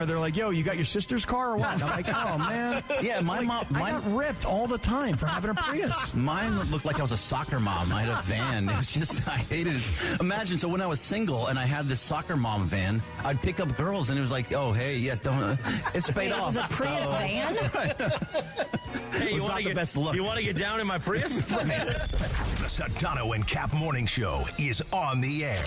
They're like, yo, you got your sister's car or what? And I'm like, oh, man. Yeah, my mom. I got ripped all the time for having a Prius. Mine looked like I was a soccer mom. I had a van. It was just, I hated it. Imagine, so when I was single and I had this soccer mom van, I'd pick up girls and it was like, oh, hey, yeah, don't. It's paid off. It was a Prius van? Hey, you want to get down in my Prius? The Sedano and Kap Morning Show is on the air.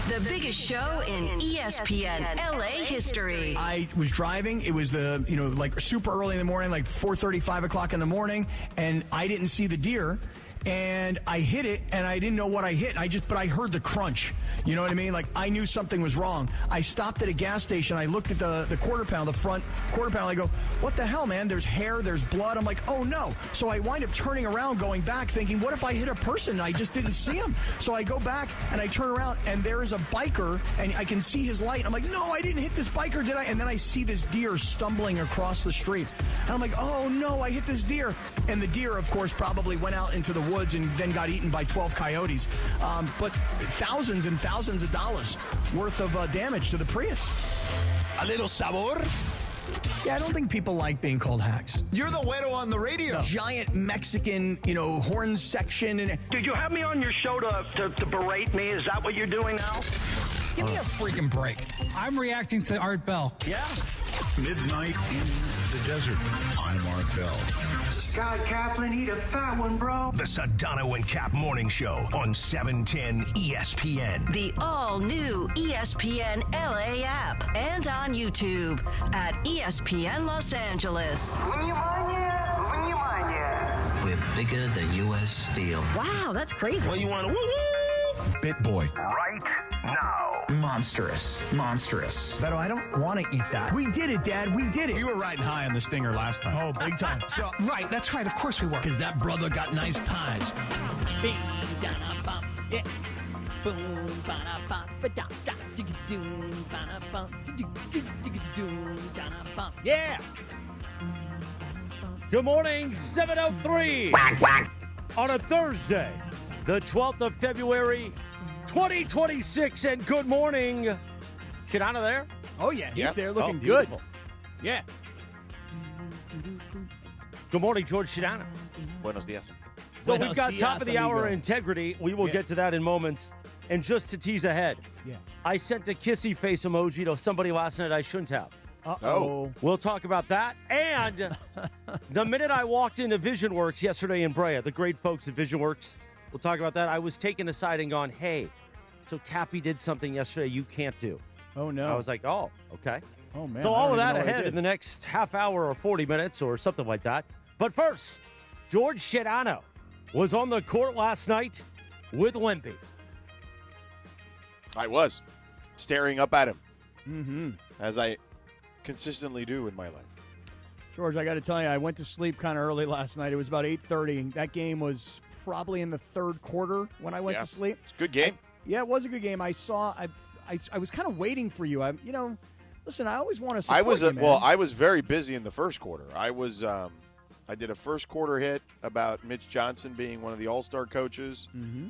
The biggest show in ESPN LA history. I was driving. It was like super early in the morning, like 4:30, 5 o'clock in the morning, and I didn't see the deer. And I hit it, and I didn't know what I hit. But I heard the crunch. You know what I mean? Like, I knew something was wrong. I stopped at a gas station. I looked at the quarter pound, the front quarter pound. I go, what the hell, man? There's hair, there's blood. I'm like, oh, no. So I wind up turning around, going back, thinking, what if I hit a person? I just didn't see him. So I go back, and I turn around, and there is a biker, and I can see his light. I'm like, no, I didn't hit this biker, did I? And then I see this deer stumbling across the street. And I'm like, oh, no, I hit this deer. And the deer, of course, probably went out into the woods and then got eaten by 12 coyotes. But thousands and thousands of dollars worth of damage to the Prius. A little sabor. Yeah, I don't think people like being called hacks. You're the güero on the radio. Giant Mexican, horn section. And Did you have me on your show to berate me? Is that what you're doing now? give me a freaking break. I'm reacting to Art Bell. Yeah. Midnight in the desert. I'm Art Bell. Scott Kaplan, eat a fat one, bro. The Sedano and Kap Morning Show on 710 ESPN. The all-new ESPN LA app and on YouTube at ESPN Los Angeles. We're bigger than U.S. Steel. Wow, that's crazy. Well, you want to woo-woo? Bit Boy. Right now. Monstrous. Beto, I don't want to eat that. We did it, Dad. We did it. You were riding high on the Stinger last time. Oh, big time. So, Right, that's right. Of course we were. because that brother got nice ties. Yeah. Boom, yeah. Good morning, 7:03. On a Thursday, the 12th of February, 2026. And good morning. Sedano there? Oh, yeah. He's there looking good. Beautiful. Yeah. Good morning, George Sedano. Buenos dias. So Buenos we've got dias, top of the hour amigo. integrity. We will Yeah. get to that in moments. And just to tease ahead, Yeah. I sent a kissy face emoji to somebody last night I shouldn't have. Uh-oh. We'll talk about that. And the minute I walked into VisionWorks yesterday in Brea, the great folks at VisionWorks, we'll talk about that. I was taken aside and gone, hey, so Cappy did something yesterday you can't do. Oh, no. I was like, oh, okay. Oh, man. So I all don't of even that know what I ahead did. in the next half hour or 40 minutes or something like that. But first, George Sedano was on the court last night with Limpy. I was staring up at him, Mm-hmm. as I consistently do in my life. George, I got to tell you, I went to sleep kind of early last night. It was about 8:30. That game was probably in the third quarter when I went to sleep. It's a good game. Yeah, it was a good game. I was kind of waiting for you. Listen, I always want to support you, man. I was very busy in the first quarter. I did a first quarter hit about Mitch Johnson being one of the All-Star coaches. Mm-hmm.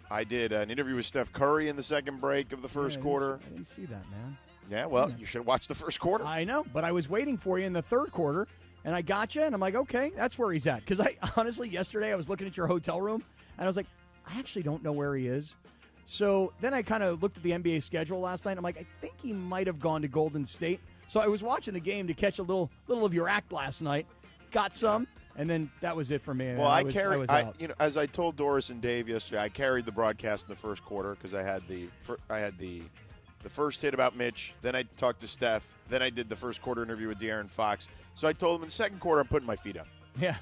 I did an interview with Steph Curry in the second break of the first quarter. I didn't see that, man. Yeah, well, you should watch the first quarter. I know, but I was waiting for you in the third quarter, and I got you, and I'm like, okay, that's where he's at. Because I honestly, yesterday, I was looking at your hotel room, and I was like, I actually don't know where he is. So then I kind of looked at the NBA schedule last night, and I'm like, I think he might have gone to Golden State. So I was watching the game to catch a little of your act last night. Got some, and then that was it for me. Well, I was out. as I told Doris and Dave yesterday, I carried the broadcast in the first quarter because I had the first hit about Mitch. Then I talked to Steph. Then I did the first quarter interview with De'Aaron Fox. So I told him in the second quarter, I'm putting my feet up. Yeah.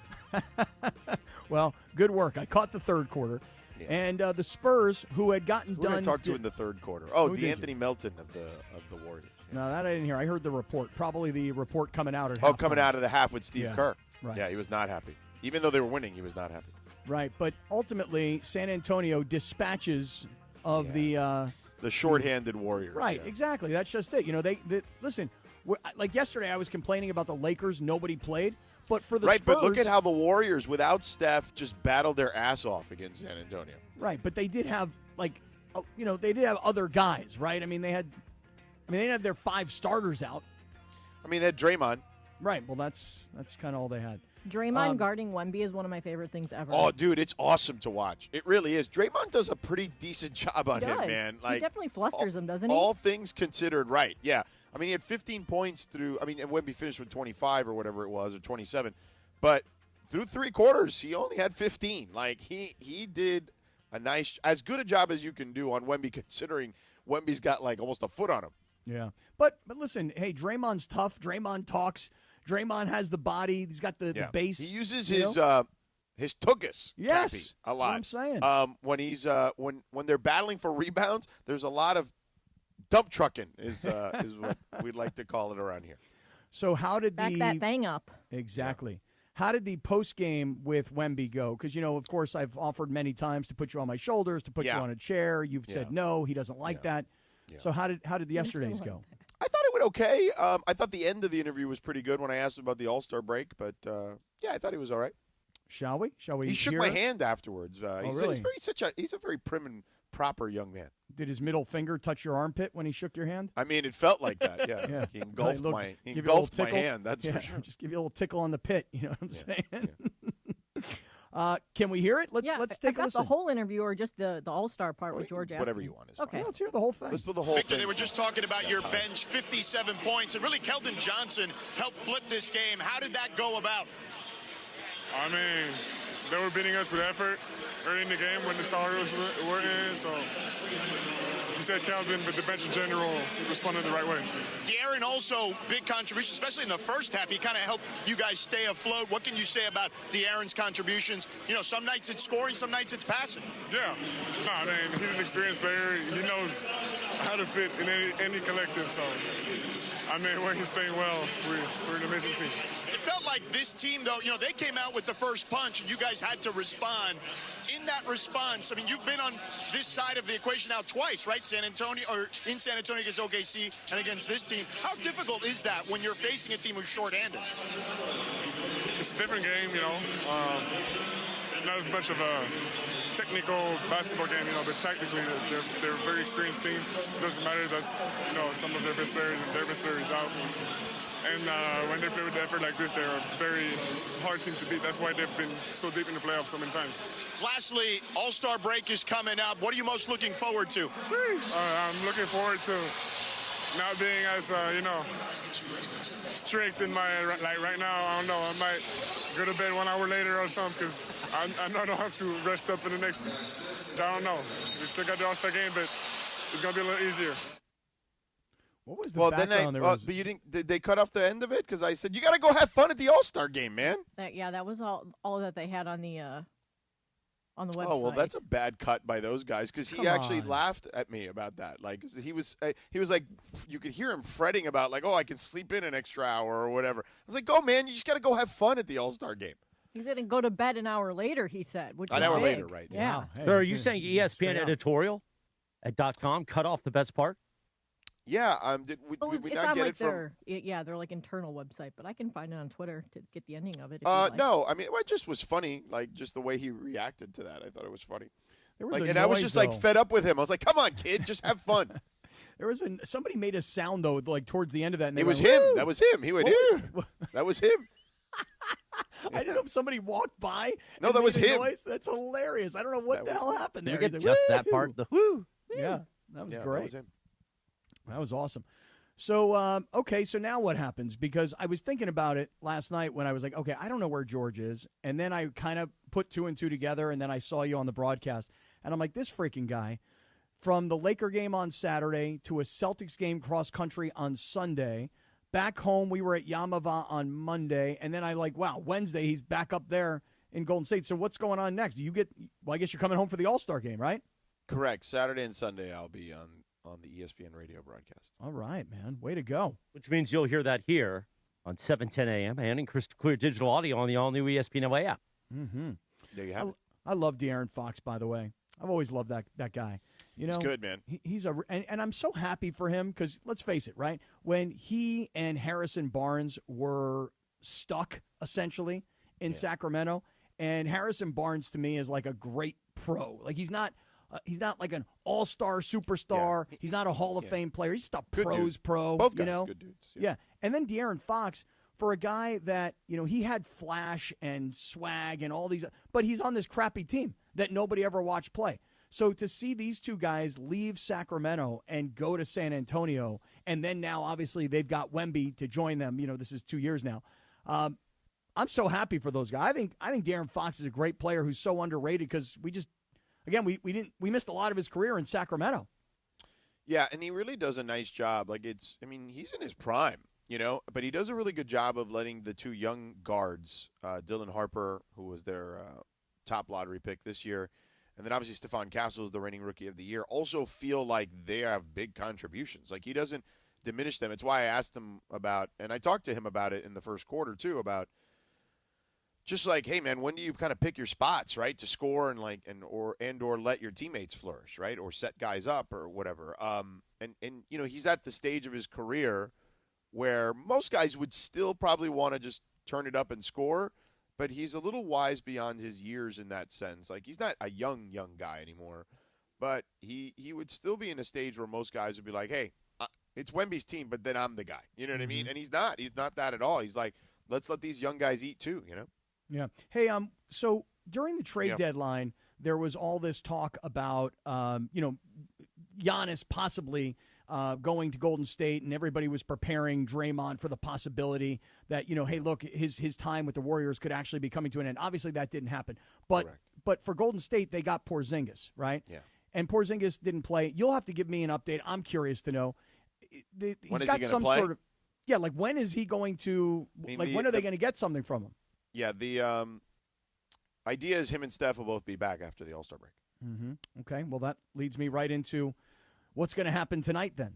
Well, good work. I caught the third quarter. Yeah. And the Spurs, who had gotten Who done. did I talk to in the third quarter? Oh, Who did DeAnthony Melton of the Warriors. Yeah. No, that I didn't hear. I heard the report. Probably the report coming out at Oh, halftime. coming out of the half with Steve Kerr. Right. Yeah, he was not happy. Even though they were winning, he was not happy. Right, but ultimately, San Antonio dispatches of the shorthanded Warriors. Right, yeah. exactly. That's just it. They listen. Like yesterday, I was complaining about the Lakers. Nobody played, but for the Right, Spurs, but look at how the Warriors, without Steph, just battled their ass off against San Antonio. Right, but they did have they did have other guys, right? I mean, they had their 5 starters out, I mean, they had Draymond. Right. Well, that's kind of all they had. Draymond guarding Wemby is one of my favorite things ever. Oh, dude, it's awesome to watch. It really is. Draymond does a pretty decent job on him, man. He definitely flusters him, doesn't he? All things considered, right? Yeah. I mean, he had 15 points through. I mean, and Wemby finished with 25 or whatever it was, or 27. But through 3 quarters, he only had 15. Like he did as good a job as you can do on Wemby, considering Wemby's got like almost a foot on him. Yeah. But listen, hey, Draymond's tough. Draymond talks. Draymond has the body. He's got the base. He uses his tuchus. Yes, a lot. That's what I'm saying. When he's when they're battling for rebounds, there's a lot of dump trucking is what we'd like to call it around here. So how did Back that thing up? Exactly. Yeah. How did the post game with Wemby go? Because of course, I've offered many times to put you on my shoulders, to put you on a chair. You've said no. He doesn't like that. Yeah. So how did the yesterday's go? I thought it went okay. I thought the end of the interview was pretty good when I asked him about the All-Star break, but I thought he was all right. Shall we? He shook my hand afterwards. Really? He's a very prim and proper young man. Did his middle finger touch your armpit when he shook your hand? I mean, it felt like that. Yeah, yeah. He engulfed my hand. That's for sure. Just give you a little tickle on the pit. You know what I'm saying? Yeah. Can we hear it? Let's take a listen. The whole interview or just the All-Star part with George asking? Whatever you want. Okay. Well, let's hear the whole thing. Let's put the whole Victor, thing. they were just talking about your bench, 57 points, and really Keldon Johnson helped flip this game. How did that go about? I mean, they were beating us with effort early in the game when the starters were in, so you said Keldon, but the bench in general responded the right way. De'Aaron also big contribution, especially in the first half. He kind of helped you guys stay afloat. What can you say about De'Aaron's contributions? Some nights it's scoring, some nights it's passing. Yeah. No, I mean, he's an experienced player. He knows how to fit in any collective, so I mean, when he's playing well, we're an amazing team. It felt like this team, though, they came out with the first punch, and you guys had to respond. In that response, I mean, you've been on this side of the equation now twice, right? In San Antonio against OKC and against this team. How difficult is that when you're facing a team who's shorthanded? It's a different game, not as much of a technical basketball game, but tactically they're a very experienced team. It doesn't matter that, some of their best players and their best players out. And when they play with effort like this, they're a very hard team to beat. That's why they've been so deep in the playoffs so many times. Lastly, All-Star break is coming up. What are you most looking forward to? I'm looking forward to not being as, strict in my, right now, I don't know, I might go to bed 1 hour later or something because I don't have to rest up in the next, I don't know. We still got the All-Star game, but it's going to be a little easier. What was the background? But you didn't. Did they cut off the end of it? Because I said you got to go have fun at the All-Star game, man. That was all that they had on the website. Oh well, that's a bad cut by those guys because he actually laughed at me about that. Like he was like, you could hear him fretting about like, oh, I can sleep in an extra hour or whatever. I was like, go man, you just got to go have fun at the All-Star game. He didn't go to bed an hour later. He said, which an hour later, right? Yeah. Wow. Hey, so are you saying ESPN editorial at .com cut off the best part? Yeah, did we it's not on get like it from? They're like internal website, but I can find it on Twitter to get the ending of it. No, I mean it just was funny, like just the way he reacted to that. I thought it was funny. There was I was just like fed up with him. I was like, come on, kid, just have fun. There was somebody made a sound though, like towards the end of that. And it was went, him. Woo! That was him. He went, that was him. I didn't know if somebody walked by. No, that was him. Noise. That's hilarious. I don't know what the hell happened there. You get just that part. The whoo. Yeah, that was great. That was him. That was awesome. So, okay, so now what happens? Because I was thinking about it last night when I was like, okay, I don't know where George is. And then I kind of put 2 and 2 together, and then I saw you on the broadcast. And I'm like, this freaking guy, from the Laker game on Saturday to a Celtics game cross-country on Sunday, back home we were at Yamava on Monday, and then Wednesday he's back up there in Golden State. So what's going on next? I guess you're coming home for the All-Star game, right? Correct. Saturday and Sunday I'll be on the ESPN radio broadcast. All right, man. Way to go. Which means you'll hear that here on 7:10 a.m. and in crystal clear digital audio on the all-new ESPN LA app. Mm-hmm. There you have it. I love De'Aaron Fox, by the way. I've always loved that guy. He's good, man. He's and I'm so happy for him because let's face it, right? When he and Harrison Barnes were stuck, essentially, in Sacramento, and Harrison Barnes, to me, is like a great pro. Like, he's not he's not like an all-star superstar. Yeah. He's not a Hall of Fame player. He's just a Good pro's dude. pro. Both you guys know? good dudes. Yeah. And then De'Aaron Fox, for a guy that, he had flash and swag and all these, but he's on this crappy team that nobody ever watched play. So to see these two guys leave Sacramento and go to San Antonio, and then now obviously they've got Wemby to join them. This is 2 years now. I'm so happy for those guys. I think De'Aaron Fox is a great player who's so underrated because we missed a lot of his career in Sacramento. Yeah, and he really does a nice job. He's in his prime, but he does a really good job of letting the two young guards, Dylan Harper, who was their top lottery pick this year, and then obviously Stephon Castle is the reigning rookie of the year, also feel like they have big contributions. He doesn't diminish them. It's why I asked him about, and I talked to him about it in the first quarter too, about just hey man, when do you kind of pick your spots, right, to score and or let your teammates flourish, right, or set guys up or whatever. And he's at the stage of his career where most guys would still probably want to just turn it up and score, but he's a little wise beyond his years in that sense. He's not a young guy anymore, but he would still be in a stage where most guys would be like, hey, it's Wemby's team, but then I'm the guy. You know what I mean? And he's not that at all. He's like, let's let these young guys eat too, Yeah. Hey, so during the trade deadline, there was all this talk about, Giannis possibly going to Golden State, and everybody was preparing Draymond for the possibility that, hey, look, his time with the Warriors could actually be coming to an end. Obviously, that didn't happen. But for Golden State, they got Porzingis, right? Yeah. And Porzingis didn't play. You'll have to give me an update. I'm curious to know. When He's is got he gonna some play? sort of when is he going to when are they going to get something from him? Yeah, the idea is him and Steph will both be back after the All-Star break. Mm-hmm. Okay, well, that leads me right into what's going to happen tonight then.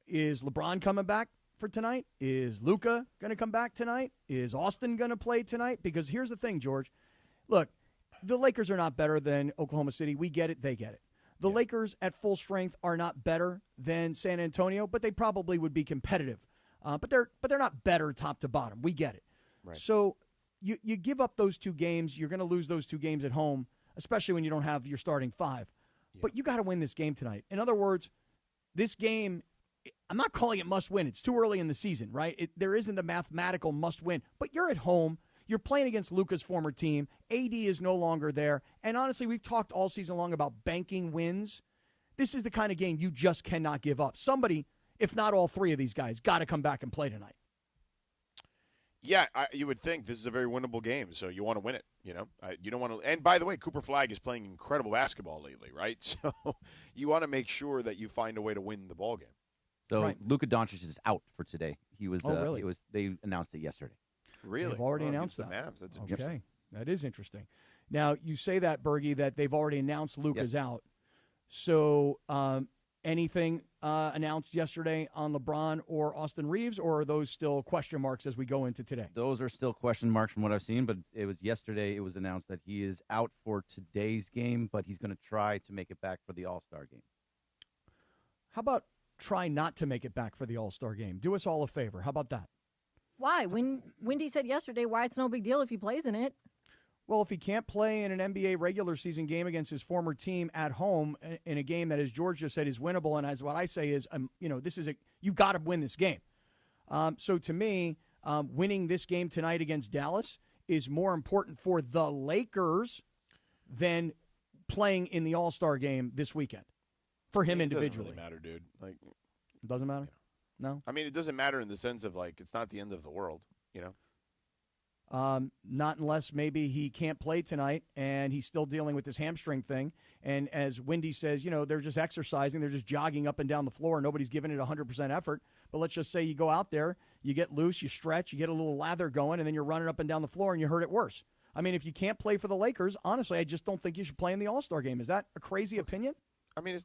Is LeBron coming back for tonight? Is Luka going to come back tonight? Is Austin going to play tonight? Because here's the thing, George. Look, the Lakers are not better than Oklahoma City. We get it. They get it. The Lakers at full strength are not better than San Antonio, but they probably would be competitive. But they're not better top to bottom. We get it. Right. So you give up those two games. You're going to lose those two games at home, especially when you don't have your starting five. Yeah. But you got to win this game tonight. In other words, this game, I'm not calling it must win. It's too early in the season, right? There isn't a mathematical must win. But you're at home. You're playing against Luka's former team. AD is no longer there. And honestly, we've talked all season long about banking wins. This is the kind of game you just cannot give up. Somebody, if not all three of these guys, got to come back and play tonight. Yeah, you would think this is a very winnable game, so you want to win it. You don't want to. And by the way, Cooper Flag is playing incredible basketball lately, right? So you want to make sure that you find a way to win the ball game. So Luka Doncic is out for today. He was. Really? They announced it yesterday. Really? They've already announced that. Mavs. That's interesting. Okay, that is interesting. Now you say that, Bergie, that they've already announced Luka's out. So anything announced yesterday on LeBron or Austin Reeves, or are those still question marks as we go into today? Those are still question marks from what I've seen, but it was yesterday. It was announced that he is out for today's game, but he's going to try to make it back for the All-Star game. How about try not to make it back for the All-Star game? Do us all a favor. How about that? Why? Wendy said yesterday why it's no big deal if he plays in it. Well, if he can't play in an NBA regular season game against his former team at home in a game that, as George just said, is winnable, and as what I say is, you got to win this game. So to me, winning this game tonight against Dallas is more important for the Lakers than playing in the All-Star game this weekend for him individually. It doesn't really matter, dude. It doesn't matter? No? I mean, it doesn't matter in the sense of, it's not the end of the world, Not unless maybe he can't play tonight and he's still dealing with this hamstring thing. And as Wendy says, they're just exercising. They're just jogging up and down the floor. Nobody's giving it 100% effort. But let's just say you go out there, you get loose, you stretch, you get a little lather going, and then you're running up and down the floor and you hurt it worse. I mean, if you can't play for the Lakers, honestly, I just don't think you should play in the All-Star game. Is that a crazy opinion? I mean,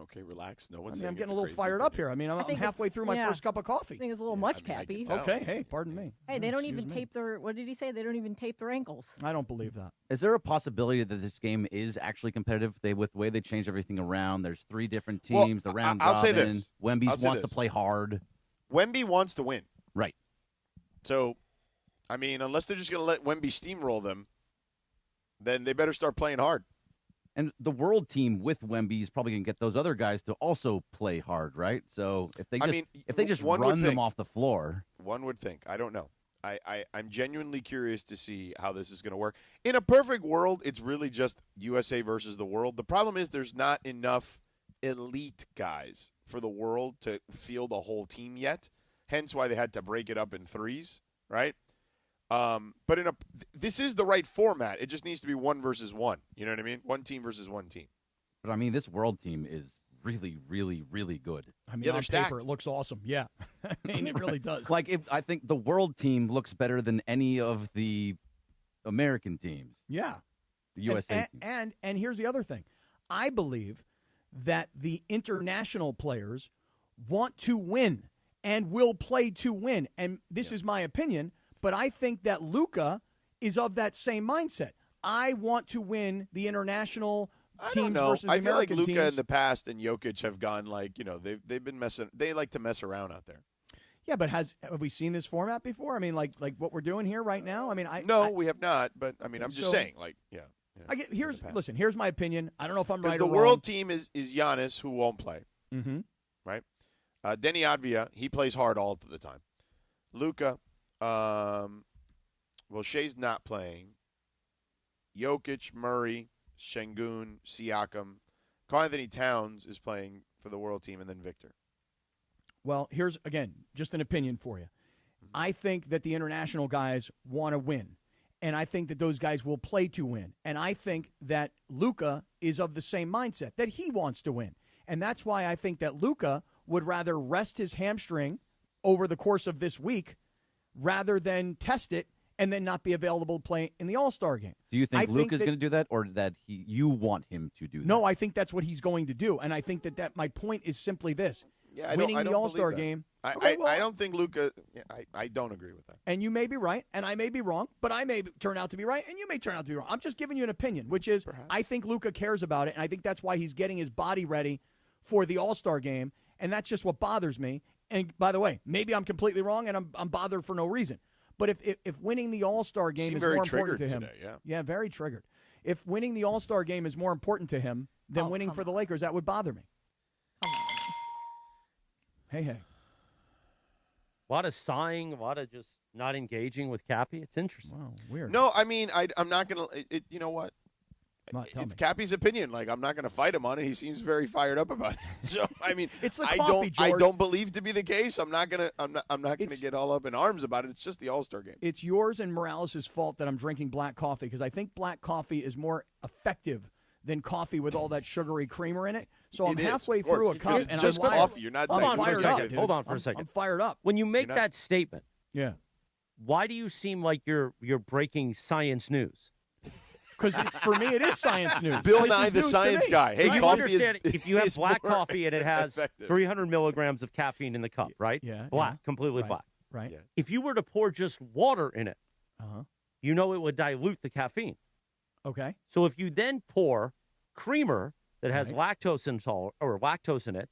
okay, relax. No one's. I'm getting a little fired up here. I mean, I'm halfway through my first cup of coffee. I think it's a little much, Pappy. Okay, hey, pardon me. Hey, they don't even tape their. What did he say? They don't even tape their ankles. I don't believe that. Is there a possibility that this game is actually competitive? With the way they change everything around, there's 3 different teams. The round I'll robin. say this. Wemby wants to play hard. Wemby wants to win. Right. So, I mean, unless they're just going to let Wemby steamroll them, then they better start playing hard. And the world team with Wemby is probably going to get those other guys to also play hard, right? So if they just run them off the floor. One would think. I don't know. I'm genuinely curious to see how this is going to work. In a perfect world, it's really just USA versus the world. The problem is there's not enough elite guys for the world to field a whole team yet, hence why they had to break it up in threes, right? But this is the right format. It just needs to be 1 versus 1. You know what I mean? One team versus one team. But, I mean, this world team is really, really, really good. I mean, yeah, on stacked. paper, it looks awesome. Yeah. I mean, it really does. I think the world team looks better than any of the American teams. Yeah. The USA team. And here's the other thing. I believe that the international players want to win and will play to win. And this is my opinion, but I think that Luka is of that same mindset. I want to win the international teams versus I feel American like Luka teams. in the past and Jokic have gone they've been messing. They like to mess around out there. Yeah, but have we seen this format before? I mean, like what we're doing here right now. I mean, we have not. But I mean, I'm just saying, Here's my opinion. I don't know if I'm right or wrong. wrong. The world team is Giannis, who won't play. Mm-hmm. Right. Denny Advia, he plays hard all the time. Luka, Shea's not playing. Jokic, Murray, Şengün, Siakam, Karl-Anthony Towns is playing for the world team, and then Victor. Well, here's, again, just an opinion for you. I think that the international guys want to win, and I think that those guys will play to win. And I think that Luka is of the same mindset, that he wants to win. And that's why I think that Luka would rather rest his hamstring over the course of this week rather than test it and then not be available to play in the All-Star game. Do you think Luka's going to do that, or that you want him to do that? No, I think that's what he's going to do. And I think that my point is simply this. Yeah, winning the All-Star game. I don't think Luka. I don't agree with that. And you may be right, and I may be wrong, but I may turn out to be right, and you may turn out to be wrong. I'm just giving you an opinion, which is I think Luka cares about it, and I think that's why he's getting his body ready for the All-Star game, and that's just what bothers me. And by the way, maybe I'm completely wrong, and I'm bothered for no reason. But if winning the All-Star game is more important to him, today, very triggered. If winning the All-Star game is more important to him than winning for the Lakers, that would bother me. Hey. A lot of sighing, a lot of just not engaging with Cappy. It's interesting. Wow, weird. No, I mean, I'm not going to – you know what? It's Cappy's opinion. Like, I'm not going to fight him on it. He seems very fired up about it. So, I mean, it's the coffee, I don't believe to be the case. I'm not going to get all up in arms about it. It's just the All-Star game. It's yours and Morales' fault that I'm drinking black coffee, because I think black coffee is more effective than coffee with all that sugary creamer in it. So I'm halfway through a cup, and just I'm coffee. You're not. Hold on for a second. Hold on for a second. I'm fired up. When you make that statement, why do you seem like you're breaking science news? Because for me, it is science news. Bill Nye, the science guy. Hey, you understand if you have black coffee and it has effective. 300 milligrams of caffeine in the cup, right? Yeah. Black, completely black. Right. Yeah. If you were to pour just water in it, you know it would dilute the caffeine. Okay. So if you then pour creamer that has lactose in it,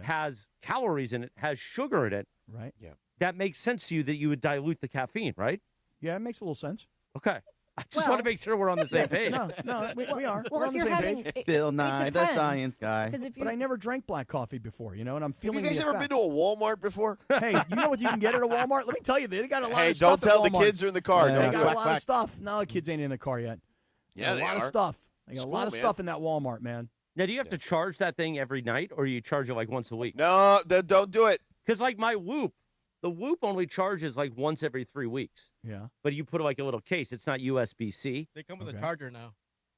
has calories in it, has sugar in it, right? Yeah. That makes sense to you that you would dilute the caffeine, right? Yeah, it makes a little sense. Okay. I just want to make sure we're on the same page. No, we are. Well, we're on the same page. Bill Nye, the science guy. But I never drank black coffee before, and I'm feeling. Have you guys ever been to a Walmart before? Hey, you know what you can get at a Walmart? Let me tell you, they got a lot of Hey, stuff. don't tell the kids are in the car. They got a lot of stuff. No, the kids ain't in the car yet. Yeah, a lot of stuff. They got a lot of stuff in that Walmart, man. Now, do you have to charge that thing every night, or you charge it like once a week? No, don't do it. Because like my Whoop, the Whoop only charges like once every 3 weeks. Yeah. But you put like a little case. It's not USB-C. They come with a charger now.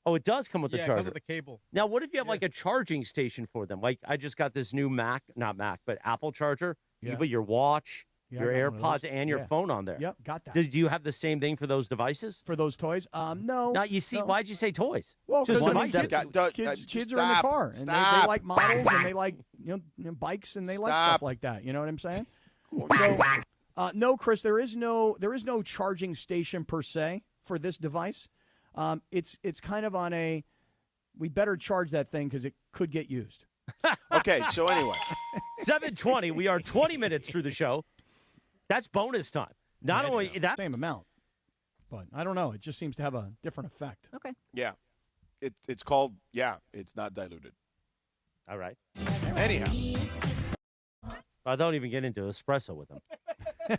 Oh, it does come with the charger. Yeah, it comes with the cable. Now, what if you have like a charging station for them? Like I just got this new but Apple charger. You put your watch, your AirPods, and your phone on there. Yep, got that. Do you have the same thing for those devices? For those toys? No. Now, you see, why'd you say toys? Well, just because kids are in the car, and they like models, and they like bikes, and they like stuff like that. You know what I'm saying? So, no, Chris, there is no charging station per se for this device. It's kind of on a, we better charge that thing because it could get used. Okay, so anyway. 7:20, we are 20 minutes through the show. That's bonus time. Not only that. Same amount. But I don't know. It just seems to have a different effect. Okay. Yeah. it's called, it's not diluted. All right. Anyhow. I don't even get into espresso with them.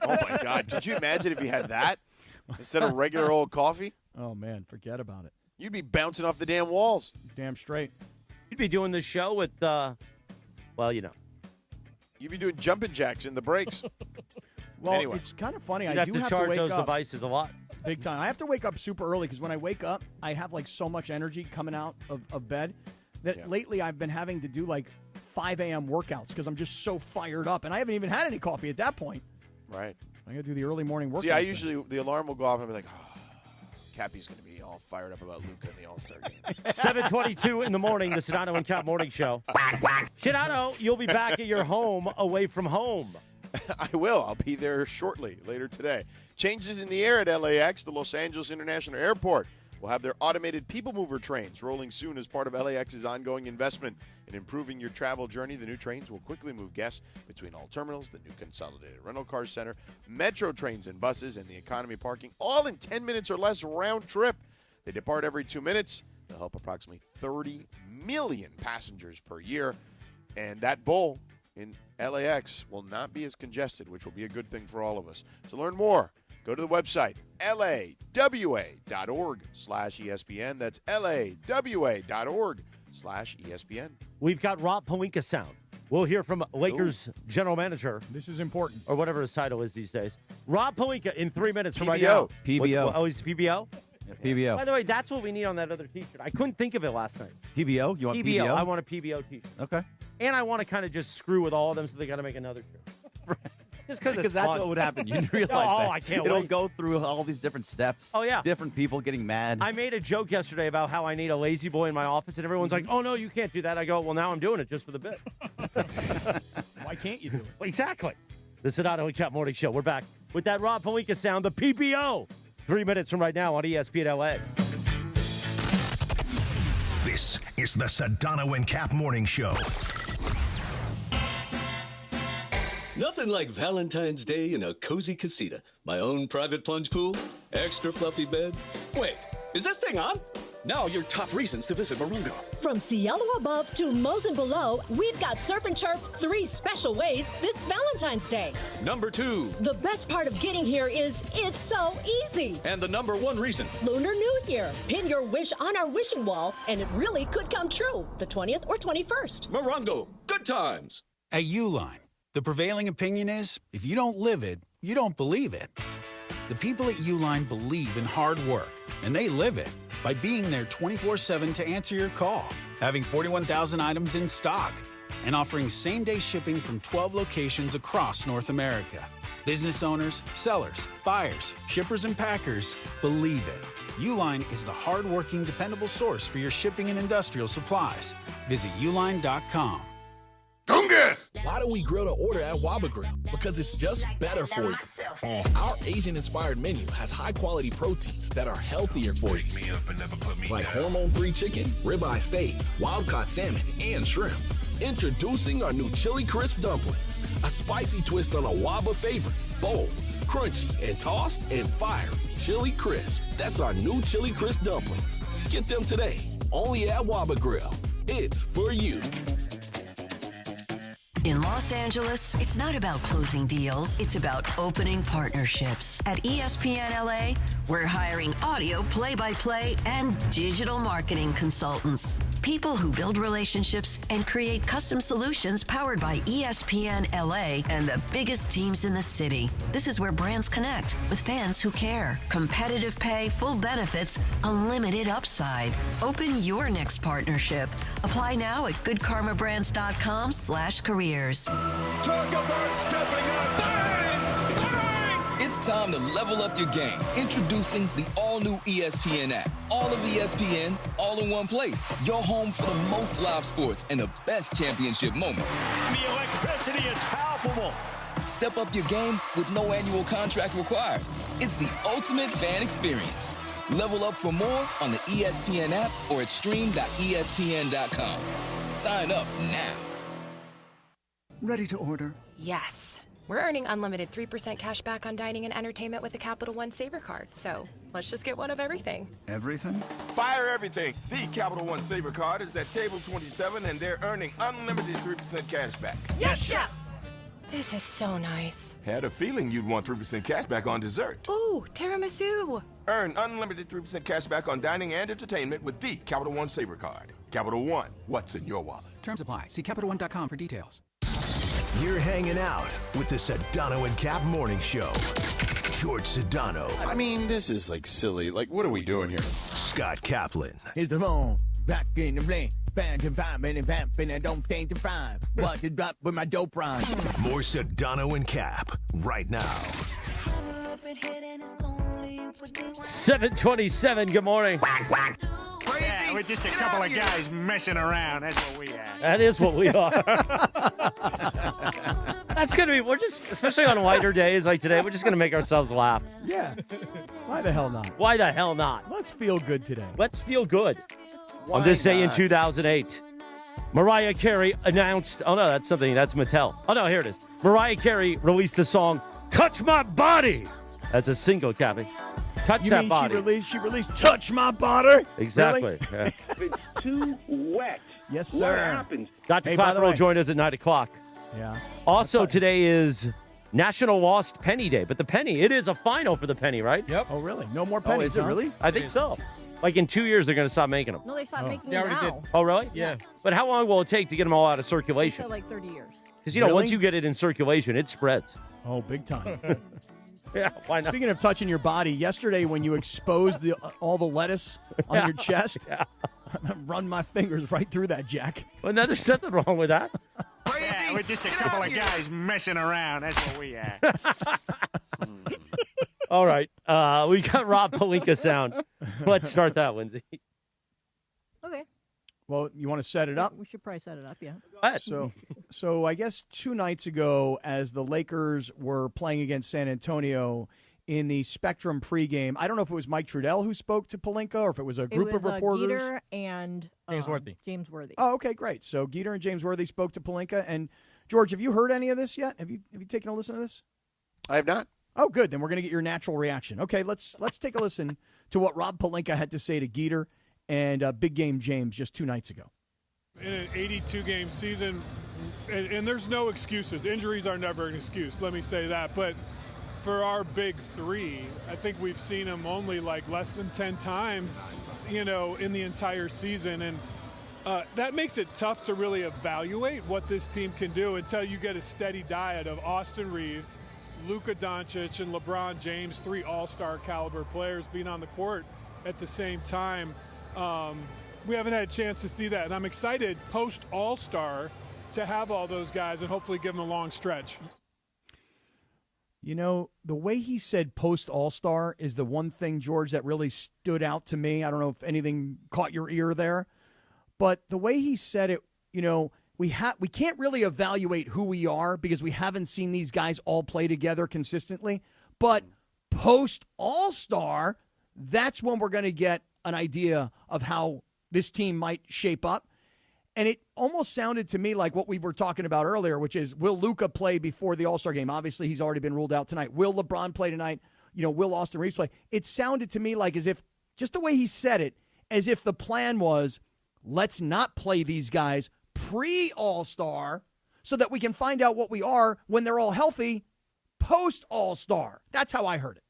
Oh, my God. Could you imagine if you had that instead of regular old coffee? Oh, man, forget about it. You'd be bouncing off the damn walls. Damn straight. You'd be doing this show with, You'd be doing jumping jacks in the breaks. Well, anyway. It's kind of funny. You'd I have do to charge wake those up devices a lot. big time. I have to wake up super early because when I wake up, I have like so much energy coming out of bed that lately I've been having to do like 5 a.m. workouts because I'm just so fired up. And I haven't even had any coffee at that point. Right. I got to do the early morning workout. See, I usually, the alarm will go off and I'll be like, Cappy's going to be all fired up about Luka in the All-Star game. 7:22 in the morning, the Sedano and Kap Morning Show. Sedano, you'll be back at your home away from home. I will. I'll be there shortly, later today. Changes in the air at LAX, the Los Angeles International Airport. Will have their automated people mover trains rolling soon as part of LAX's ongoing investment in improving your travel journey. The new trains will quickly move guests between all terminals, the new consolidated rental car center, metro trains and buses, and the economy parking, all in 10 minutes or less round trip. They depart every 2 minutes. They'll help approximately 30 million passengers per year. And that bowl in LAX will not be as congested, which will be a good thing for all of us. To learn more, go to the website, lawa.org/ESPN. That's lawa.org/ESPN. We've got Rob Pelinka sound. We'll hear from Lakers general manager. This is important. Or whatever his title is these days. Rob Pelinka in 3 minutes from PBO. right now. PBO. Oh, he's PBO? Yeah, PBO. By the way, that's what we need on that other T-shirt. I couldn't think of it last night. PBO? You want PBO? I want a PBO T-shirt. Okay. And I want to kind of just screw with all of them so they got to make another shirt. Just because that's what would happen. You realize that. I can't It'll wait. go through all these different steps. Oh, yeah. Different people getting mad. I made a joke yesterday about how I need a lazy boy in my office, and everyone's like, oh, no, you can't do that. I go, well, now I'm doing it just for the bit. Why can't you do it? Well, exactly. The Sedano and Kap Morning Show. We're back with that Rob Pelinka sound, the PBO. 3 minutes from right now on ESPN LA. This is the Sedano and Kap Morning Show. Nothing like Valentine's Day in a cozy casita. My own private plunge pool, extra fluffy bed. Wait, is this thing on? Now your top reasons to visit Morongo. From Cielo above to Mosen below, we've got Surf and Turf 3 special ways this Valentine's Day. Number 2. The best part of getting here is it's so easy. And the number 1 reason. Lunar New Year. Pin your wish on our wishing wall, and it really could come true. The 20th or 21st. Morongo, good times. At Uline, the prevailing opinion is, if you don't live it, you don't believe it. The people at Uline believe in hard work, and they live it by being there 24/7 to answer your call, having 41,000 items in stock, and offering same-day shipping from 12 locations across North America. Business owners, sellers, buyers, shippers, and packers believe it. Uline is the hard-working, dependable source for your shipping and industrial supplies. Visit uline.com. Tungus! Why do we grill to order at Waba Grill? Because it's just better for you. Our Asian-inspired menu has high-quality proteins that are healthier for you. Like hormone-free chicken, ribeye steak, wild-caught salmon, and shrimp. Introducing our new Chili Crisp dumplings. A spicy twist on a Waba favorite. Bold, crunchy, and tossed and fired. Chili Crisp. That's our new Chili Crisp dumplings. Get them today. Only at Waba Grill. It's for you. In Los Angeles, it's not about closing deals. It's about opening partnerships. At ESPN LA, we're hiring audio play-by-play and digital marketing consultants. People who build relationships and create custom solutions powered by ESPN LA and the biggest teams in the city. This is where brands connect with fans who care. Competitive pay, full benefits, unlimited upside. Open your next partnership. Apply now at goodkarmabrands.com/careers. Talk about stepping up! Bang! It's time to level up your game. Introducing the all-new ESPN app. All of ESPN, all in one place. Your home for the most live sports and the best championship moments. The electricity is palpable. Step up your game with no annual contract required. It's the ultimate fan experience. Level up for more on the ESPN app or at stream.espn.com. Sign up now. Ready to order? Yes. We're earning unlimited 3% cash back on dining and entertainment with a Capital One Saver card. So let's just get one of everything. Everything? Fire everything. The Capital One Saver card is at table 27, and they're earning unlimited 3% cash back. Yes, Chef! This is so nice. Had a feeling you'd want 3% cash back on dessert. Ooh, tiramisu. Earn unlimited 3% cash back on dining and entertainment with the Capital One Saver card. Capital One, what's in your wallet? Terms apply. See CapitalOne.com for details. You're hanging out with the Sedano and Kap Morning Show. George Sedano. I mean, this is like silly. Like, what are we doing here? Scott Kaplan. Here's the phone. Back in the blink. Band and vamping and vamping. I don't think to find. What did drop with my dope rhyme? More Sedano and Kap right now. 7:27. Good morning. Yeah, we're just a couple of guys messing around. That's what we are. That is what we are. That's going to be, we're just, especially on lighter days like today, we're just going to make ourselves laugh. Yeah. Why the hell not? Why the hell not? Let's feel good today. Let's feel good. On this day in 2008, Mariah Carey announced, oh no, that's Mattel. Oh no, here it is. Mariah Carey released the song, Touch My Body, as a single, Cappy. Touch that body. She released Touch My Body? Exactly. Really? Yeah. It's too wet. Yes, sir. What happened? Dr. Clapper will join us at 9 o'clock. Yeah. Also, today is National Lost Penny Day, but the penny, it is a final for the penny, right? Yep. Oh, really? No more pennies, is it huh? really? I think so. Like in 2 years, they're going to stop making them. No, they stopped making They them already now. did. Oh, really? Yeah. But how long will it take to get them all out of They circulation? said like 30 years. Because, you know, Really? once you get it in circulation, it spreads. Oh, big time. Yeah, why not? Speaking of touching your body, yesterday when you exposed all the lettuce on your chest, run my fingers right through that, Jack. Well, no, there's nothing wrong with that. Yeah, we're just a couple of guys messing around. That's what we are. All right. We got Rob Pelinka sound. Let's start that, Lindsay. Okay. Well, you want to set it up? We should probably set it up, yeah. Go ahead. So I guess 2 nights ago, as the Lakers were playing against San Antonio in the Spectrum pregame, I don't know if it was Mike Trudell who spoke to Pelinka or if it was a group of reporters. Geeter and James Worthy. Oh, okay, great. So Geeter and James Worthy spoke to Pelinka. And George, have you heard any of this yet? Have you taken a listen to this? I have not. Oh, good. Then we're going to get your natural reaction. Okay, let's take a listen to what Rob Pelinka had to say to Geeter and Big Game James just 2 nights ago. In an 82-game season, and there's no excuses. Injuries are never an excuse, let me say that. But for our big three, I think we've seen them only like less than 10 times, in the entire season. And that makes it tough to really evaluate what this team can do until you get a steady diet of Austin Reeves, Luka Doncic, and LeBron James, 3 all-star caliber players being on the court at the same time. We haven't had a chance to see that, and I'm excited post All-Star to have all those guys and hopefully give them a long stretch. The way he said post All-Star is the one thing, George, that really stood out to me. I don't know if anything caught your ear there, but the way he said it, we can't really evaluate who we are because we haven't seen these guys all play together consistently. But post All-Star, that's when we're going to get an idea of how this team might shape up. And it almost sounded to me like what we were talking about earlier, which is, will Luka play before the All-Star game? Obviously, he's already been ruled out tonight. Will LeBron play tonight? Will Austin Reeves play? It sounded to me like as if, just the way he said it, as if the plan was, let's not play these guys pre-All-Star so that we can find out what we are when they're all healthy post-All-Star. That's how I heard it.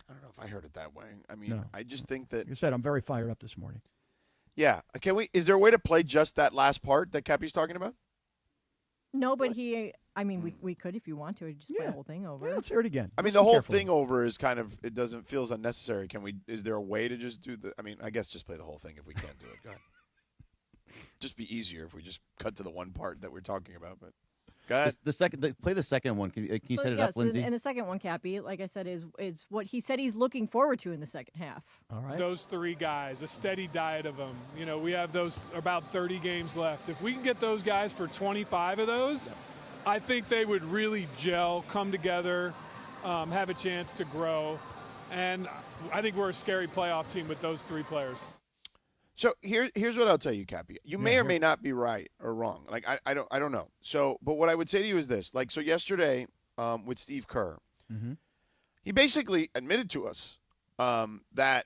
I don't know if I heard it that way. I mean, No. I just think that. You said I'm very fired up this morning. Yeah. Is there a way to play just that last part that Cappy's talking about? No, but we could if you want to just play the whole thing over. Yeah, let's hear it again. I mean, the whole thing over is kind of, feels unnecessary. Is there a way to just do I guess just play the whole thing if we can't do it. Go ahead. Just be easier if we just cut to the one part that we're talking about. But go ahead. Play the second one. Can you set it up, Lindsay? And the second one, Cappy, like I said, is what he said he's looking forward to in the second half. All right. Those 3 guys, a steady diet of them. We have those about 30 games left. If we can get those guys for 25 of those, I think they would really gel, come together, have a chance to grow. And I think we're a scary playoff team with those 3 players. So here's what I'll tell you, Cappy. You may or may not be right or wrong. Like I don't know. So, but what I would say to you is this: like, so yesterday with Steve Kerr, he basically admitted to us that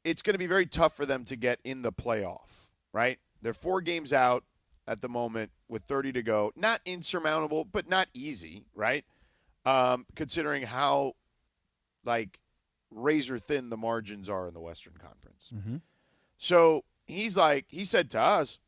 it's going to be very tough for them to get in the playoff. Right? They're 4 games out at the moment with 30 to go. Not insurmountable, but not easy. Right? Considering how like razor thin the margins are in the Western Conference. So he said to us,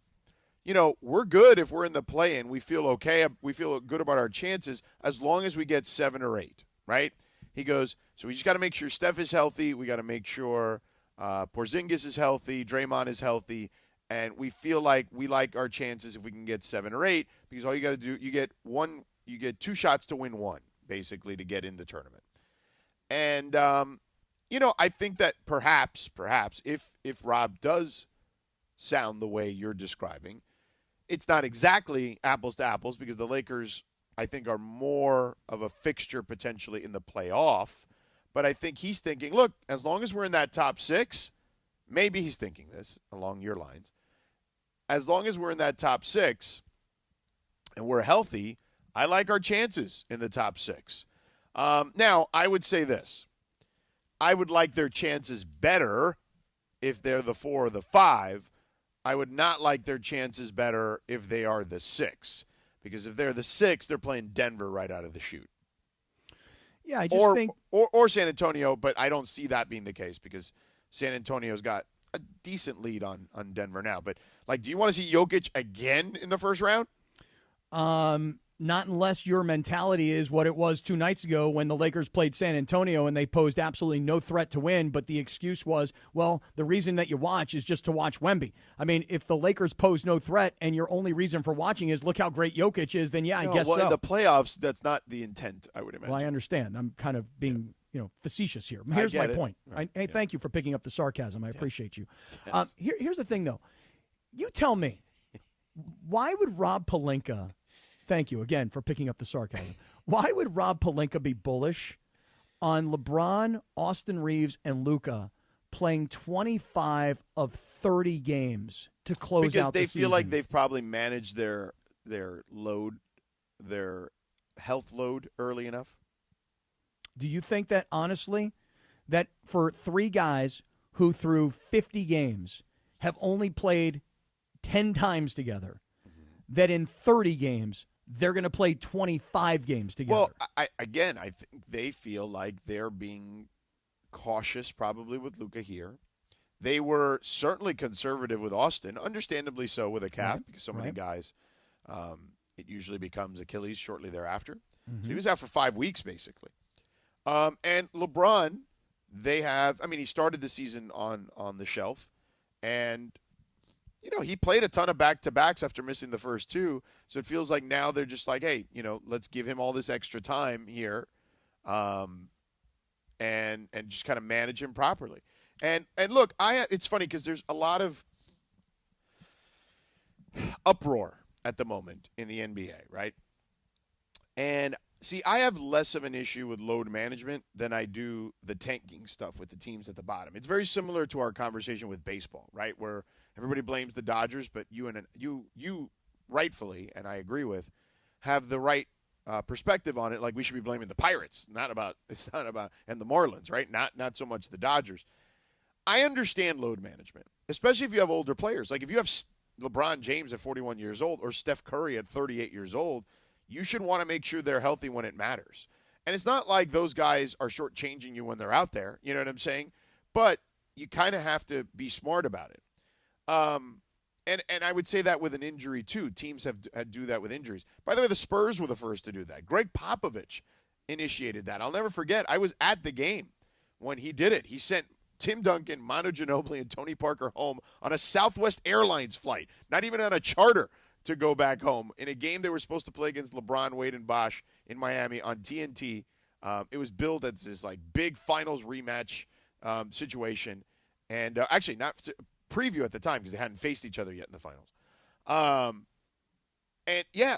we're good if we're in the play-in. We feel okay. We feel good about our chances as long as we get 7 or 8, right? He goes, so we just got to make sure Steph is healthy. We got to make sure Porzingis is healthy, Draymond is healthy, and we feel like we like our chances if we can get 7 or 8 because all you got to do, you get 2 shots to win 1, basically, to get in the tournament. And I think that perhaps if Rob does sound the way you're describing, it's not exactly apples to apples because the Lakers, I think, are more of a fixture potentially in the playoff. But I think he's thinking, look, as long as we're in that top 6, maybe he's thinking this along your lines. As long as we're in that top 6 and we're healthy, I like our chances in the top 6. Now, I would say this. I would like their chances better if they're the 4 or the 5. I would not like their chances better if they are the 6. Because if they're the 6, they're playing Denver right out of the chute. Yeah, I just think... Or San Antonio, but I don't see that being the case because San Antonio's got a decent lead on Denver now. But, do you want to see Jokic again in the first round? Not unless your mentality is what it was 2 nights ago when the Lakers played San Antonio and they posed absolutely no threat to win, but the excuse was, well, the reason that you watch is just to watch Wemby. I mean, if the Lakers pose no threat and your only reason for watching is look how great Jokic is, then I guess so. In the playoffs, that's not the intent, I would imagine. Well, I understand. I'm kind of being facetious here. Here's my point. Right. Hey, thank you for picking up the sarcasm. I appreciate you. Yes. Here's the thing, though. You tell me, why would Rob Pelinka... Thank you again for picking up the sarcasm. Why would Rob Pelinka be bullish on LeBron, Austin Reeves, and Luka playing 25 of 30 games to close out the season? Because they feel like they've probably managed their load, their health load early enough. Do you think that, honestly, that for 3 guys who through 50 games have only played 10 times together, that in 30 games they're going to play 25 games together? Well, I think they feel like they're being cautious probably with Luka here. They were certainly conservative with Austin, understandably so with a calf because so many guys, it usually becomes Achilles shortly thereafter. So he was out for 5 weeks basically. And LeBron, he started the season on the shelf and he played a ton of back-to-backs after missing the first 2, so it feels like now they're just like, hey, let's give him all this extra time here, and just kind of manage him properly. And look, it's funny because there's a lot of uproar at the moment in the NBA, right? And see, I have less of an issue with load management than I do the tanking stuff with the teams at the bottom. It's very similar to our conversation with baseball, right? Where everybody blames the Dodgers, but you rightfully, and I agree with, have the right perspective on it. Like we should be blaming the Pirates, and the Marlins, right? Not so much the Dodgers. I understand load management, especially if you have older players. Like if you have LeBron James at 41 years old or Steph Curry at 38 years old, you should want to make sure they're healthy when it matters. And it's not like those guys are shortchanging you when they're out there. You know what I'm saying? But you kind of have to be smart about it. And I would say that with an injury, too. Teams have do that with injuries. By the way, the Spurs were the first to do that. Greg Popovich initiated that. I'll never forget. I was at the game when he did it. He sent Tim Duncan, Manu Ginobili, and Tony Parker home on a Southwest Airlines flight, not even on a charter, to go back home in a game they were supposed to play against LeBron, Wade, and Bosh in Miami on TNT. It was billed as this big finals rematch situation, and actually not preview at the time because they hadn't faced each other yet in the finals. And yeah,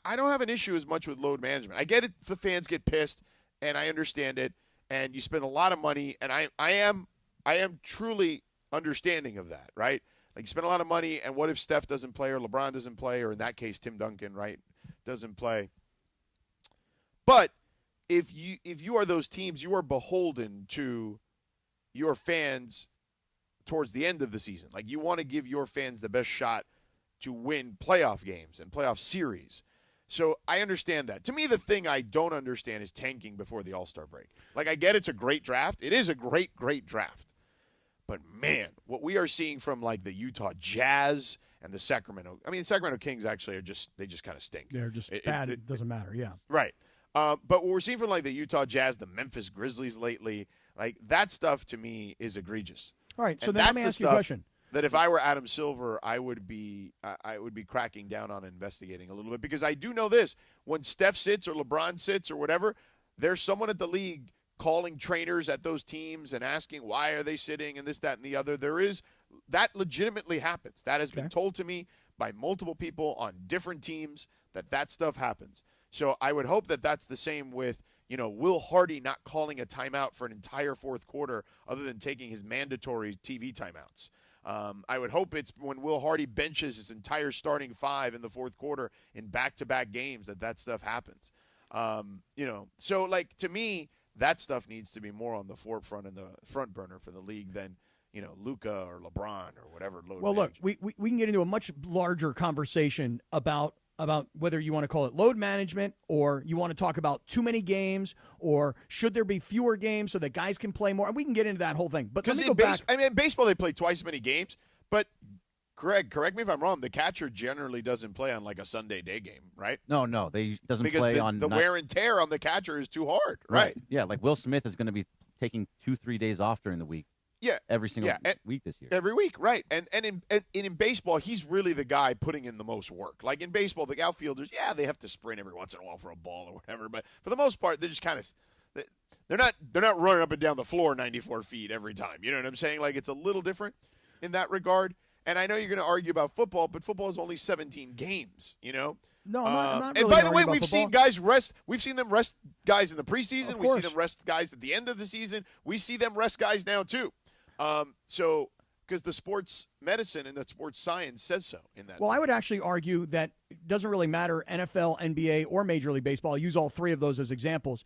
I don't have an issue as much with load management. I get it; the fans get pissed, and I understand it. And you spend a lot of money, and I am truly understanding of that, right? Like, you spend a lot of money, and what if Steph doesn't play or LeBron doesn't play, or in that case, Tim Duncan, right, doesn't play? But if you are those teams, you are beholden to your fans towards the end of the season. Like, you want to give your fans the best shot to win playoff games and playoff series. So I understand that. To me, the thing I don't understand is tanking before the All-Star break. Like, I get it's a great draft. It is a great, great draft. But, man, what we are seeing from, like, the Utah Jazz and the Sacramento – I mean, the Sacramento Kings actually they just kind of stink. They're just bad. It doesn't matter, yeah. Right. But what we're seeing from, like, the Utah Jazz, the Memphis Grizzlies lately, like, that stuff to me is egregious. All right, so then let me ask you a question. That if I were Adam Silver, I would be cracking down on investigating a little bit, because I do know this: when Steph sits or LeBron sits or whatever, there's someone at the league calling trainers at those teams and asking why are they sitting and this, that, and the other. That legitimately happens. That has been told to me by multiple people on different teams that stuff happens. So I would hope that that's the same with, Will Hardy not calling a timeout for an entire fourth quarter other than taking his mandatory TV timeouts. I would hope it's when Will Hardy benches his entire starting five in the fourth quarter in back-to-back games that stuff happens. So, like, to me, that stuff needs to be more on the forefront and the front burner for the league than, Luka or LeBron or whatever. Well, look, we can get into a much larger conversation about whether you want to call it load management, or you want to talk about too many games, or should there be fewer games so that guys can play more. And we can get into that whole thing. But let me go back. I mean, in baseball, they play twice as many games. But, Greg, correct me if I'm wrong, the catcher generally doesn't play on, like, a Sunday day game, right? No, they doesn't play on. The wear and tear on the catcher is too hard, right? Yeah, like Will Smith is going to be taking 2-3 days off during the week. Yeah, every single week this year. Every week, right? And in baseball, he's really the guy putting in the most work. Like, in baseball, the outfielders, they have to sprint every once in a while for a ball or whatever, but for the most part, they're just kind of they're not running up and down the floor 94 feet every time. You know what I'm saying? Like, it's a little different in that regard. And I know you're going to argue about football, but football is only 17 games. No, I'm not really and by the way, we've football. Seen guys rest. We've seen them rest guys in the preseason. We see them rest guys at the end of the season. We see them rest guys now too. So, because the sports medicine and the sports science says so in that. Well, I would actually argue that it doesn't really matter NFL, NBA, or Major League Baseball. I'll use all three of those as examples.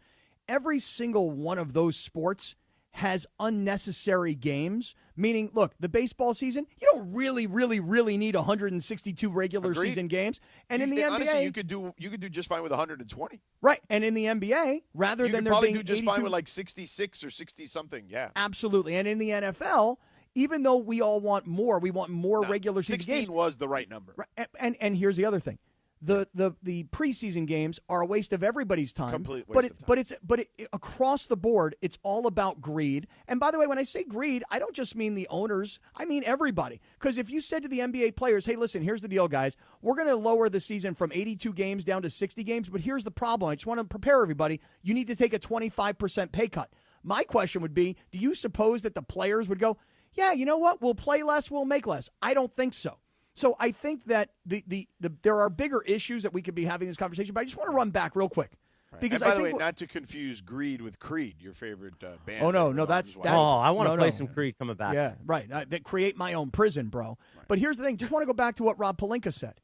Every single one of those sports has unnecessary games, meaning, look, the baseball season, you don't really, really, really need 162 regular season games. And in the NBA, honestly, you could do just fine with 120. Right, and in the NBA, rather than there being 82, do just fine with like 66 or 60 something. Yeah, absolutely. And in the NFL, even though we all want more, we want more regular season 16 games. 16 was the right number. Right. And here's the other thing. The preseason games are a waste of everybody's time. Complete waste of time. But across the board, it's all about greed. And by the way, when I say greed, I don't just mean the owners. I mean everybody. Because if you said to the NBA players, hey, listen, here's the deal, guys. We're going to lower the season from 82 games down to 60 games, but here's the problem. I just want to prepare everybody. You need to take a 25% pay cut. My question would be, do you suppose that the players would go, yeah, you know what? We'll play less, we'll make less. I don't think so. So I think that there are bigger issues that we could be having this conversation, but I just want to run back real quick. Right. Because and by the way, not to confuse Greed with Creed, your favorite band. Oh, no, that's that. Oh, I want to play some Creed coming back. Yeah, right. Create my own prison, bro. Right. But here's the thing. Just want to go back to what Rob Pelinka said.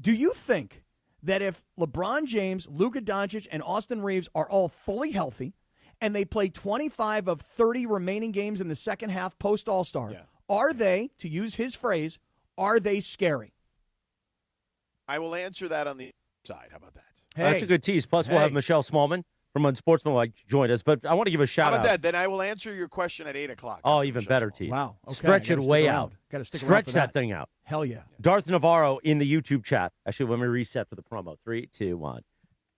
Do you think that if LeBron James, Luka Doncic, and Austin Reeves are all fully healthy and they play 25 of 30 remaining games in the second half post All-Star, are they, to use his phrase, are they scary? I will answer that on the side. How about that? Hey. That's a good tease. Plus, we'll have Michelle Smallman from Unsportsmanlike join us. But I want to give a shout out. How about that? Then I will answer your question at 8 o'clock. Oh, even better, tease. Wow. Okay. Stretch it way out. Got to stick Stretch around for that thing out. Hell yeah. Darth Navarro in the YouTube chat. Actually, let me reset for the promo. 3, 2, 1.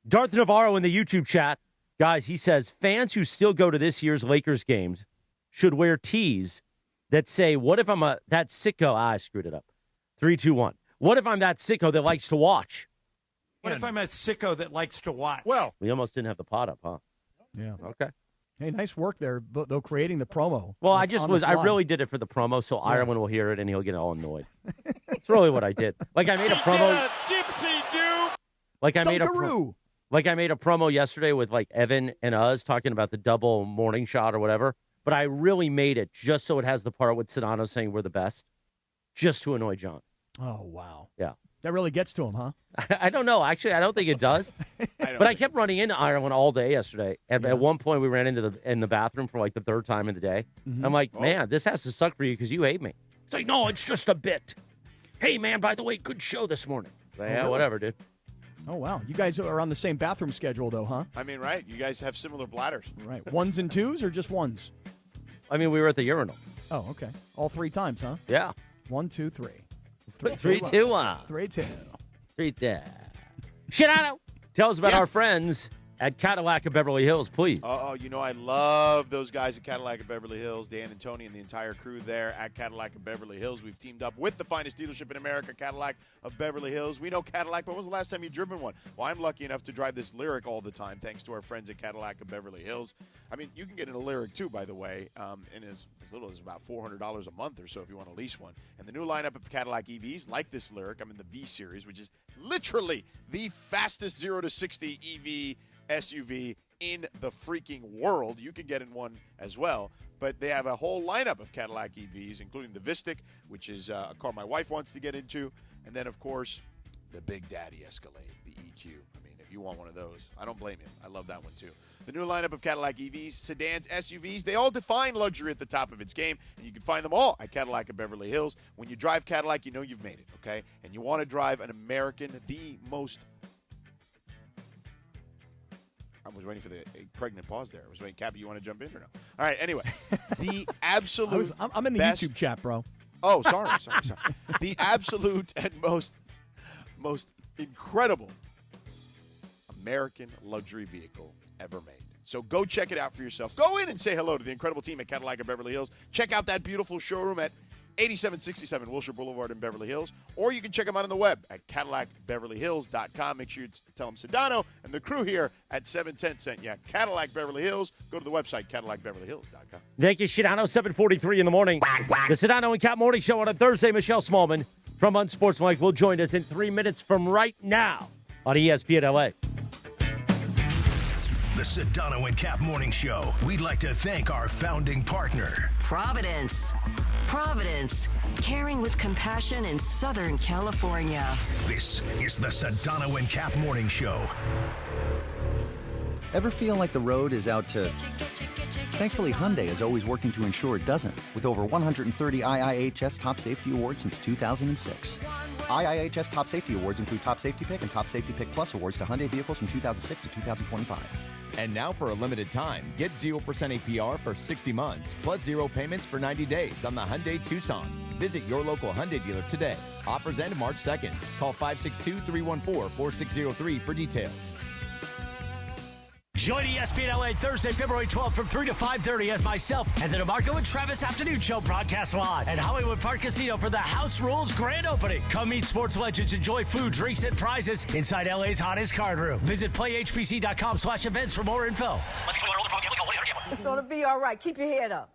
Darth Navarro in the YouTube chat. Guys, he says fans who still go to this year's Lakers games should wear tees that say, what if I'm that sicko? I screwed it up. 3, 2, 1. What if I'm that sicko that likes to watch? What if I'm a sicko that likes to watch? Well, we almost didn't have the pot up, huh? Yeah. Okay. Hey, nice work there, though, creating the promo. Well, I really did it for the promo, so Ireland will hear it and he'll get all annoyed. That's really what I did. Like I made a promo. Gypsy dude. Like I made a Dunkaroo. Like I made a promo yesterday with like Evan and Uz talking about the double morning shot or whatever. but I really made it just so it has the part with Sedano saying we're the best, just to annoy John. Oh, wow. Yeah. That really gets to him, huh? I don't know. Actually, I don't think it does. But I kept running into Ireland all day yesterday. And at one point, we ran into in the bathroom for like the third time in the day. Mm-hmm. I'm like, man, this has to suck for you because you hate me. It's like, no, it's just a bit. Hey, man, by the way, good show this morning. Like, yeah, really? whatever, dude. Oh, wow. You guys are on the same bathroom schedule, though, huh? I mean, right? You guys have similar bladders. Right. Ones and twos or just ones? I mean, we were at the urinal. Oh, okay. All 3 times, huh? Yeah. 1, 2, 3. 3, 2, 1. 3, 2. 3, 2. Sedano, tell us about our friends at Cadillac of Beverly Hills, please. Oh, you know I love those guys at Cadillac of Beverly Hills, Dan and Tony and the entire crew there at Cadillac of Beverly Hills. We've teamed up with the finest dealership in America, Cadillac of Beverly Hills. We know Cadillac, but when was the last time you've driven one? Well, I'm lucky enough to drive this Lyric all the time, thanks to our friends at Cadillac of Beverly Hills. I mean, you can get in a Lyric too, by the way, and as little as about $400 a month or so if you want to lease one. And the new lineup of Cadillac EVs, like this Lyric, I'm in the V Series, which is literally the fastest 0 to 60 EV SUV in the freaking world. You can get in one as well, but they have a whole lineup of Cadillac EVs, including the Vistic, which is a car my wife wants to get into, and then, of course, the Big Daddy Escalade, the EQ. I mean, if you want one of those, I don't blame you. I love that one, too. The new lineup of Cadillac EVs, sedans, SUVs, they all define luxury at the top of its game, and you can find them all at Cadillac of Beverly Hills. When you drive Cadillac, you know you've made it, okay? And you want to drive an American, the most... I was waiting for the pregnant pause there. I was waiting, Cappy, you want to jump in or no? All right, anyway. The absolute I'm in the best, YouTube chat, bro. Oh, sorry. The absolute and most incredible American luxury vehicle ever made. So go check it out for yourself. Go in and say hello to the incredible team at Cadillac of Beverly Hills. Check out that beautiful showroom at 8767 Wilshire Boulevard in Beverly Hills. Or you can check them out on the web at CadillacBeverlyHills.com. Make sure you tell them Sedano and the crew here at 710 sent you. Cadillac Beverly Hills. Go to the website, CadillacBeverlyHills.com. Thank you, Sedano. 7:43 in the morning. The Sedano and Cap Morning Show on a Thursday. Michelle Smallman from Unsportsmanlike will join us in 3 minutes from right now on ESPN LA. The Sedano and Cap Morning Show. We'd like to thank our founding partner, Providence. Providence, caring with compassion in Southern California. This is the Sedano and Cap Morning Show. Ever feel like the road is out to... Thankfully, Hyundai is always working to ensure it doesn't, with over 130 IIHS Top Safety Awards since 2006. IIHS Top Safety Awards include Top Safety Pick and Top Safety Pick Plus awards to Hyundai vehicles from 2006 to 2025. And now for a limited time, get 0% APR for 60 months, plus 0 payments for 90 days on the Hyundai Tucson. Visit your local Hyundai dealer today. Offers end March 2nd. Call 562-314-4603 for details. Join ESPN LA Thursday, February 12th from 3 to 5:30 as myself and the DeMarco and Travis Afternoon Show broadcast live at Hollywood Park Casino for the House Rules grand opening. Come meet sports legends, enjoy food, drinks, and prizes inside LA's hottest card room. Visit playhpc.com/events for more info. It's going to be all right. Keep your head up.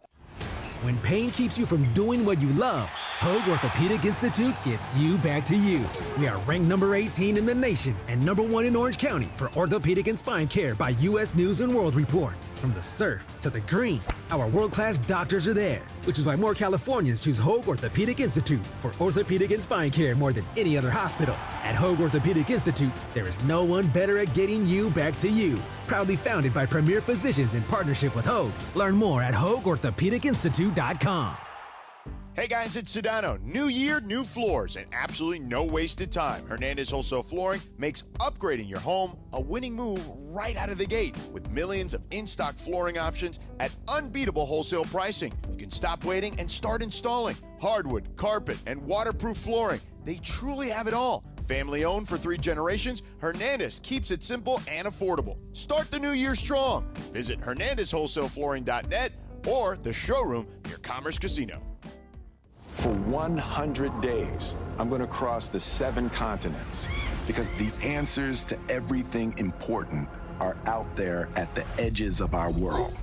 When pain keeps you from doing what you love, Hoag Orthopedic Institute gets you back to you. We are ranked number 18 in the nation and number 1 in Orange County for orthopedic and spine care by U.S. News & World Report. From the surf to the green, our world-class doctors are there, which is why more Californians choose Hoag Orthopedic Institute for orthopedic and spine care more than any other hospital. At Hoag Orthopedic Institute, there is no one better at getting you back to you. Proudly founded by premier physicians in partnership with Hoag. Learn more at HoagOrthopedicInstitute.com. Hey guys, it's Sedano. New year, new floors, and absolutely no wasted time. Hernandez Wholesale Flooring makes upgrading your home a winning move right out of the gate with millions of in-stock flooring options at unbeatable wholesale pricing. You can stop waiting and start installing hardwood, carpet, and waterproof flooring. They truly have it all. Family owned for 3 generations, Hernandez keeps it simple and affordable. Start the new year strong. Visit HernandezWholesaleFlooring.net or the showroom near Commerce Casino. For 100 days, I'm going to cross the 7 continents because the answers to everything important are out there at the edges of our world.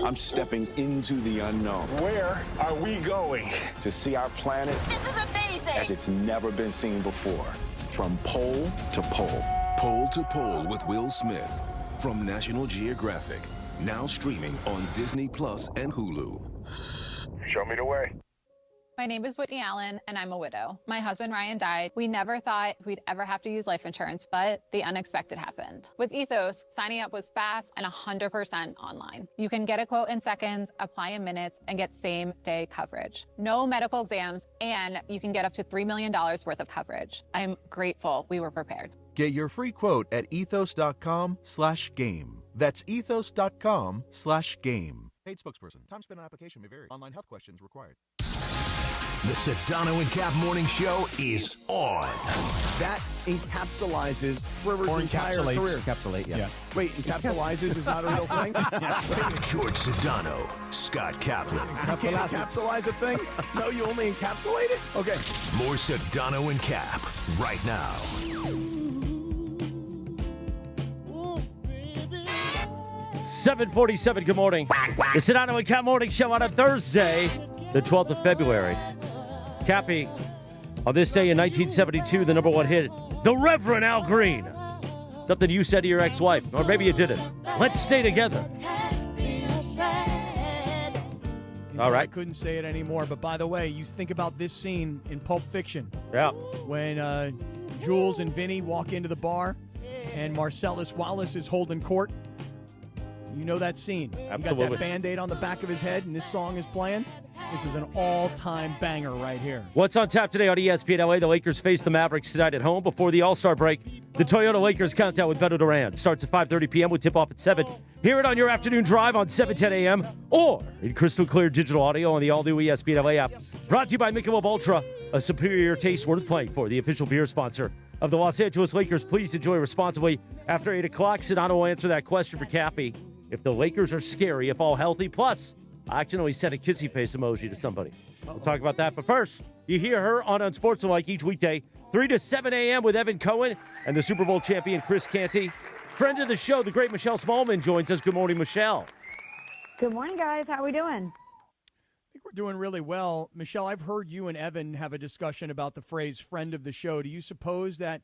I'm stepping into the unknown. Where are we going? To see our planet This is amazing. as it's never been seen before. From pole to pole. Pole to Pole with Will Smith from National Geographic. Now streaming on Disney Plus and Hulu. Show me the way. My name is Whitney Allen, and I'm a widow. My husband, Ryan, died. We never thought we'd ever have to use life insurance, but the unexpected happened. With Ethos, signing up was fast and 100% online. You can get a quote in seconds, apply in minutes, and get same-day coverage. No medical exams, and you can get up to $3 million worth of coverage. I'm grateful we were prepared. Get your free quote at ethos.com/game. That's ethos.com/game. Paid spokesperson. Time spent on application may vary. Online health questions required. The Sedano and Kap Morning Show is on. That encapsulizes Rivers' entire career. Encapsulate, yeah. Wait, encapsulizes is not a real thing? George Sedano, Scott Kaplan. You can't encapsulize a thing? No, you only encapsulate it? Okay. More Sedano and Kap right now. 7:47. Good morning. The Sedano and Kap Morning Show on a Thursday, the 12th of February. Cappy, on this day in 1972, the number one hit, The Reverend Al Green. Something you said to your ex-wife, or maybe you didn't. Let's stay together. All right. I couldn't say it anymore, but by the way, you think about this scene in Pulp Fiction. Yeah. When Jules and Vinny walk into the bar and Marcellus Wallace is holding court. You know that scene. Absolutely. You got that Band-Aid on the back of his head, and this song is playing. This is an all-time banger right here. What's on tap today on ESPN LA? The Lakers face the Mavericks tonight at home before the All-Star break. The Toyota Lakers countdown with Beto Duran starts at 5:30 p.m. with tip-off at 7. Hear it on your afternoon drive on 7:10 a.m. or in crystal clear digital audio on the all-new ESPN LA app. Brought to you by Michelob Ultra, a superior taste worth playing for, the official beer sponsor of the Los Angeles Lakers. Please enjoy responsibly. After 8 o'clock, Sedano will answer that question for Cappy. If the Lakers are scary, if all healthy, plus I accidentally sent a kissy face emoji to somebody. We'll talk about that. But first, you hear her on Unsportsmanlike each weekday, 3 to 7 a.m. with Evan Cohen and the Super Bowl champion Chris Canty. Friend of the show, the great Michelle Smallman, joins us. Good morning, Michelle. Good morning, guys. How are we doing? I think we're doing really well. Michelle, I've heard you and Evan have a discussion about the phrase friend of the show. Do you suppose that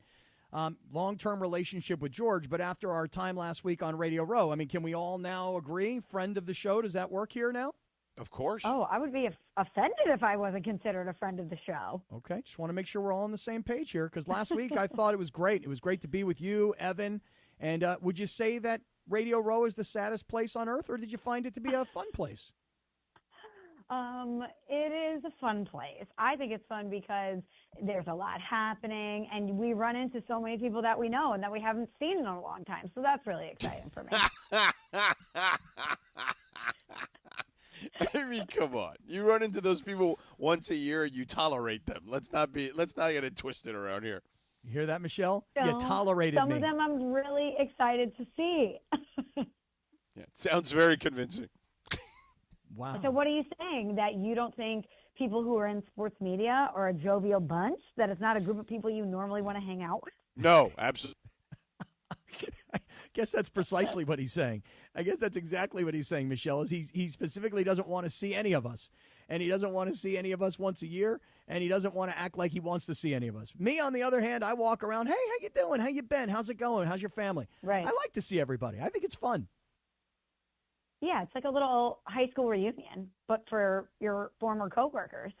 long-term relationship with George, but after our time last week on Radio Row, I mean, can we all now agree? Friend of the show, does that work here now? Of course. Oh, I would be offended if I wasn't considered a friend of the show. Okay, just want to make sure we're all on the same page here, because last week I thought it was great. It was great to be with you, Evan. And would you say that Radio Row is the saddest place on earth, or did you find it to be a fun place? It is a fun place. I think it's fun because there's a lot happening, and we run into so many people that we know and that we haven't seen in a long time. So that's really exciting for me. I mean, come on. You run into those people once a year, you tolerate them. Let's not get it twisted around here. You hear that, Michelle? So, you tolerated some me. of them I'm really excited to see. Yeah, it sounds very convincing. Wow. So what are you saying? That you don't think people who are in sports media are a jovial bunch? That it's not a group of people you normally want to hang out with? No, absolutely. I guess that's precisely what he's saying. I guess that's exactly what he's saying, Michelle, is he specifically doesn't want to see any of us. And he doesn't want to see any of us once a year, and he doesn't want to act like he wants to see any of us. Me, on the other hand, I walk around, hey, how you doing? How you been? How's it going? How's your family? Right. I like to see everybody. I think it's fun. Yeah, it's like a little high school reunion, but for your former coworkers.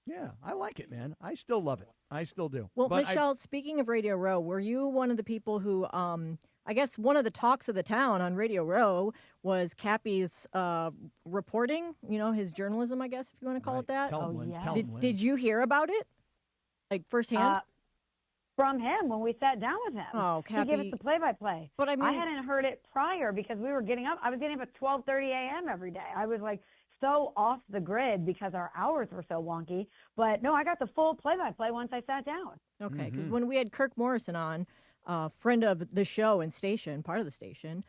Yeah, I like it, man. I still love it. I still do. Well, but Michelle, speaking of Radio Row, were you one of the people who, I guess one of the talks of the town on Radio Row was Cappy's reporting, his journalism, I guess, if you want to call it that. Tell him, Lindsay. Tell him, Lindsay. Did you hear about it? Like firsthand? From him when we sat down with him. Oh, Cappy. He gave us the play-by-play. But I hadn't heard it prior because we were getting up. I was getting up at 12:30 a.m. every day. I was like so off the grid because our hours were so wonky. But no, I got the full play-by-play once I sat down. Okay, because when we had Kirk Morrison on, friend of the show and station, part of the station,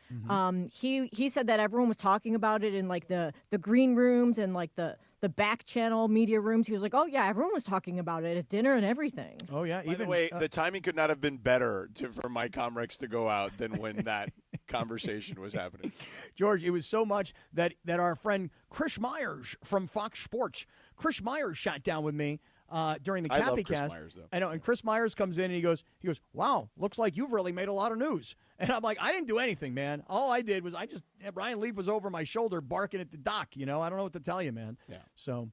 he said that everyone was talking about it in like the green rooms and like the back channel media rooms. He was like, oh yeah, everyone was talking about it at dinner and everything. Oh yeah. By the way, the timing could not have been better for my Comrex to go out than when that conversation was happening. George, it was so much that our friend Chris Myers from Fox Sports, Chris Myers sat down with me during the I love Cappy Chris cast. Myers, though. I know, and Chris Myers comes in and he goes, wow, looks like you've really made a lot of news. And I'm like, I didn't do anything, man. All I did was Ryan Leaf was over my shoulder barking at the dock. I don't know what to tell you, man. Yeah. So,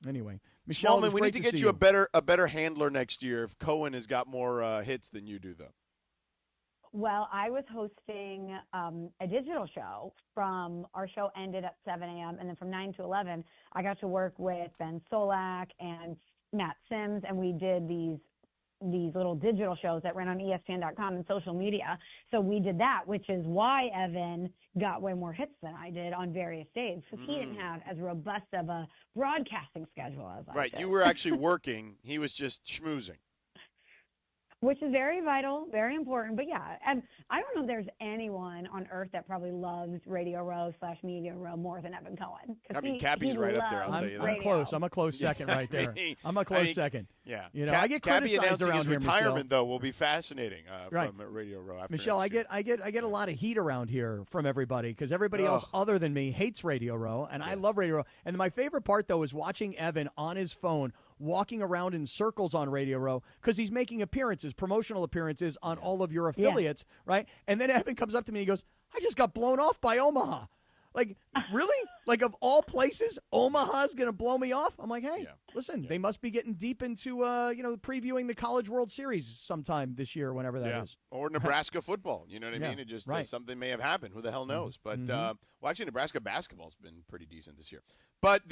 anyway. Michelle, Smallman, we need to get you a better handler next year if Cohen has got more hits than you do, though. Well, I was hosting a digital show. Our show ended at 7 a.m. and then from 9 to 11, I got to work with Ben Solak and Matt Sims, and we did these little digital shows that ran on ESPN.com and social media. So we did that, which is why Evan got way more hits than I did on various days, because he didn't have as robust of a broadcasting schedule as I did. Right, you were actually working. He was just schmoozing. Which is very vital, very important. But, yeah, and I don't know if there's anyone on earth that probably loves Radio Row / Media Row more than Evan Cohen. I mean, Cappy's right up there, I'll tell you that. I'm close. I'm a close second right there. I'm a close second. Yeah. I get criticized around his here, retirement, Michelle. though, will be fascinating from Radio Row. After Michelle, I get a lot of heat around here from everybody because everybody else other than me hates Radio Row, and I love Radio Row. And my favorite part, though, is watching Evan on his phone walking around in circles on Radio Row because he's making promotional appearances on all of your affiliates, right? And then Evan comes up to me and he goes, I just got blown off by Omaha. Like, really? Like, of all places, Omaha's going to blow me off? I'm like, hey, listen, they must be getting deep into, previewing the College World Series sometime this year, whenever that is. Or Nebraska football. You know what I mean? It just something may have happened. Who the hell knows? But, well, actually, Nebraska basketball's been pretty decent this year. But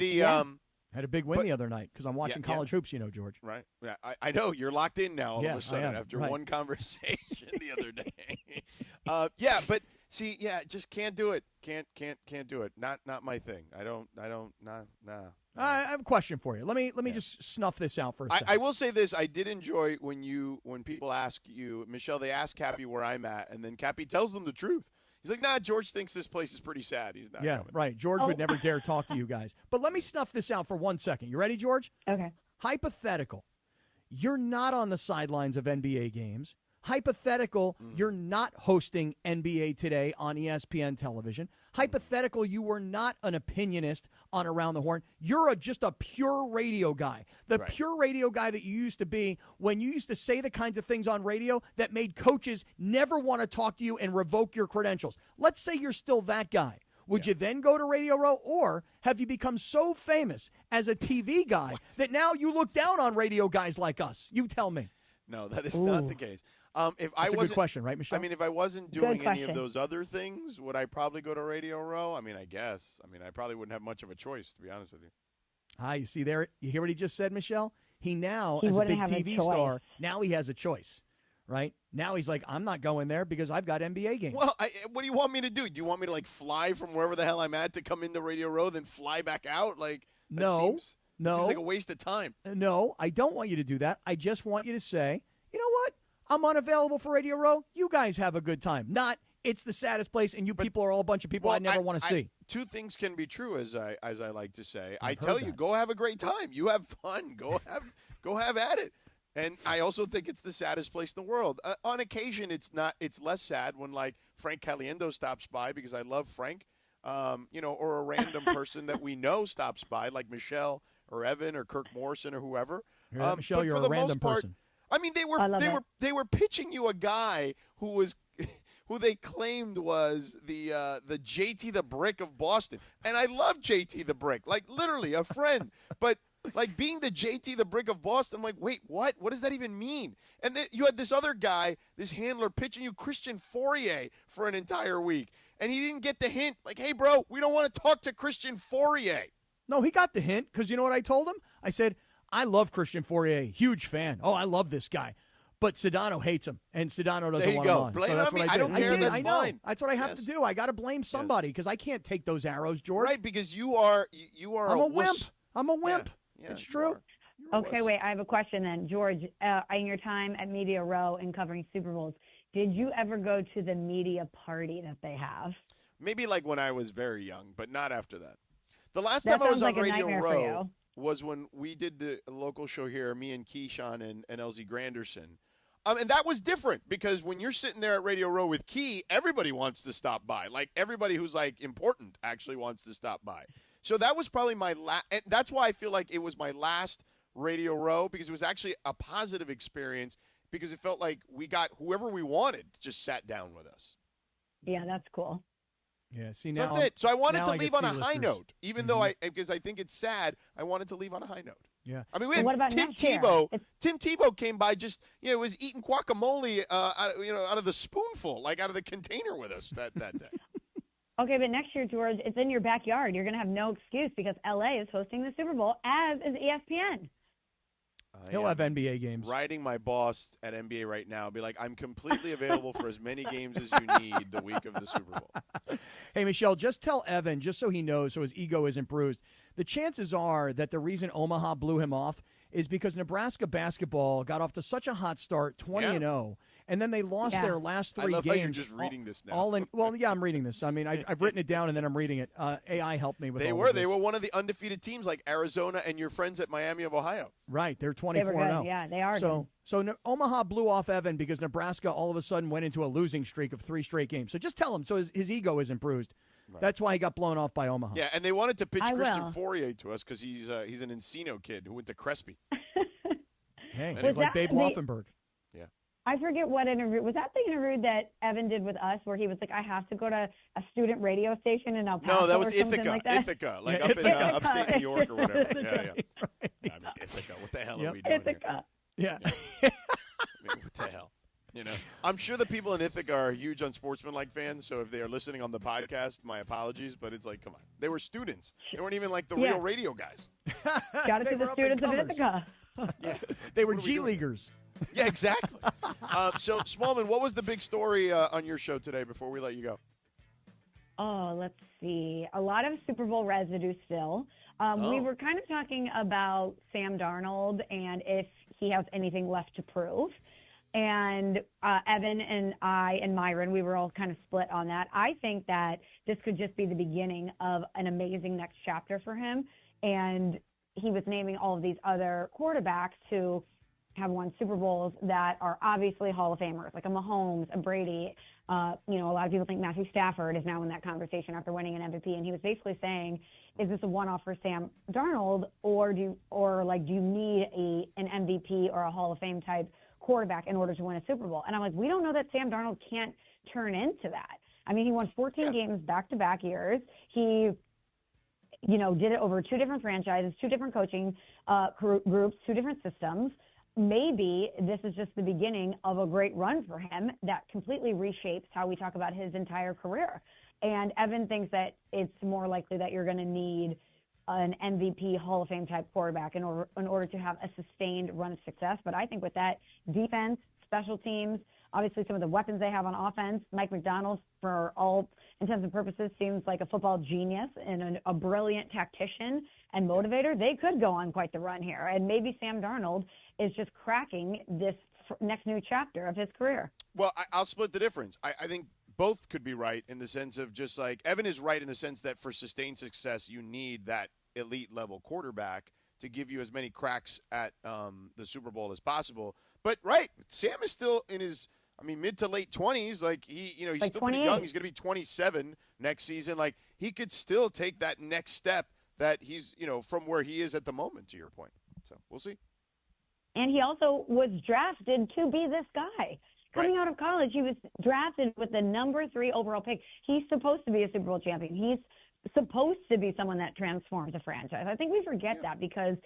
had a big win the other night because I'm watching college hoops, George. Right. Yeah, I know. You're locked in now all of a sudden after right. one conversation the other day. But see, just can't do it. Can't do it. Not my thing. Nah. I have a question for you. Let me just snuff this out for a second. I will say this. I did enjoy when people ask you, Michelle, they ask Cappy where I'm at, and then Cappy tells them the truth. He's like, nah, George thinks this place is pretty sad. He's not coming. Right. George would never dare talk to you guys. But let me snuff this out for 1 second. You ready, George? Okay. Hypothetical. You're not on the sidelines of NBA games. Hypothetical, you're not hosting NBA Today on ESPN television. Hypothetical, you were not an opinionist on Around the Horn. You're just a pure radio guy. The pure radio guy that you used to be when you used to say the kinds of things on radio that made coaches never want to talk to you and revoke your credentials. Let's say you're still that guy. Would you then go to Radio Row, or have you become so famous as a TV guy that now you look down on radio guys like us? You tell me. No, that is not the case. That's a good question, right, Michelle? I mean, if I wasn't doing any of those other things, would I probably go to Radio Row? I mean, I guess. I mean, I probably wouldn't have much of a choice, to be honest with you. You see there? You hear what he just said, Michelle? He now, as a big TV star, now he has a choice, right? Now he's like, I'm not going there because I've got NBA games. Well, what do you want me to do? Do you want me to, fly from wherever the hell I'm at to come into Radio Row, then fly back out? No. Seems like a waste of time. No, I don't want you to do that. I just want you to say, you know what? I'm unavailable for Radio Row. You guys have a good time. Not, it's the saddest place, and you people are all a bunch of people I never want to see. Two things can be true, as I like to say. I tell you, go have a great time. You have fun. Go have at it. And I also think it's the saddest place in the world. On occasion, it's not. It's less sad when Frank Caliendo stops by because I love Frank, or a random person that we know stops by, like Michelle or Evan or Kirk Morrison or whoever. Michelle, you're a random person. I mean, they were pitching you a guy who they claimed was the JT the Brick of Boston, and I love JT the Brick, literally a friend. But being the JT the Brick of Boston, I'm like, wait, what? What does that even mean? And then you had this other guy, this handler, pitching you Christian Fourier for an entire week, and he didn't get the hint. Hey, bro, we don't want to talk to Christian Fourier. No, he got the hint because you know what I told him? I said, I love Christian Fourier, huge fan. Oh, I love this guy. But Sedano hates him, and Sedano doesn't want him on. Blame so that's what I did. I don't care. That's fine. That's what I have to do. I got to blame somebody because I can't take those arrows, George. Right, because you are I'm a wimp. I'm a wimp. Yeah, it's true. Okay, wait. I have a question then. George, in your time at Media Row and covering Super Bowls, did you ever go to the media party that they have? Maybe when I was very young, but not after that. The last time I was on Radio Row was when we did the local show here, me and Keyshawn and LZ Granderson. And that was different because when you're sitting there at Radio Row with Key, everybody wants to stop by. Everybody who's important actually wants to stop by. So that was probably my last, and that's why I feel like it was my last Radio Row because it was actually a positive experience because it felt like we got whoever we wanted just sat down with us. Yeah, that's cool. Yeah, see, So now that's it. So I wanted to I leave get on a high C-listers. note, even though because I think it's sad, I wanted to leave on a high note. Yeah. I mean, we And had what about Tim next year? Tebow. Tim Tebow came by just, was eating guacamole, out of the spoonful, like out of the container with us that day. Okay, but next year, George, it's in your backyard. You're going to have no excuse because LA is hosting the Super Bowl, as is ESPN. He'll have NBA games. Riding my boss at NBA right now, be like, I'm completely available for as many games as you need the week of the Super Bowl. Hey, Michelle, just tell Evan, just so he knows, so his ego isn't bruised. The chances are that the reason Omaha blew him off is because Nebraska basketball got off to such a hot start, 20-0, and then they lost their last 3 I love games. how you're just reading this now. I'm reading this. I mean, I've written it down and then I'm reading it. AI helped me with They all were. of this. They were one of the undefeated teams like Arizona and your friends at Miami of Ohio. Right, they're They were 24-0. good. Yeah, they are So Omaha blew off Evan because Nebraska all of a sudden went into a losing streak of 3 straight games. So just tell him so his ego isn't bruised. Right. That's why he got blown off by Omaha. Yeah, and they wanted to pitch Christian Fourier to us because he's an Encino kid who went to Crespi. Hey, he's like Babe Laufenberg. Yeah. I forget what interview. Was that the interview that Evan did with us where he was like, I have to go to a student radio station in El Paso? No, that was or something Ithaca. Like that? Ithaca, like up in upstate New York or whatever. Yeah. I mean, Ithaca. What the hell are we doing Ithaca. here? Yeah. I mean, what the hell? I'm sure the people in Ithaca are huge unsportsmanlike fans, so if they are listening on the podcast, my apologies, but it's like, come on. They were students. They weren't even like the real radio guys. Got to see the students of Ithaca. Yeah. They were G-Leaguers. Yeah, exactly. So, Smallman, what was the big story on your show today before we let you go? Oh, let's see. A lot of Super Bowl residue still. We were kind of talking about Sam Darnold and if he has anything left to prove. And Evan and I and Myron, we were all kind of split on that. I think that this could just be the beginning of an amazing next chapter for him. And he was naming all of these other quarterbacks who have won Super Bowls that are obviously Hall of Famers, like a Mahomes, a Brady. A lot of people think Matthew Stafford is now in that conversation after winning an MVP. And he was basically saying, is this a one-off for Sam Darnold, or do you need an MVP or a Hall of Fame type quarterback in order to win a Super Bowl? And I'm like, we don't know that Sam Darnold can't turn into that. I mean, he won 14 games back-to-back years. He, did it over 2 different franchises, 2 different coaching groups, 2 different systems. Maybe this is just the beginning of a great run for him that completely reshapes how we talk about his entire career. And Evan thinks that it's more likely that you're going to need an MVP Hall of Fame type quarterback in order to have a sustained run of success. But I think with that defense, special teams, obviously some of the weapons they have on offense, Mike McDonald, for all intents and purposes, seems like a football genius and a brilliant tactician and motivator. They could go on quite the run here. And maybe Sam Darnold is just cracking this next new chapter of his career. Well, I'll split the difference. I think both could be right in the sense of just like Evan is right in the sense that for sustained success, you need that elite level quarterback to give you as many cracks at the Super Bowl as possible. But Sam is still in his, mid to late 20s. Like he's like still 28. pretty young. He's going to be 27 next season. Like he could still take that next step that he's, from where he is at the moment, to your point. So we'll see. And he also was drafted to be this guy. Coming out of college, he was drafted with the number 3 overall pick. He's supposed to be a Super Bowl champion. He's supposed to be someone that transforms a franchise. I think we forget that because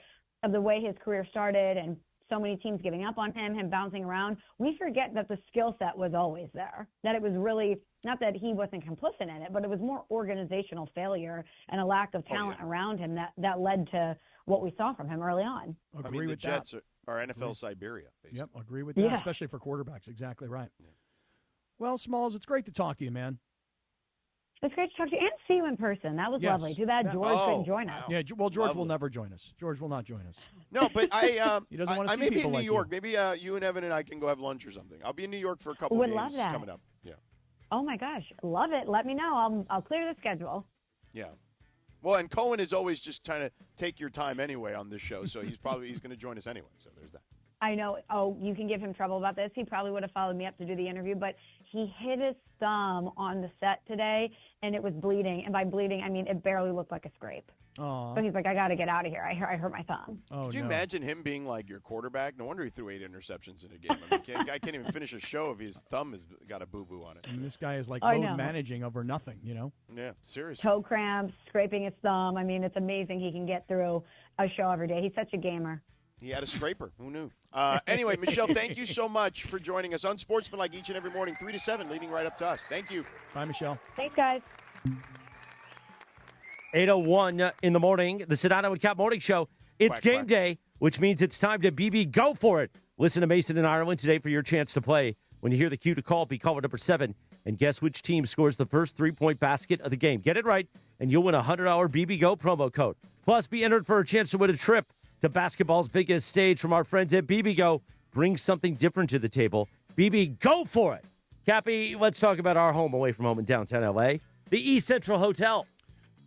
of the way his career started and so many teams giving up on him bouncing around. We forget that the skill set was always there, that it was really not that he wasn't complicit in it, but it was more organizational failure and a lack of talent around him that led to what we saw from him early on. Agree with the Jets are NFL Siberia, basically. Yep, agree with that, especially for quarterbacks. Exactly right. Yeah. Well, Smalls, it's great to talk to you, man. It's great to talk to you and see you in person. That was lovely. Too bad George couldn't join us. Yeah, well, George will never join us. George will not join us. No, but he doesn't want to see may be people in New like York. you. Maybe you and Evan and I can go have lunch or something. I'll be in New York for a couple Would of love games that. coming up. Yeah. Oh my gosh, love it. Let me know. I'll clear the schedule. Yeah. Well, and Cohen is always just trying to take your time anyway on this show, so he's going to join us anyway. So there's that. I know. Oh, you can give him trouble about this. He probably would have followed me up to do the interview, but he hit his thumb on the set today, and it was bleeding. And by bleeding, I mean it barely looked like a scrape. Aw. So he's like, I got to get out of here. I hurt my thumb. Oh, Could you imagine him being like your quarterback? No wonder he threw 8 interceptions in a game. I mean, guy can't even finish a show if his thumb has got a boo-boo on it. And this guy is like I load know. managing over nothing, you know? Yeah, seriously. Toe cramps, scraping his thumb. I mean, it's amazing he can get through a show every day. He's such a gamer. He had a scraper. Who knew? Anyway, Michelle, thank you so much for joining us on Sportsmanlike each and every morning, 3 to 7, leading right up to us. Thank you. Bye, Michelle. Thanks, guys. 8:01 in the morning, the Sedano and Kap Morning Show. It's Quack, game quack. day, which means it's time to BB go for it. Listen to Mason in Ireland today for your chance to play. When you hear the cue to call, be caller number 7, and guess which team scores the first 3-point basket of the game. Get it right, and you'll win a $100 BB Go promo code. Plus, be entered for a chance to win a trip to basketball's biggest stage from our friends at BB Go. Bring something different to the table. BB, go for it. Cappy, let's talk about our home away from home in downtown L.A., the East Central Hotel.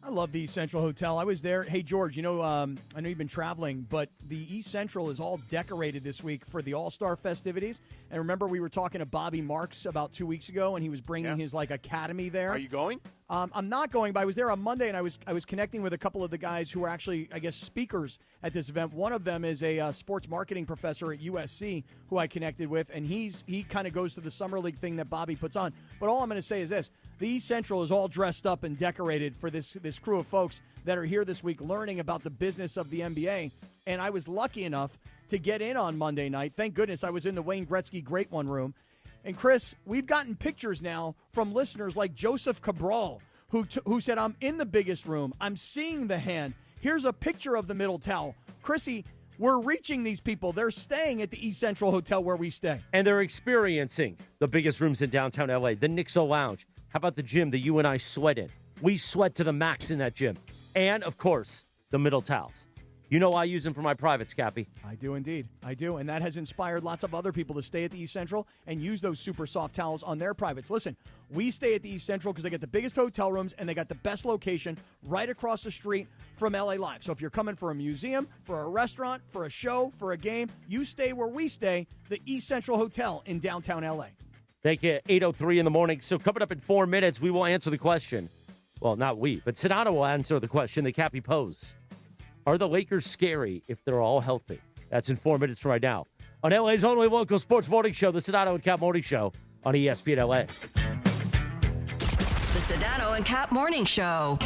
I love the East Central Hotel. I was there. Hey, George, I know you've been traveling, but the East Central is all decorated this week for the All-Star festivities. And remember, we were talking to Bobby Marks about 2 weeks ago, and he was bringing his, academy there. Are you going? I'm not going, but I was there on Monday, and I was connecting with a couple of the guys who are actually, I guess, speakers at this event. One of them is a sports marketing professor at USC who I connected with, and he kind of goes to the Summer League thing that Bobby puts on. But all I'm going to say is this. The East Central is all dressed up and decorated for this crew of folks that are here this week learning about the business of the NBA. And I was lucky enough to get in on Monday night. Thank goodness I was in the Wayne Gretzky Great One room. And, Chris, we've gotten pictures now from listeners like Joseph Cabral, who said, I'm in the biggest room. I'm seeing the hand. Here's a picture of the middle towel. Chrissy, we're reaching these people. They're staying at the East Central Hotel where we stay. And they're experiencing the biggest rooms in downtown L.A., the Nixo Lounge. How about the gym that you and I sweat in? We sweat to the max in that gym. And, of course, the middle towels. You know I use them for my privates, Cappy. I do indeed. I do. And that has inspired lots of other people to stay at the East Central and use those super soft towels on their privates. Listen, we stay at the East Central because they got the biggest hotel rooms and they got the best location right across the street from LA Live. So if you're coming for a museum, for a restaurant, for a show, for a game, you stay where we stay, the East Central Hotel in downtown LA. Thank you. 8:03 in the morning. So coming up in 4 minutes, we will answer the question. Well, not we, but Sedano will answer the question that Cappy posed. Are the Lakers scary if they're all healthy? That's in 4 minutes from right now. On LA's only local sports morning show, the Sedano and Kap Morning Show on ESPN LA. The Sedano and Kap Morning Show.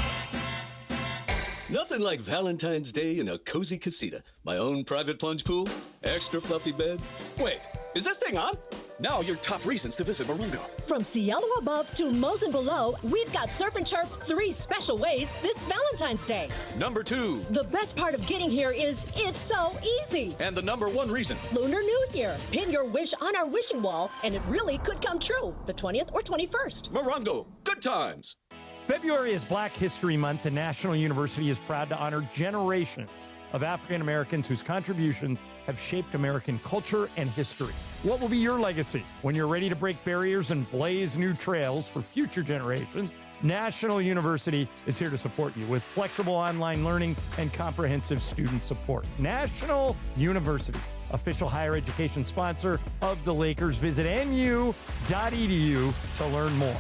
Nothing like Valentine's Day in a cozy casita. My own private plunge pool, extra fluffy bed. Wait, is this thing on? Now your top reasons to visit Morongo. From Cielo above to Mosen below, we've got Surf and Turf 3 special ways this Valentine's Day. Number 2. The best part of getting here is it's so easy. And the number 1 reason. Lunar New Year. Pin your wish on our wishing wall, and it really could come true. The 20th or 21st. Morongo, good times. February is Black History Month, and National University is proud to honor generations of African Americans whose contributions have shaped American culture and history. What will be your legacy when you're ready to break barriers and blaze new trails for future generations? National University is here to support you with flexible online learning and comprehensive student support. National University, official higher education sponsor of the Lakers. Visit nu.edu to learn more.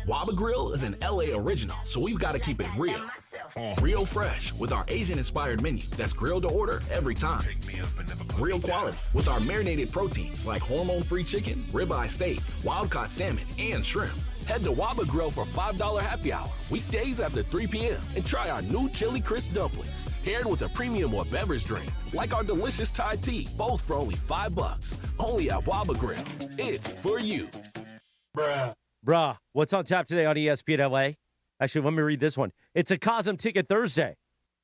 Waba Grill is an LA original, so we've got to keep it real. Real fresh with our Asian-inspired menu that's grilled to order every time. Real quality with our marinated proteins like hormone-free chicken, ribeye steak, wild-caught salmon, and shrimp. Head to Waba Grill for $5 happy hour, weekdays after 3 p.m. and try our new chili crisp dumplings, paired with a premium or beverage drink, like our delicious Thai tea, both for only $5. Only at Waba Grill. It's for you. Bruh, what's on tap today on ESPN LA? Actually, let me read this one. It's a Cosm Ticket Thursday.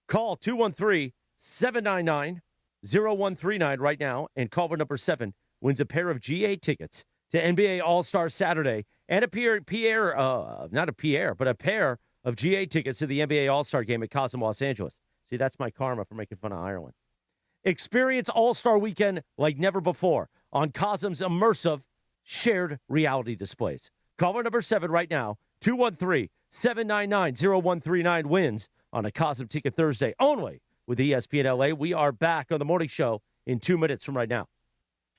Call 213-799-0139 right now, and caller number 7 wins a pair of GA tickets to NBA All-Star Saturday and a pair of GA tickets to the NBA All-Star Game at Cosm Los Angeles. See, that's my karma for making fun of Ireland. Experience All-Star Weekend like never before on Cosm's immersive shared reality displays. Caller number 7 right now, 213-799-0139 wins on a Cosm Ticket Thursday only with ESPN LA. We are back on the morning show in 2 minutes from right now.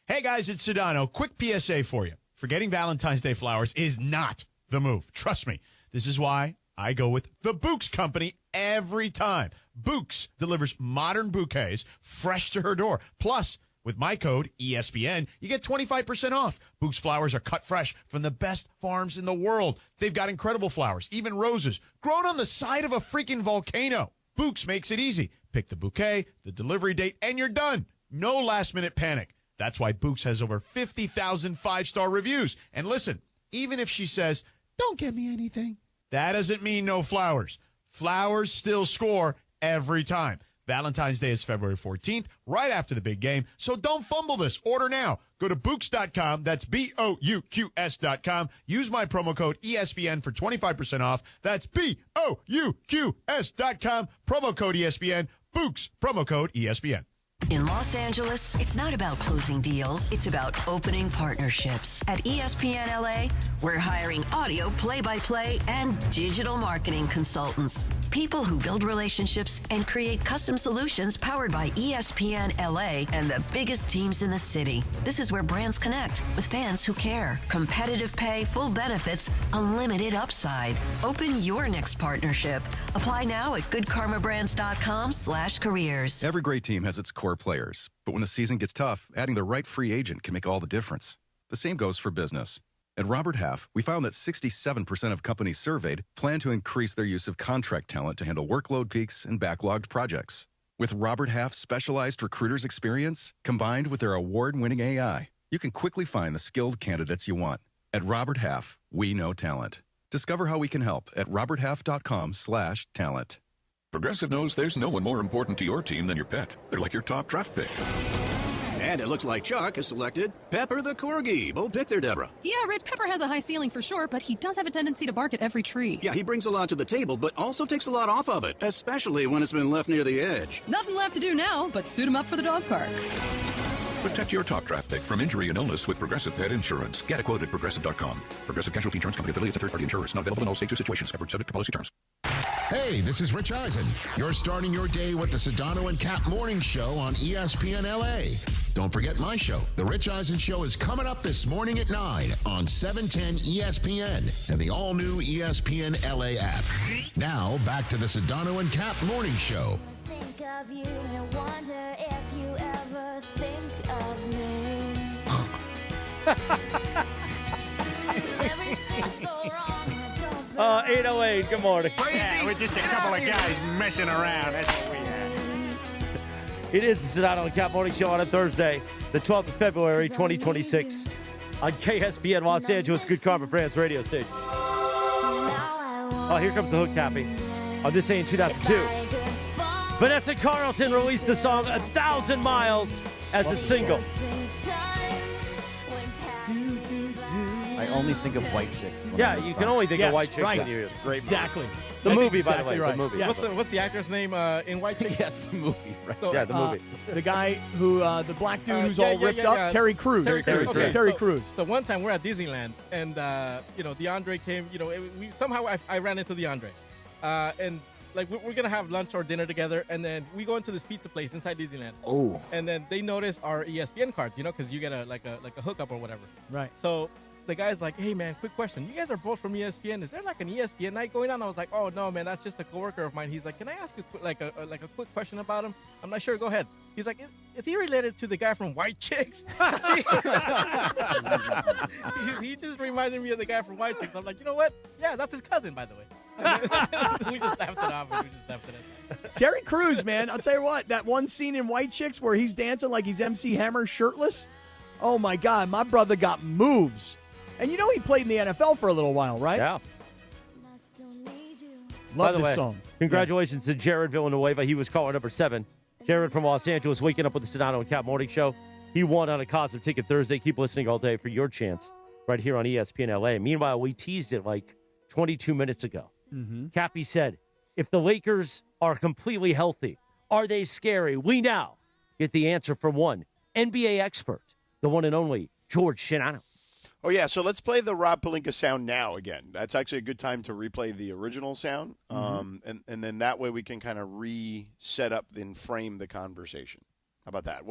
Hey, guys, it's Sedano. Quick PSA for you. Forgetting Valentine's Day flowers is not the move. Trust me. This is why I go with the Bouqs Company every time. Bouqs delivers modern bouquets fresh to her door. Plus, with my code, ESPN, you get 25% off. Bouqs flowers are cut fresh from the best farms in the world. They've got incredible flowers, even roses, grown on the side of a freaking volcano. Bouqs makes it easy. Pick the bouquet, the delivery date, and you're done. No last-minute panic. That's why Bouqs has over 50,000 five-star reviews. And listen, even if she says, don't get me anything, that doesn't mean no flowers. Flowers still score every time. Valentine's Day is February 14th, right after the big game, so don't fumble this. Order now. Go to Bouqs.com. That's BOUQS.com. Use my promo code ESPN for 25% off. That's BOUQS.com. Promo code ESPN. Bouqs. Promo code ESPN. In Los Angeles, it's not about closing deals. It's about opening partnerships. At ESPN LA, we're hiring audio play-by-play and digital marketing consultants. People who build relationships and create custom solutions powered by ESPN LA and the biggest teams in the city. This is where brands connect with fans who care. Competitive pay, full benefits, unlimited upside. Open your next partnership. Apply now at goodkarmabrands.com/careers. Every great team has its core players, but when the season gets tough, adding the right free agent can make all the difference. The same goes for business. At Robert Half, we found that 67% of companies surveyed plan to increase their use of contract talent to handle workload peaks and backlogged projects. With Robert Half's specialized recruiters' experience, combined with their award-winning AI, you can quickly find the skilled candidates you want. At Robert Half, we know talent. Discover how we can help at roberthalf.com/talent. Progressive knows there's no one more important to your team than your pet. They're like your top draft pick. And it looks like Chuck has selected Pepper the Corgi. Bold pick there, Deborah. Yeah, Rich, Pepper has a high ceiling for sure, but he does have a tendency to bark at every tree. Yeah, he brings a lot to the table, but also takes a lot off of it, especially when it's been left near the edge. Nothing left to do now but suit him up for the dog park. Protect your top draft pick from injury and illness with Progressive Pet Insurance. Get a quote at Progressive.com. Progressive Casualty Insurance Company affiliates and third-party insurers. Not available in all states or situations. Covered subject to policy terms. Hey, this is Rich Eisen. You're starting your day with the Sedano and Kap Morning Show on ESPN LA. Don't forget my show. The Rich Eisen Show is coming up this morning at 9 on 710 ESPN and the all-new ESPN LA app. Now, back to the Sedano and Kap Morning Show. Think of you and I wonder if you ever think of me. 808, good morning. Yeah, we're just a couple of guys messing around. That's what we are. It is the Sedano and Kap Morning Show on a Thursday, the 12th of February, 2026, on KSPN Los Angeles, Good Karma Brands radio station. Oh, here comes the hook, Cappy. On this day in 2002, Vanessa Carlton released the song 1,000 Miles as a single. I only think of white chicks. Yeah, you can only think of white chicks. Right. Great Exactly. The That's movie, by the exactly way. right. The movie. Yes. What's the actor's name in White Chicks? Yes, the movie. Right. So, Yeah, the movie. The guy who, the black dude who's all ripped yeah. up, Terry Crews. Terry Crews. Okay, Terry so- Crews. So one time we're at Disneyland, and DeAndre came. I ran into DeAndre, and like we're gonna have lunch or dinner together, and then we go into this pizza place inside Disneyland. Oh. And then they notice our ESPN cards, because you get a hookup or whatever. Right. So the guy's like, "Hey man, quick question. You guys are both from ESPN. Is there like an ESPN night going on?" I was like, "Oh no, man, that's just a coworker of mine." He's like, "Can I ask a quick question about him?" I'm like, "Sure, go ahead." He's like, "Is he related to the guy from White Chicks?" He just reminded me of the guy from White Chicks. I'm like, you know what? Yeah, that's his cousin, by the way. We just laughed it off. Terry Crews, man. I'll tell you what, that one scene in White Chicks where he's dancing like he's MC Hammer shirtless. Oh, my God. My brother got moves. And you know he played in the NFL for a little while, right? Yeah. Love By the this way, song. congratulations to Jared Villanueva. He was caller number 7. Jared from Los Angeles, waking up with the Sedano and Kap Morning Show. He won on a Cosmic Ticket Thursday. Keep listening all day for your chance right here on ESPN LA. Meanwhile, we teased it like 22 minutes ago. Mm-hmm. Cappy said, if the Lakers are completely healthy, are they scary? We now get the answer from one NBA expert, the one and only George Shinano. Oh, yeah, so let's play the Rob Pelinka sound now again. That's actually a good time to replay the original sound, and then that way we can kind of reset up and frame the conversation. How about that?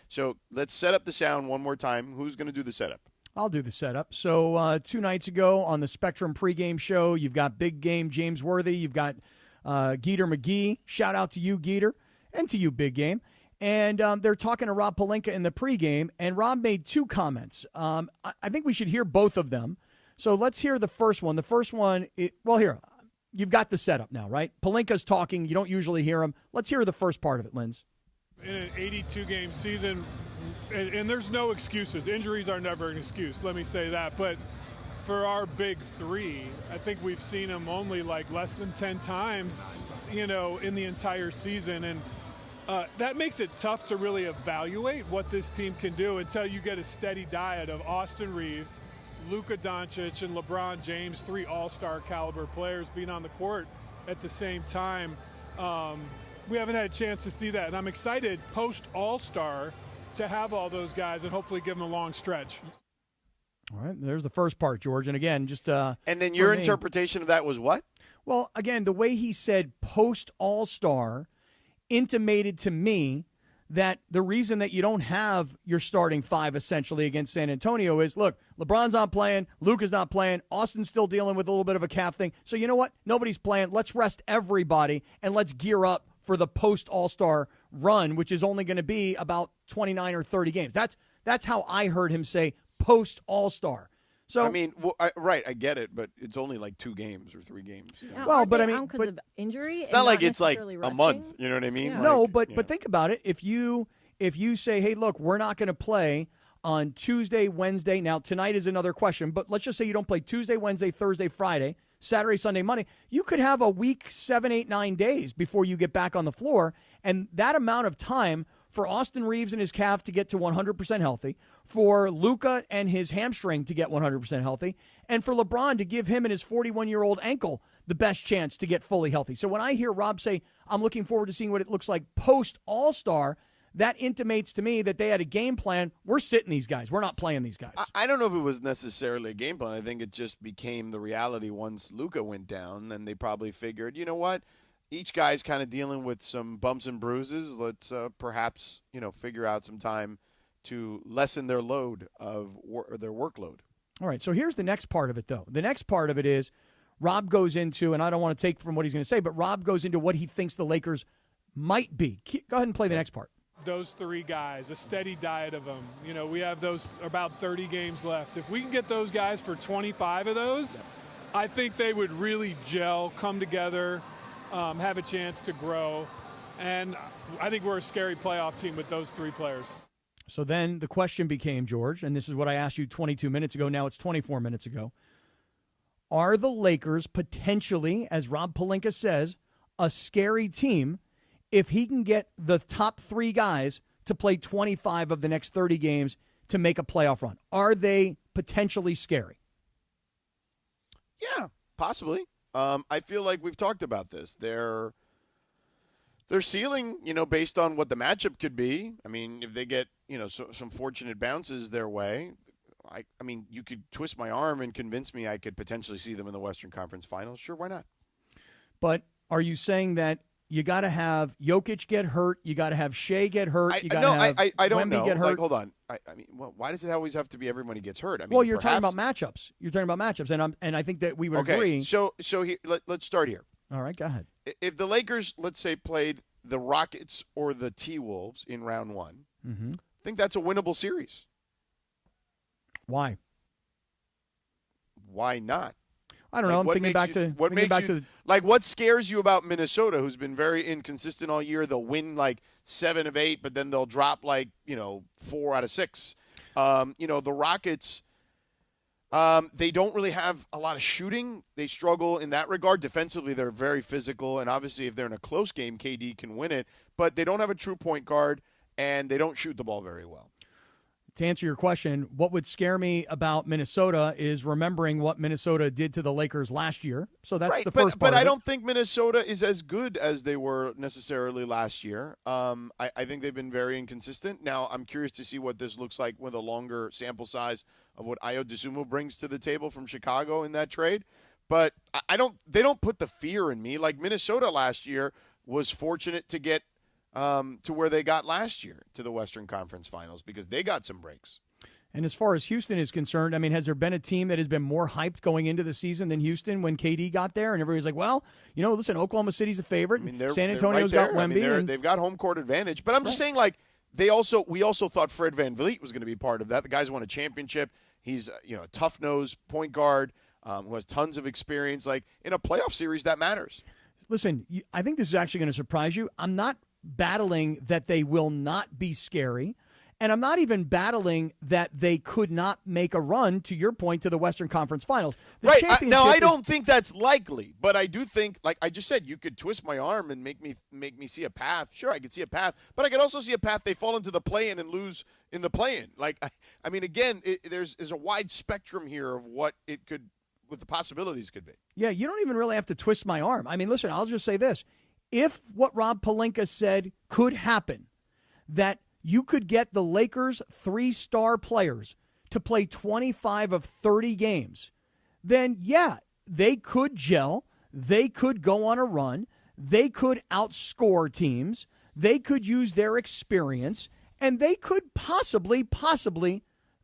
So let's set up the sound one more time. Who's going to do the setup? I'll do the setup. So 2 nights ago on the Spectrum pregame show, you've got Big Game James Worthy. You've got Geeter McGee. Shout out to you, Geeter, and to you, Big Game. And they're talking to Rob Pelinka in the pregame, and Rob made 2 comments. I think we should hear both of them. So let's hear the first one. The first one, here, you've got the setup now, right? Pelinka's talking. You don't usually hear him. Let's hear the first part of it, Linz. In an 82-game season, and there's no excuses. Injuries are never an excuse, let me say that. But for our big 3, I think we've seen them only like less than 10 times, in the entire season. And that makes it tough to really evaluate what this team can do until you get a steady diet of Austin Reeves, Luka Doncic, and LeBron James, 3 all-star caliber players being on the court at the same time. We haven't had a chance to see that, and I'm excited post-all-star to have all those guys and hopefully give them a long stretch. All right, there's the first part, George. And again, just and then your interpretation of that was what? Well, again, the way he said post-all-star intimated to me that the reason that you don't have your starting 5 essentially against San Antonio is, look, LeBron's not playing, Luka's not playing, Austin's still dealing with a little bit of a calf thing. So you know what? Nobody's playing. Let's rest everybody and let's gear up for the post-All-Star run, which is only going to be about 29 or 30 games. That's how I heard him say post-All-Star. So I mean, right, I get it, but it's only like 2 games or 3 games. Yeah, well, but I out mean, because of injury. It's not like it's like a month. You know what I mean? Yeah. No, but think about it. If you say, hey, look, we're not going to play on Tuesday, Wednesday. Now tonight is another question, but let's just say you don't play Tuesday, Wednesday, Thursday, Friday, Saturday, Sunday, Monday. You could have a week, 7, 8, 9 days before you get back on the floor, and that amount of time for Austin Reeves and his calf to get to 100% healthy, for Luka and his hamstring to get 100% healthy, and for LeBron to give him and his 41-year-old ankle the best chance to get fully healthy. So when I hear Rob say, I'm looking forward to seeing what it looks like post-All-Star, that intimates to me that they had a game plan. We're sitting these guys. We're not playing these guys. I don't know if it was necessarily a game plan. I think it just became the reality once Luka went down, and they probably figured, you know what? Each guy's kind of dealing with some bumps and bruises. Let's perhaps, figure out some time to lessen their load of their workload. All right, so here's the next part of it, though. The next part of it is Rob goes into, and I don't want to take from what he's going to say, but Rob goes into what he thinks the Lakers might be. Go ahead and play the next part. Those 3 guys, a steady diet of them. We have those about 30 games left. If we can get those guys for 25 of those, I think they would really gel, come together, have a chance to grow. And I think we're a scary playoff team with those 3 players. So then the question became, George, and this is what I asked you 22 minutes ago. Now it's 24 minutes ago. Are the Lakers potentially, as Rob Pelinka says, a scary team if he can get the top 3 guys to play 25 of the next 30 games to make a playoff run? Are they potentially scary? Yeah, possibly. I feel like we've talked about this. Their ceiling, based on what the matchup could be. I mean, if they get, some fortunate bounces their way, I mean, you could twist my arm and convince me I could potentially see them in the Western Conference Finals. Sure, why not? But are you saying that you got to have Jokic get hurt, you got to have Shea get hurt, you got to have I don't Wemby know. get hurt? Like, hold on. I mean, why does it always have to be everybody gets hurt? I mean, well, you're perhaps... talking about matchups. And I think that we would agree. So here, let's start here. All right, go ahead. If the Lakers, let's say, played the Rockets or the T-Wolves in round 1, Mm-hmm. I think that's a winnable series. Why? Why not? I don't know. I'm thinking back to what scares you about Minnesota, who's been very inconsistent all year? They'll win like 7 of 8, but then they'll drop 4 out of 6. The Rockets, they don't really have a lot of shooting. They struggle in that regard. Defensively, they're very physical, and obviously if they're in a close game, KD can win it. But they don't have a true point guard, and they don't shoot the ball very well. To answer your question, what would scare me about Minnesota is remembering what Minnesota did to the Lakers last year. So that's the first part. But I don't think Minnesota is as good as they were necessarily last year. I think they've been very inconsistent. Now, I'm curious to see what this looks like with a longer sample size of what Ayo Dosunmu brings to the table from Chicago in that trade. But they don't put the fear in me. Like Minnesota last year was fortunate to get to where they got last year, to the Western Conference Finals, because they got some breaks. And as far as Houston is concerned, I mean, has there been a team that has been more hyped going into the season than Houston when KD got there? And everybody's like, well, listen, Oklahoma City's a favorite. I mean, San Antonio's got Wemby. They've got home court advantage. But I'm just saying, like, we also thought Fred VanVleet was going to be part of that. The guy's won a championship. He's a tough-nosed point guard who has tons of experience. Like, in a playoff series, that matters. Listen, I think this is actually going to surprise you. I'm not battling that they will not be scary. And I'm not even battling that they could not make a run, to your point, to the Western Conference Finals. Right. Now, I don't think that's likely, but I do think, like I just said, you could twist my arm and make me see a path. Sure, I could see a path, but I could also see a path they fall into the play-in and lose in the play-in. Like, I mean, again, there's a wide spectrum here of what the possibilities could be. Yeah, you don't even really have to twist my arm. I mean, listen, I'll just say this. If what Rob Pelinka said could happen, that you could get the Lakers' 3-star players to play 25 of 30 games, then, yeah, they could gel. They could go on a run. They could outscore teams. They could use their experience, and they could possibly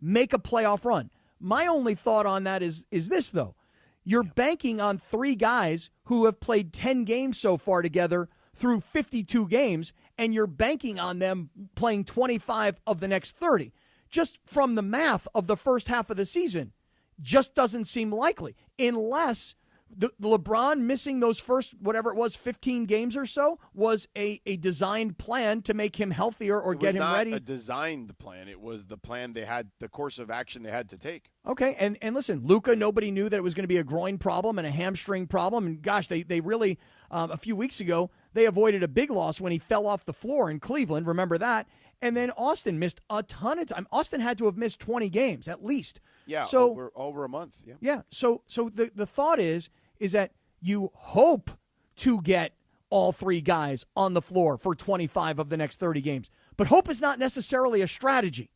make a playoff run. My only thought on that is this, though. You're banking on 3 guys who have played 10 games so far together through 52 games, and you're banking on them playing 25 of the next 30. Just from the math of the first half of the season, just doesn't seem likely, unless the LeBron missing those first, 15 games or so was a designed plan to make him healthier or get him ready. It was not a designed plan. It was the plan they had, the course of action they had to take. Okay, and listen, Luka, nobody knew that it was going to be a groin problem and a hamstring problem. And gosh, they really, a few weeks ago, they avoided a big loss when he fell off the floor in Cleveland. Remember that? And then Austin missed a ton of time. Austin had to have missed 20 games at least. Yeah, so over a month. Yeah. Yeah. So the thought is that you hope to get all 3 guys on the floor for 25 of the next 30 games, but hope is not necessarily a strategy.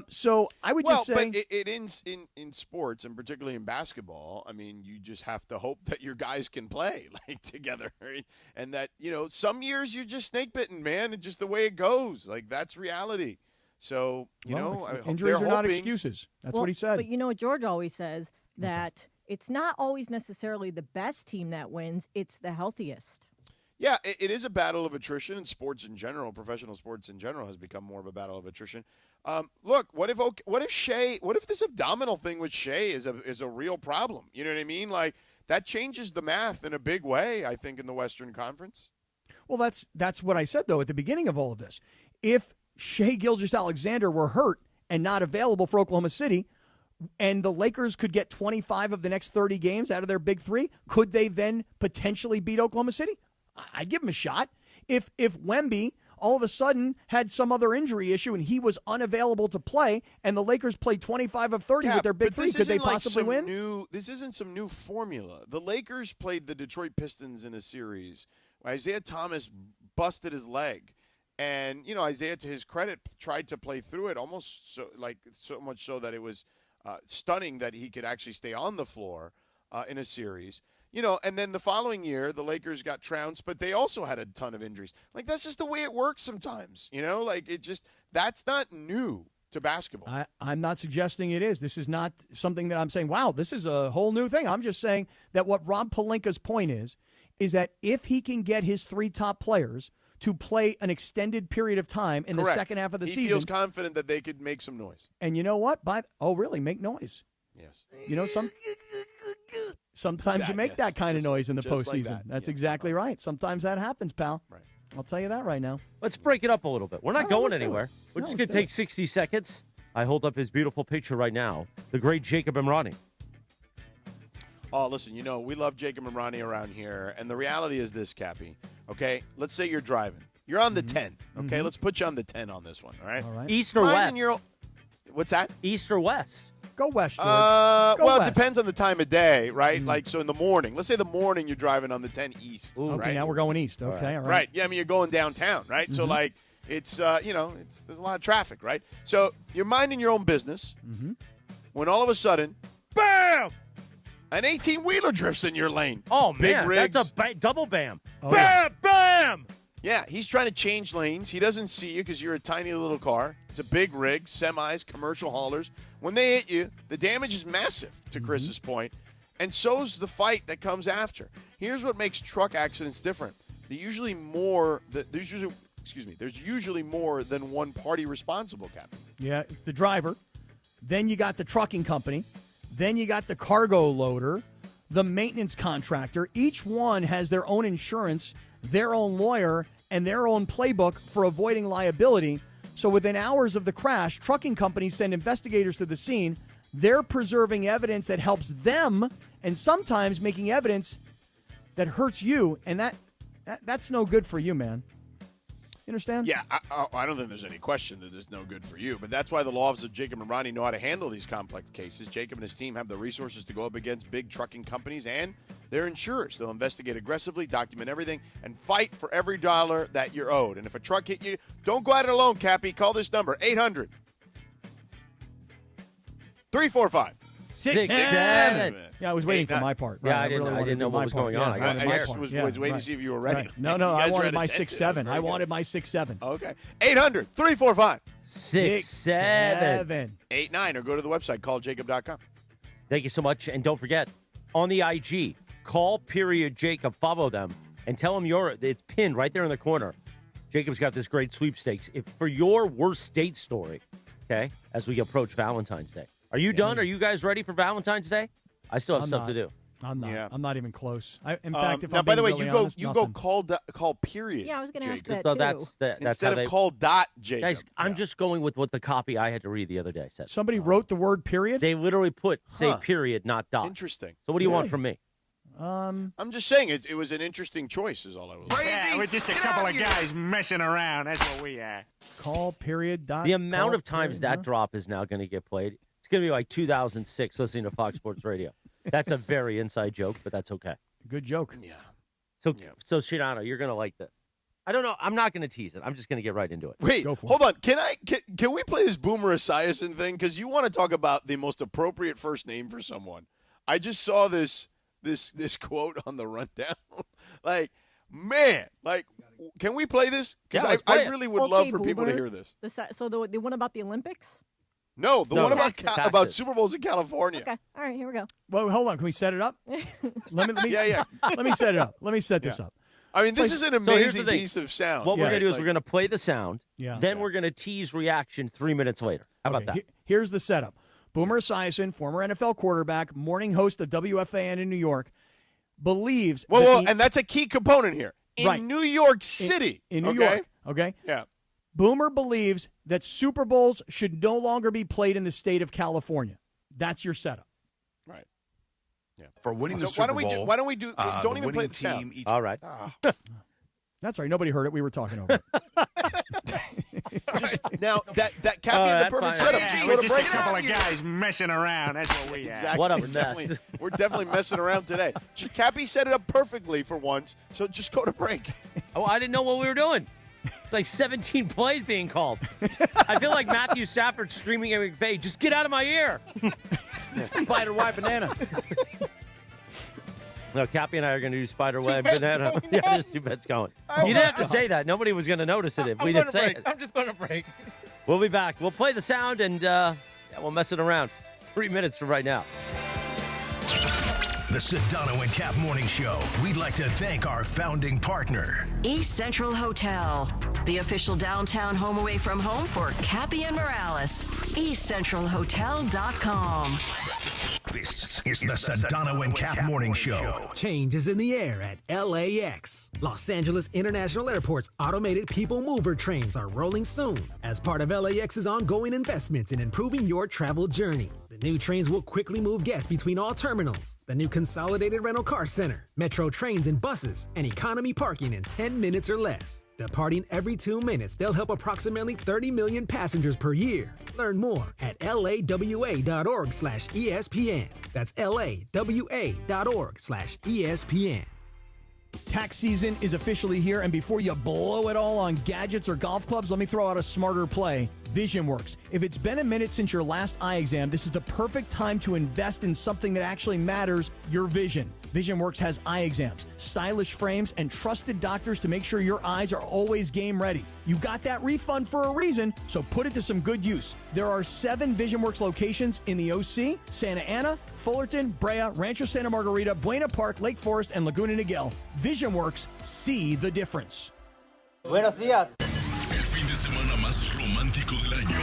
So I would just say, but it ends in sports, and particularly in basketball. I mean, you just have to hope that your guys can play together, right? And that some years you're just snake bitten, man, and just the way it goes. Like, that's reality. So injuries are not excuses. That's what he said. But George always says that it's not always necessarily the best team that wins; it's the healthiest. Yeah, it is a battle of attrition, and sports in general, professional sports in general, has become more of a battle of attrition. Look, what if this abdominal thing with Shea is a real problem? You know what I mean? Like, that changes the math in a big way, I think, in the Western Conference. Well, that's what I said, though, at the beginning of all of this. If Shea Gilgeous-Alexander were hurt and not available for Oklahoma City, and the Lakers could get 25 of the next 30 games out of their big 3, could they then potentially beat Oklahoma City? I'd give him a shot. If Wemby all of a sudden had some other injury issue and he was unavailable to play, and the Lakers played 25 of 30 with their big 3, could they possibly win? This isn't some new formula. The Lakers played the Detroit Pistons in a series. Isaiah Thomas busted his leg. And, Isaiah, to his credit, tried to play through it almost so much so that it was stunning that he could actually stay on the floor in a series. And then the following year, the Lakers got trounced, but they also had a ton of injuries. Like, that's just the way it works sometimes, that's not new to basketball. I'm not suggesting it is. This is not something that I'm saying, wow, this is a whole new thing. I'm just saying that what Rob Pelinka's point is that if he can get his 3 top players to play an extended period of time in the second half of the season. He feels confident that they could make some noise. And you know what? Really? Make noise. Yes. Sometimes you make that kind of noise in the postseason. Like That's exactly right. Sometimes that happens, pal. Right. I'll tell you that right now. Let's break it up a little bit. We're not going anywhere. We're just going to take 60 seconds. I hold up his beautiful picture right now. The great Jacob Imrani. Oh, listen, we love Jacob Imrani around here. And the reality is this, Cappy. Okay? Let's say you're driving. You're on the 10. Okay? Let's put you on the 10 on this one. All right? East or west? What's that? East or west? Go west, George. It depends on the time of day, right? Like, so in the morning. Let's say the morning you're driving on the 10 east. Ooh, right? Okay, now we're going east. Okay, all right. Right. Yeah, I mean, you're going downtown, right? So, like, it's, there's a lot of traffic, right? So you're minding your own business when all of a sudden, BAM! An 18-wheeler drifts in your lane. Oh, Big man, rigs. that's a double bam. Oh, bam, bam! Yeah, he's trying to change lanes. He doesn't see you because you're a tiny little car. It's a big rig, semis, commercial haulers. When they hit you, the damage is massive, to Chris's point, and so's the fight that comes after. Here's what makes truck accidents different. There's usually more than one party responsible, Captain. Yeah, it's the driver. Then you got the trucking company. Then you got the cargo loader, the maintenance contractor. Each one has their own insurance, their own lawyer, and their own playbook for avoiding liability. So within hours of the crash, trucking companies send investigators to the scene. They're preserving evidence that helps them and sometimes making evidence that hurts you. And that's no good for you, man. You understand? Yeah, I don't think there's any question that it's no good for you. But that's why the law office of Jacob and Ronnie know how to handle these complex cases. Jacob and his team have the resources to go up against big trucking companies and their insurers. They'll investigate aggressively, document everything, and fight for every dollar that you're owed. And if a truck hit you, don't go at it alone, Cappy. Call this number, 800-345. 667. Yeah, I was waiting for my part. Yeah, Right, I didn't know what was going on. I was waiting to see if you were ready. Right. No, I wanted my 6-7. I wanted my 6-7. Okay. 800-345. 6-7. 8-9, or go to the website, calljacob.com. Thank you so much. And don't forget, on the IG, call Jacob, follow them, and tell them it's pinned right there in the corner. Jacob's got this great sweepstakes. If for your worst state story, okay, as we approach Valentine's Day. Are you done? Are you guys ready for Valentine's Day? I still have stuff to do. I'm not. Yeah. I'm not even close. In fact, if now, I'm by the way, being you really honest, go call period. Yeah, I was going to ask Jacob. that So too. that's Instead how of call dot Jacob. Guys, I'm just going with what the copy I had to read the other day said. Somebody wrote the word period? They literally say period, not dot. Interesting. So what do you want from me? I'm just saying it was an interesting choice is all I was Yeah, we're just a couple of guys messing around. That's what we are. Call period dot. The amount call of times period, that drop is now going to get played, it's going to be like 2006 listening to Fox Sports Radio. That's a very inside joke, but that's okay. Good joke. Yeah. So Sedano, you're going to like this. I don't know. I'm not going to tease it. I'm just going to get right into it. Wait, hold on. Can we play this Boomer Esiason thing? Because you want to talk about the most appropriate first name for someone. I just saw this quote on the rundown. Can we play this? Because I really would love for people to hear this. So the one about the Olympics? No, the one about Super Bowls in California. Okay. All right, here we go. Well, hold on. Can we set it up? Let me set it up. Let me set this up. I mean, this is an amazing piece of sound. What we're going to do is we're going to play the sound. Yeah. Then we're going to tease reaction 3 minutes later. How about that? Here's the setup. Boomer Esiason, former NFL quarterback, morning host of WFAN in New York, believes and that's a key component here. In New York City. In New York. Okay? Yeah. Boomer believes that Super Bowls should no longer be played in the state of California. That's your setup. Right. Yeah. For winning the Super Bowl. Why don't we do don't even play the sound. All right. That's right. Nobody heard it. We were talking over it. Now, that can't be the perfect setup. Yeah, just we're go to just break. a couple of guys messing around. That's what we are. Exactly. What a mess. We're definitely messing around today. Cappy set it up perfectly for once, so just go to break. Oh, I didn't know what we were doing. It's like 17 plays being called. I feel like Matthew Stafford screaming at McVay, just get out of my ear. Spider white banana. No, Cappy and I are going to do spider web banana. Yeah, there's 2 bets going. You didn't have to say that. Nobody was going to notice it if we didn't say it. I'm just going to break. We'll be back. We'll play the sound and we'll mess it around. 3 minutes from right now. The Sedano and Kap Morning Show. We'd like to thank our founding partner, East Central Hotel, the official downtown home away from home for Cappy and Morales. EastCentralHotel.com. This is the Sedano and Kap Morning Show. Change is in the air at LAX. Los Angeles International Airport's automated people mover trains are rolling soon as part of LAX's ongoing investments in improving your travel journey. The new trains will quickly move guests between all terminals. The new consolidated rental car center, metro trains and buses, and economy parking in 10 minutes or less. Departing every 2 minutes, they'll help approximately 30 million passengers per year. Learn more at lawa.org/ESPN. That's lawa.org/ESPN. Tax season is officially here, and before you blow it all on gadgets or golf clubs, let me throw out a smarter play. VisionWorks. If it's been a minute since your last eye exam, this is the perfect time to invest in something that actually matters, your vision. VisionWorks has eye exams, stylish frames, and trusted doctors to make sure your eyes are always game ready. You got that refund for a reason, so put it to some good use. There are 7 VisionWorks locations in the OC, Santa Ana, Fullerton, Brea, Rancho Santa Margarita, Buena Park, Lake Forest, and Laguna Niguel. VisionWorks, see the difference. Buenos días. El fin de semana más romántico del año.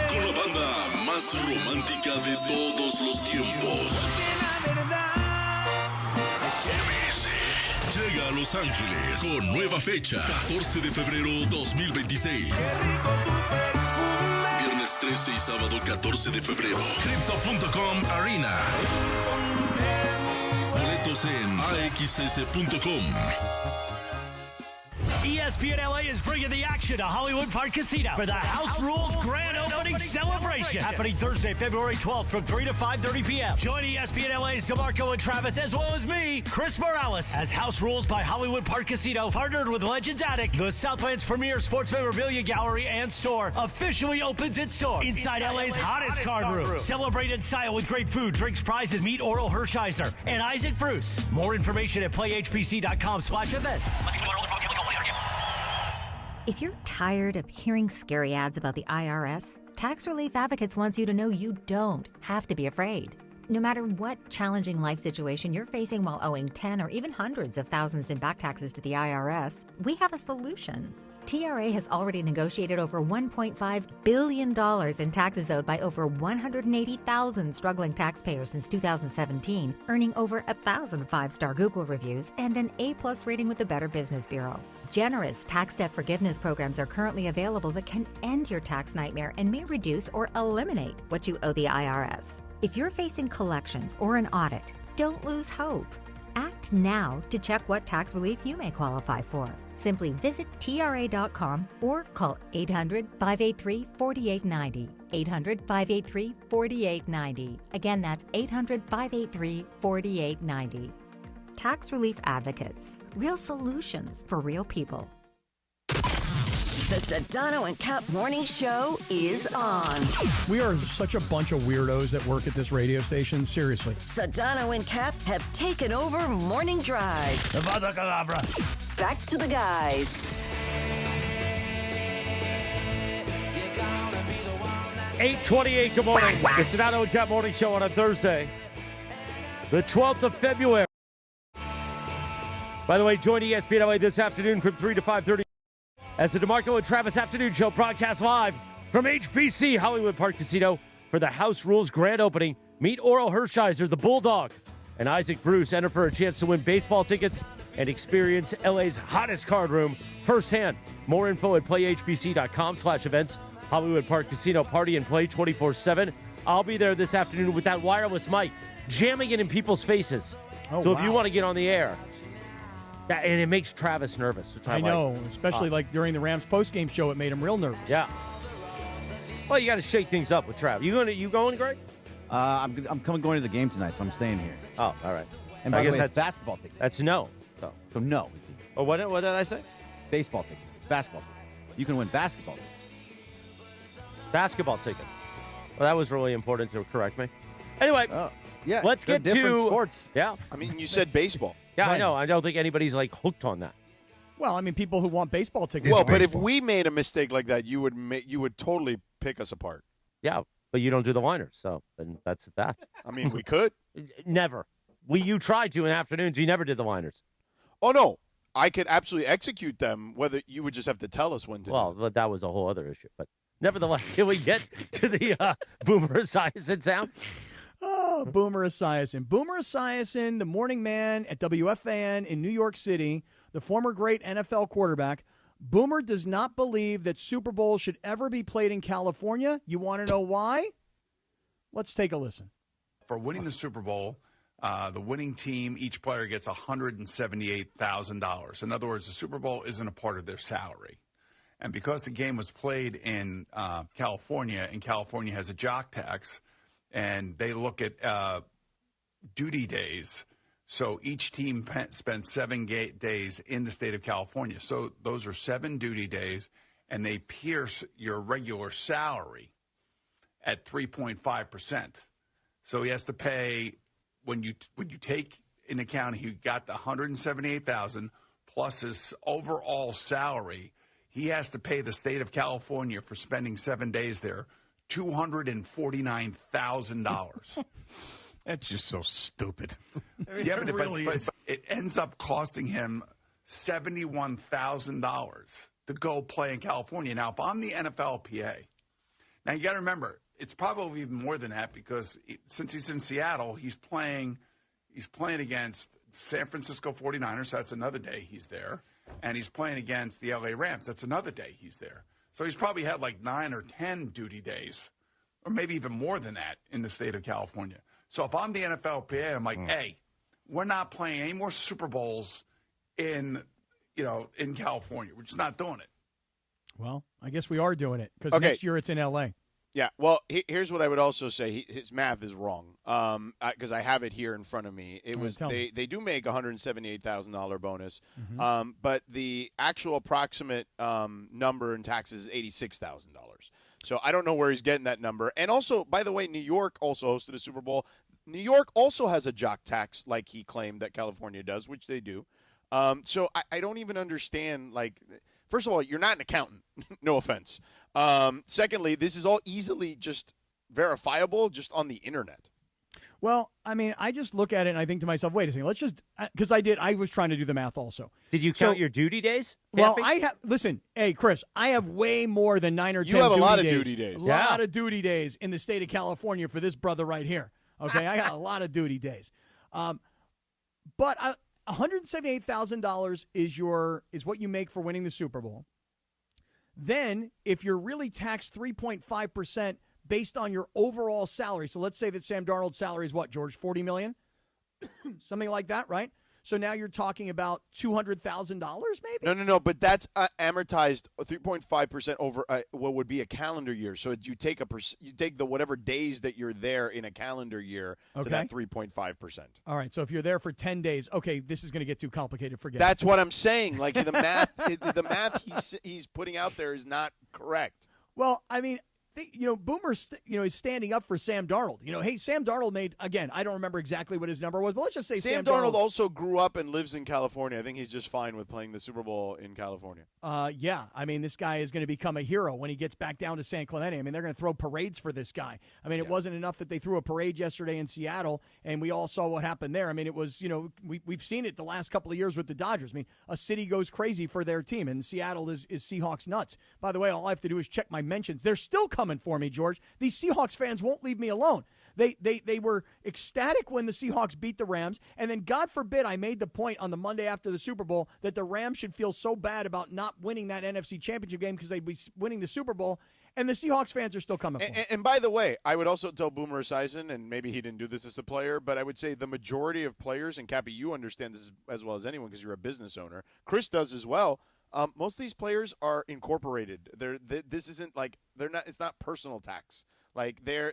Con la banda más romántica de todos los tiempos. Llega a Los Ángeles con nueva fecha, 14 de febrero 2026. Viernes 13 y sábado 14 de febrero. Crypto.com Arena. Boletos en axs.com. ESPN LA is bringing the action to Hollywood Park Casino for the House Rules Grand Opening Celebration. Happening Thursday, February 12th from 3 to 5:30 p.m. Join ESPN LA's DeMarco and Travis, as well as me, Chris Morales, as House Rules by Hollywood Park Casino, partnered with Legends Attic, the Southland's premier sports memorabilia gallery and store, officially opens its doors inside LA's hottest card room. Celebrate in style with great food, drinks, prizes. Meet Oral Hershiser and Isaac Bruce. More information at playhpc.com/events. If you're tired of hearing scary ads about the IRS, Tax Relief Advocates wants you to know you don't have to be afraid. No matter what challenging life situation you're facing while owing 10 or even hundreds of thousands in back taxes to the IRS, we have a solution. TRA has already negotiated over $1.5 billion in taxes owed by over 180,000 struggling taxpayers since 2017, earning over 1,000 5-star Google reviews and an A+ rating with the Better Business Bureau. Generous tax debt forgiveness programs are currently available that can end your tax nightmare and may reduce or eliminate what you owe the IRS. If you're facing collections or an audit, don't lose hope. Act now to check what tax relief you may qualify for. Simply visit TRA.com or call 800-583-4890. 800-583-4890. Again, that's 800-583-4890. Tax Relief Advocates. Real solutions for real people. The Sedano and Kap Morning Show is on. We are such a bunch of weirdos that work at this radio station. Seriously. Sedano and Kap have taken over Morning Drive. Back to the guys. 8:28, good morning. The Sedano and Kap Morning Show on a Thursday, the 12th of February. By the way, join ESPN LA this afternoon from 3 to 5:30 as the DeMarco and Travis Afternoon Show broadcasts live from HPC Hollywood Park Casino for the House Rules Grand Opening. Meet Oral Hershiser, the Bulldog, and Isaac Bruce. Enter for a chance to win baseball tickets and experience LA's hottest card room firsthand. More info at playhpc.com/events. Hollywood Park Casino, party and play 24/7. I'll be there this afternoon with that wireless mic, jamming it in people's faces. So if you want to get on the air, and it makes Travis nervous. I know, especially like during the Rams postgame show, it made him real nervous. Yeah. Well, you got to shake things up with Travis. You going, Greg? I'm going to the game tonight, so I'm staying here. Oh, all right. And by the way, it's basketball tickets. That's no. So no. Oh, what did I say? Baseball tickets. It's basketball tickets. You can win basketball tickets. Basketball tickets. Well, that was really important to correct me. Anyway, yeah, let's get different to sports. Yeah. I mean, you said baseball. Yeah, right. I know. I don't think anybody's like hooked on that. Well, I mean, people who want baseball tickets. Well, but if we made a mistake like that, you would totally pick us apart. Yeah, but you don't do the liners, so then that's that. I mean, we could. Never. You tried to in afternoons. You never did the liners. Oh no, I could absolutely execute them. Whether you would just have to tell us when to. Well, that was a whole other issue. But nevertheless, can we get to the Boomer Esiason sound? Oh, Boomer Esiason. Boomer Esiason, the morning man at WFAN in New York City, the former great NFL quarterback. Boomer does not believe that Super Bowl should ever be played in California. You want to know why? Let's take a listen. For winning the Super Bowl, the winning team, each player gets $178,000. In other words, the Super Bowl isn't a part of their salary. And because the game was played in California, and California has a jock tax, and they look at duty days. So each team spends 7 days in the state of California. So those are 7 duty days, and they pierce your regular salary at 3.5%. So he has to pay when you take in account he got the $178,000 plus his overall salary, he has to pay the state of California for spending 7 days there $249,000. That's just so stupid. Yeah, but it ends up costing him $71,000 to go play in California. Now, if I'm the NFLPA, now you got to remember, it's probably even more than that because since he's in Seattle, he's playing against San Francisco 49ers. So that's another day he's there. And he's playing against the LA Rams. That's another day he's there. So he's probably had like 9 or 10 duty days, or maybe even more than that in the state of California. So if I'm the NFLPA, I'm like, hey, we're not playing any more Super Bowls in California. We're just not doing it. Well, I guess we are doing it because next year it's in L.A. Yeah, well, here's what I would also say. His math is wrong because I have it here in front of me. They do make $178,000 bonus, but the actual approximate number in taxes is $86,000. So I don't know where he's getting that number. And also, by the way, New York also hosted a Super Bowl. New York also has a jock tax like he claimed that California does, which they do. So I don't even understand, like, first of all, you're not an accountant. No offense. Secondly, this is all easily just verifiable just on the internet. Well, I mean, I just look at it and I think to myself, wait a second, let's just – because I was trying to do the math also. Did you count your duty days? Well, I have – listen, hey, Chris, I have way more than 9 or 10 You have a lot of days. duty days. A lot of duty days in the state of California for this brother right here. Okay, I got a lot of duty days. But $178,000 is what you make for winning the Super Bowl. Then, if you're really taxed 3.5% based on your overall salary, so let's say that Sam Darnold's salary is what, George, $40 million? Something like that, right? So now you're talking about $200,000 maybe? No, but that's amortized 3.5% over what would be a calendar year. So you take the whatever days that you're there in a calendar year to that 3.5%. All right, so if you're there for 10 days, okay, this is going to get too complicated. Forget That's it. what I'm saying. Like the math he's putting out there is not correct. Well, I mean, Boomer, is standing up for Sam Darnold. Hey, Sam Darnold made, again, I don't remember exactly what his number was, but let's just say Sam Darnold also grew up and lives in California. I think he's just fine with playing the Super Bowl in California. Yeah, I mean, this guy is going to become a hero when he gets back down to San Clemente. I mean, they're going to throw parades for this guy. I mean, it wasn't enough that they threw a parade yesterday in Seattle, and we all saw what happened there. I mean, it was, we've seen it the last couple of years with the Dodgers. I mean, a city goes crazy for their team, and Seattle is Seahawks nuts. By the way, all I have to do is check my mentions. They're still coming for me, George. These Seahawks fans won't leave me alone. They were ecstatic when the Seahawks beat the Rams, and then God forbid I made the point on the Monday after the Super Bowl that the Rams should feel so bad about not winning that NFC Championship game because they'd be winning the Super Bowl, and the Seahawks fans are still coming for him. And by the way, I would also tell Boomer Esiason, and maybe he didn't do this as a player, but I would say the majority of players, and Cappy, you understand this as well as anyone because you're a business owner. Chris does as well. Most of these players are incorporated. This isn't like they're not. It's not personal tax. Like they're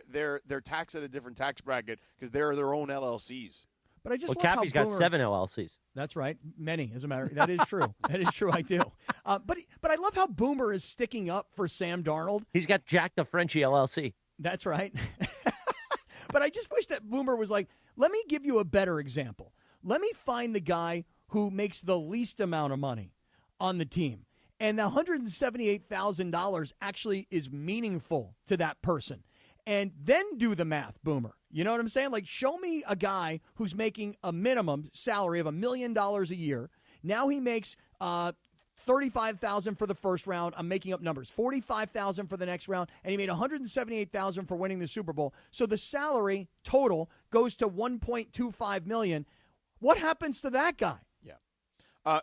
taxed at a different tax bracket because they're their own LLCs. But I just love Cappy's how got 7 LLCs. That's right, many as a matter. That is true. That is true. I do. But I love how Boomer is sticking up for Sam Darnold. He's got Jack the Frenchie LLC. That's right. But I just wish that Boomer was like, let me give you a better example. Let me find the guy who makes the least amount of money on the team. And the $178,000 actually is meaningful to that person. And then do the math, Boomer. You know what I'm saying? Like, show me a guy who's making a minimum salary of $1 million a year. Now he makes $35,000 for the first round. I'm making up numbers. $45,000 for the next round, and he made $178,000 for winning the Super Bowl. So the salary total goes to $1.25 million. What happens to that guy?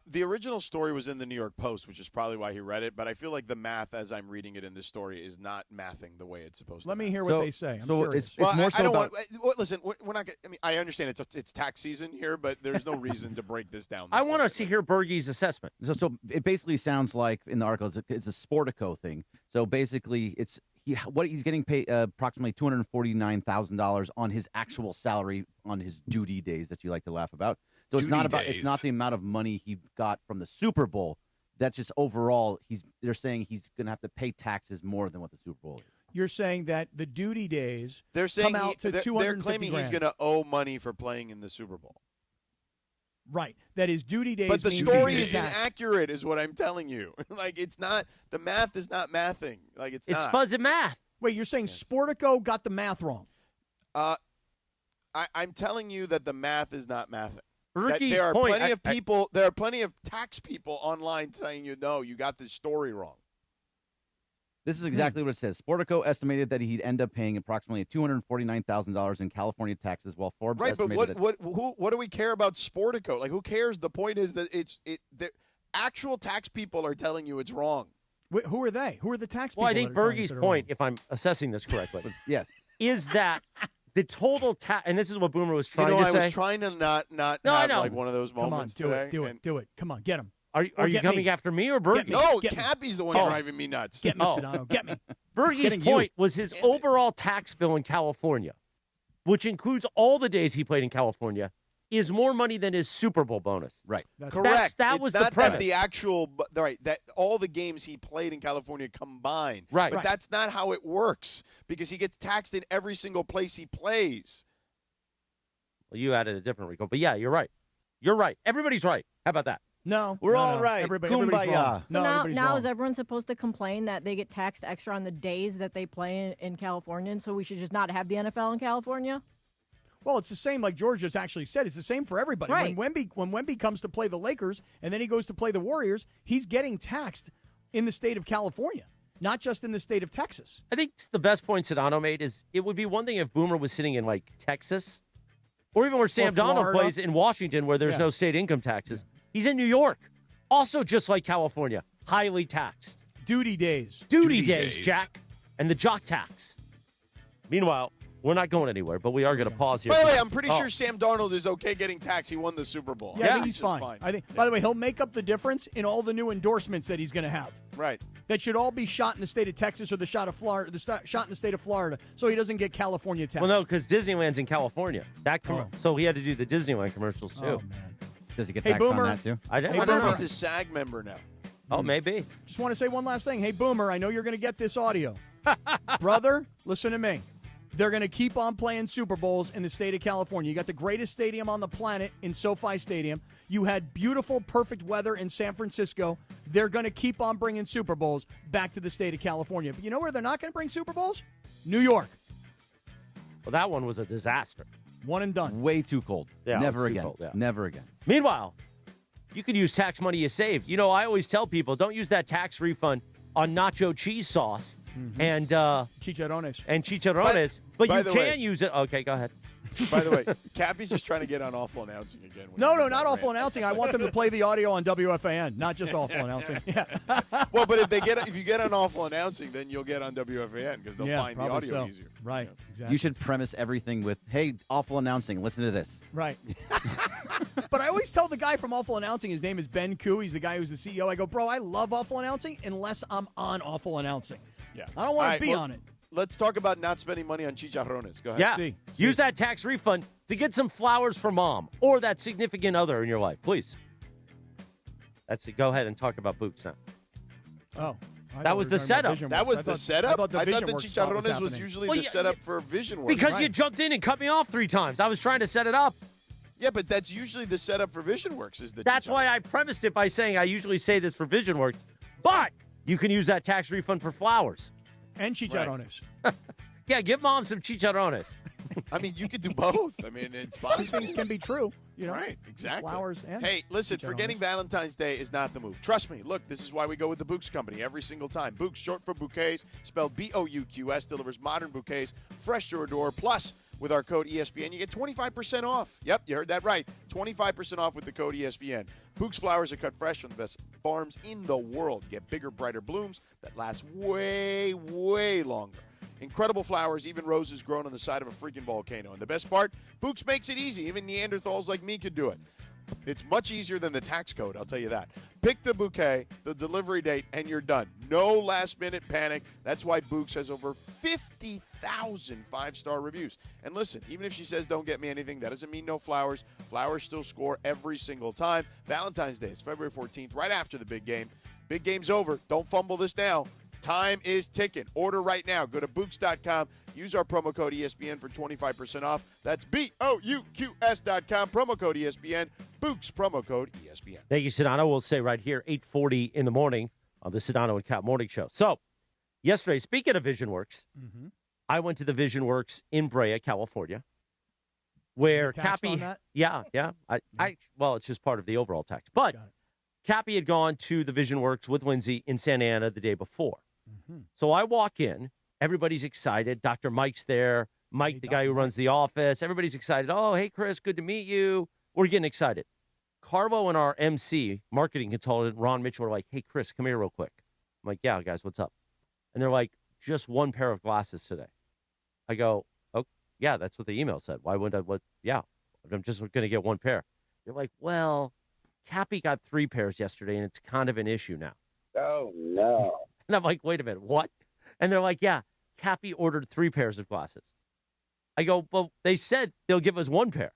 The original story was in the New York Post, which is probably why he read it. But I feel like the math, as I'm reading it in this story, is not mathing the way it's supposed to. Let me hear what they say. I'm curious. It's more so about. Listen, we're not. I mean, I understand it's tax season here, but there's no reason to break this down. I want to hear Bergie's assessment. So it basically sounds like in the article it's a Sportico thing. So basically, it's he's getting paid approximately $249,000 on his actual salary on his duty days that you like to laugh about. So it's not the amount of money he got from the Super Bowl. That's just overall. They're saying he's going to have to pay taxes more than what the Super Bowl is. you're saying that the duty days They're saying come out to they're 250 claiming he's going to owe money for playing in the Super Bowl. Right. That is duty days. But the means story he's is getting taxed. inaccurate, is what I'm telling you. Like, it's not, the math is not mathing. Like, it's not. fuzzy math. Wait, you're saying Sportico got the math wrong? I'm telling you that the math is not mathing. Ricky's there are point, plenty of people. There are plenty of tax people online saying you got this story wrong. This is exactly what it says. Sportico estimated that he'd end up paying approximately $249,000 in California taxes, while Forbes Right, but estimated what do we care about Sportico? Like, who cares? The point is that the actual tax people are telling you it's wrong. Wait, who are they? Who are the tax people? Well, I think that are telling us Bergie's that are point, wrong? if I'm assessing this correctly, yes, is that the total tax, and this is what Boomer was trying to I say. was trying to not I have know. like one of those Come on, moments do today. it. Do it. Come on, get him. Are you coming after me or Bergie? No, Get me. Cappy's the one Oh. driving me nuts. Get me, Sedano. Get me. Bergie's Getting you. point was his overall tax bill in California, which includes all the days he played in California, is more money than his Super Bowl bonus. Right. Correct. That It's was not the premise. That the actual, right? That all the games he played in California combined. Right. But that's not how it works because he gets taxed in every single place he plays. Well, you added a different recall, but yeah, you're right. You're right. Everybody's right. How about that? No, We're no, all no. right. Everybody's Kumbaya. wrong. So No, now, everybody's now wrong. is everyone supposed to complain that they get taxed extra on the days that they play in California, and so we should just not have the NFL in California? Well, it's the same, like George just actually said. It's the same for everybody. Right. When Wemby comes to play the Lakers and then he goes to play the Warriors, he's getting taxed in the state of California, not just in the state of Texas. I think the best point Sedano made is it would be one thing if Boomer was sitting in like Texas, or even where Sam Darnold Florida. plays in Washington, where there's Yeah. no state income taxes. He's in New York, also just like California, highly taxed. Duty days. Duty days, Jack, and the jock tax. Meanwhile, we're not going anywhere, but we are going to pause here. By the way, I'm pretty Oh. sure Sam Darnold is okay getting taxed. He won the Super Bowl. Yeah, I think He's he's just fine. I think. By the way, he'll make up the difference in all the new endorsements that he's going to have. Right. That should all be shot in the state of Texas or the shot of Florida, shot in the state of Florida, so he doesn't get California tax. Well, no, because Disneyland's in California. So he had to do the Disneyland commercials too. Oh, man. Does he get Hey, taxed Boomer. on that too? I I don't wonder know. if he's a SAG member now. Oh, maybe. Just want to say one last thing. Hey, Boomer, I know you're going to get this audio. Brother, listen to me. They're going to keep on playing Super Bowls in the state of California. You got the greatest stadium on the planet in SoFi Stadium. You had beautiful, perfect weather in San Francisco. They're going to keep on bringing Super Bowls back to the state of California. But you know where they're not going to bring Super Bowls? New York. Well, that one was a disaster. One and done. Way too cold. Yeah, Never it was too again. cold, yeah. Never again. Meanwhile, you can use tax money you saved. You know, I always tell people don't use that tax refund on nacho cheese sauce and Chicharrones. but by you the can way- use it. Okay, go ahead. By the way, Cappy's just trying to get on awful announcing again. No, not awful announcing. I want them to play the audio on WFAN, not just awful announcing. Yeah. Well, but if you get on awful announcing, then you'll get on WFAN because they'll Yeah, find the probably audio so. easier. Right. Exactly. You should premise everything with, hey, awful announcing, listen to this. Right. But I always tell the guy from Awful Announcing, his name is Ben Koo. He's the guy who's the CEO. I go, bro, I love Awful Announcing unless I'm on Awful Announcing. Yeah. I don't want to be on it. Let's talk about not spending money on chicharrones. Go ahead. Yeah. See. Use that tax refund to get some flowers for mom or that significant other in your life, please. That's it. Go ahead and talk about boots now. Oh. That was the setup. That was the setup? I thought the VisionWorks spot chicharrones was happening. usually Well, the yeah, setup for VisionWorks. Because you jumped in and cut me off 3 times. I was trying to set it up. Yeah, but that's usually the setup for VisionWorks. Is the That's why I premised it by saying I usually say this for VisionWorks, but you can use that tax refund for flowers. And chicharrones. Yeah, give mom some chicharrones. I mean, you could do both. I mean, it's fine. These things can be true. You know? Right, exactly. Flowers and hey, listen, chicharrones. forgetting Valentine's Day is not the move. Trust me. Look, this is why we go with the Books Company every single time. Books, short for bouquets, spelled B-O-U-Q-S, delivers modern bouquets, fresh to your door. Plus, with our code ESPN, you get 25% off. Yep, you heard that right. 25% off with the code ESPN. Books flowers are cut fresh from the best farms in the world. You get bigger, brighter blooms that last way, way longer. Incredible flowers, even roses grown on the side of a freaking volcano. And the best part, Books makes it easy. Even Neanderthals like me could do it. It's much easier than the tax code, I'll tell you that. Pick the bouquet, the delivery date, and you're done. No last-minute panic. That's why Books has over 50,000 five-star reviews. And listen, even if she says don't get me anything, that doesn't mean no flowers. Flowers still score every single time. Valentine's Day is February 14th, right after the big game. Big game's over. Don't fumble this now. Time is ticking. Order right now. Go to Books.com. Use our promo code ESPN for 25% off. That's BOUQS.com. Promo code ESPN. Books, promo code ESPN. Thank you, Sedano. We'll say right here, 8:40 in the morning on the Sedano and Kap Morning Show. So, yesterday, speaking of VisionWorks, I went to the VisionWorks in Brea, California, where Cappy, yeah. Well, it's just part of the overall tax. But Cappy had gone to the VisionWorks with Lindsay in Santa Ana the day before. So I walk in, everybody's excited. Dr. Mike's there. Mike, the guy who runs the office. Everybody's excited. Oh, hey, Chris, good to meet you. We're getting excited. Carvo and our MC, marketing consultant, Ron Mitchell, are like, hey, Chris, come here real quick. I'm like, yeah, guys, what's up? And they're like, just one pair of glasses today. I go, oh, yeah, that's what the email said. Why wouldn't I? Yeah, I'm just going to get one pair. They're like, well, Cappy got 3 pairs yesterday, and it's kind of an issue now. Oh, no. And I'm like, wait a minute, what? And they're like, yeah, Cappy ordered 3 pairs of glasses. I go, well, they said they'll give us 1 pair.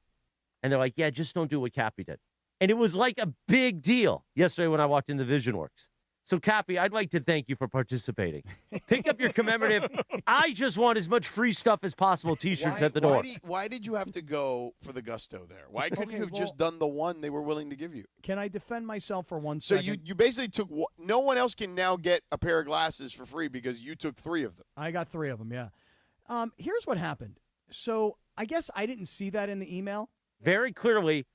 And they're like, yeah, just don't do what Cappy did. And it was like a big deal yesterday when I walked into VisionWorks. So, Cappy, I'd like to thank you for participating. Pick up your commemorative. I just want as much free stuff as possible, T-shirts at the door. Why did you have to go for the gusto there? Why couldn't you have just done the one they were willing to give you? Can I defend myself for 1 So second? you basically took – no one else can now get a pair of glasses for free because you took 3 of them. I got 3 of them, yeah. Here's what happened. So I guess I didn't see that in the email. Very clearly,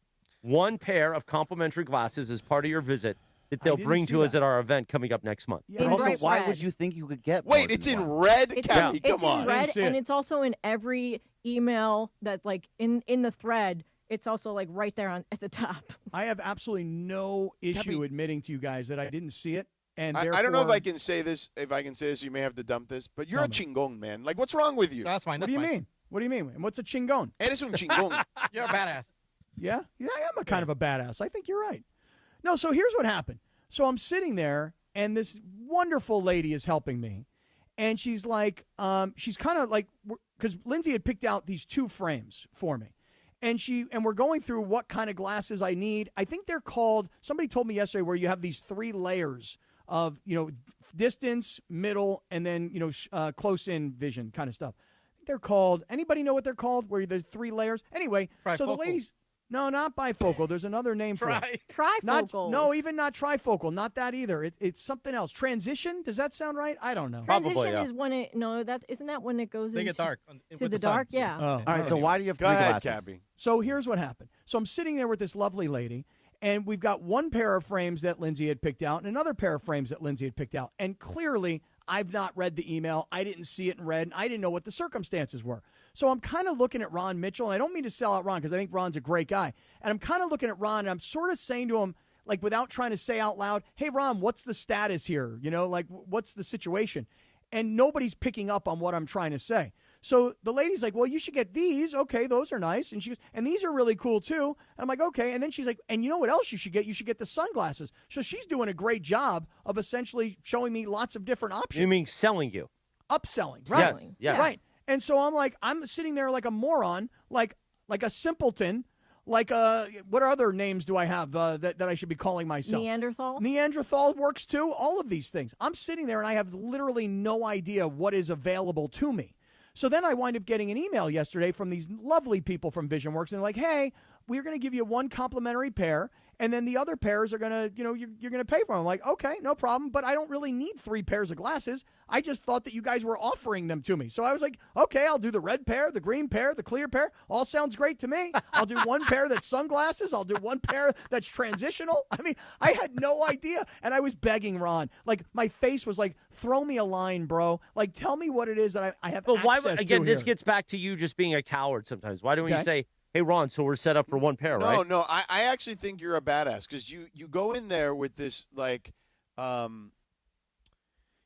1 pair of complimentary glasses is part of your visit that they'll bring to us at our event coming up next month. Yeah. Also, why would you think you could get? Wait, it's in red, Cappy. Come it's on. in red, and it's also in every email that, like, in the thread. It's also, like, right there at the top. I have absolutely no issue admitting to you guys that I didn't see it. And I don't know if I can say this. If I can say this, you may have to dump this. But you're a chingon, man. Like, what's wrong with you? That's fine. What do you mean? What do you mean? And what's a chingon? Eres un chingon. You're a badass. Yeah? Yeah, I am a kind of a badass. I think you're right. No, so here's what happened. So I'm sitting there, and this wonderful lady is helping me. And she's like, she's kind of like, because Lindsay had picked out these 2 frames for me. And we're going through what kind of glasses I need. I think they're called, somebody told me yesterday, where you have these 3 layers of, distance, middle, and then, close-in vision kind of stuff. I think they're called, anybody know what they're called, where there's 3 layers? Anyway, so the ladies... No, not bifocal. There's another name for it. Trifocal. No, even not trifocal. Not that either. It's something else. Transition? Does that sound right? I don't know. Transition is when it. No, isn't that when it goes They into get dark. to the dark. Yeah. Oh, All right, so why do you have 3 glasses? Cappy. So here's what happened. So I'm sitting there with this lovely lady, and we've got 1 pair of frames that Lindsay had picked out and another pair of frames that Lindsay had picked out. And clearly, I've not read the email. I didn't see it in red, and I didn't know what the circumstances were. So I'm kind of looking at Ron Mitchell, and I don't mean to sell out Ron because I think Ron's a great guy. And I'm kind of looking at Ron, and I'm sort of saying to him, like without trying to say out loud, hey, Ron, what's the status here? Like what's the situation? And nobody's picking up on what I'm trying to say. So the lady's like, well, you should get these. Okay, those are nice. And she goes, and these are really cool too. And I'm like, okay. And then she's like, and you know what else you should get? You should get the sunglasses. So she's doing a great job of essentially showing me lots of different options. You mean selling you? Upselling, right? Yes, yes. Right. And so I'm like, I'm sitting there like a moron, like a simpleton, like what other names do I have that I should be calling myself? Neanderthal? Neanderthal works too. All of these things. I'm sitting there and I have literally no idea what is available to me. So then I wind up getting an email yesterday from these lovely people from VisionWorks, and they're like, hey, we're going to give you 1 complimentary pair, and then the other pairs are going to, you're going to pay for them. I'm like, okay, no problem, but I don't really need 3 pairs of glasses. I just thought that you guys were offering them to me. So I was like, okay, I'll do the red pair, the green pair, the clear pair. All sounds great to me. I'll do 1 pair that's sunglasses. I'll do 1 pair that's transitional. I mean, I had no idea, and I was begging Ron. Like, my face was like, throw me a line, bro. Like, tell me what it is that I have But why access would, again, to this here. gets back to you just being a coward sometimes. Why don't you say, hey, Ron, so we're set up for 1 pair, right? No, I actually think you're a badass because you go in there with this, like,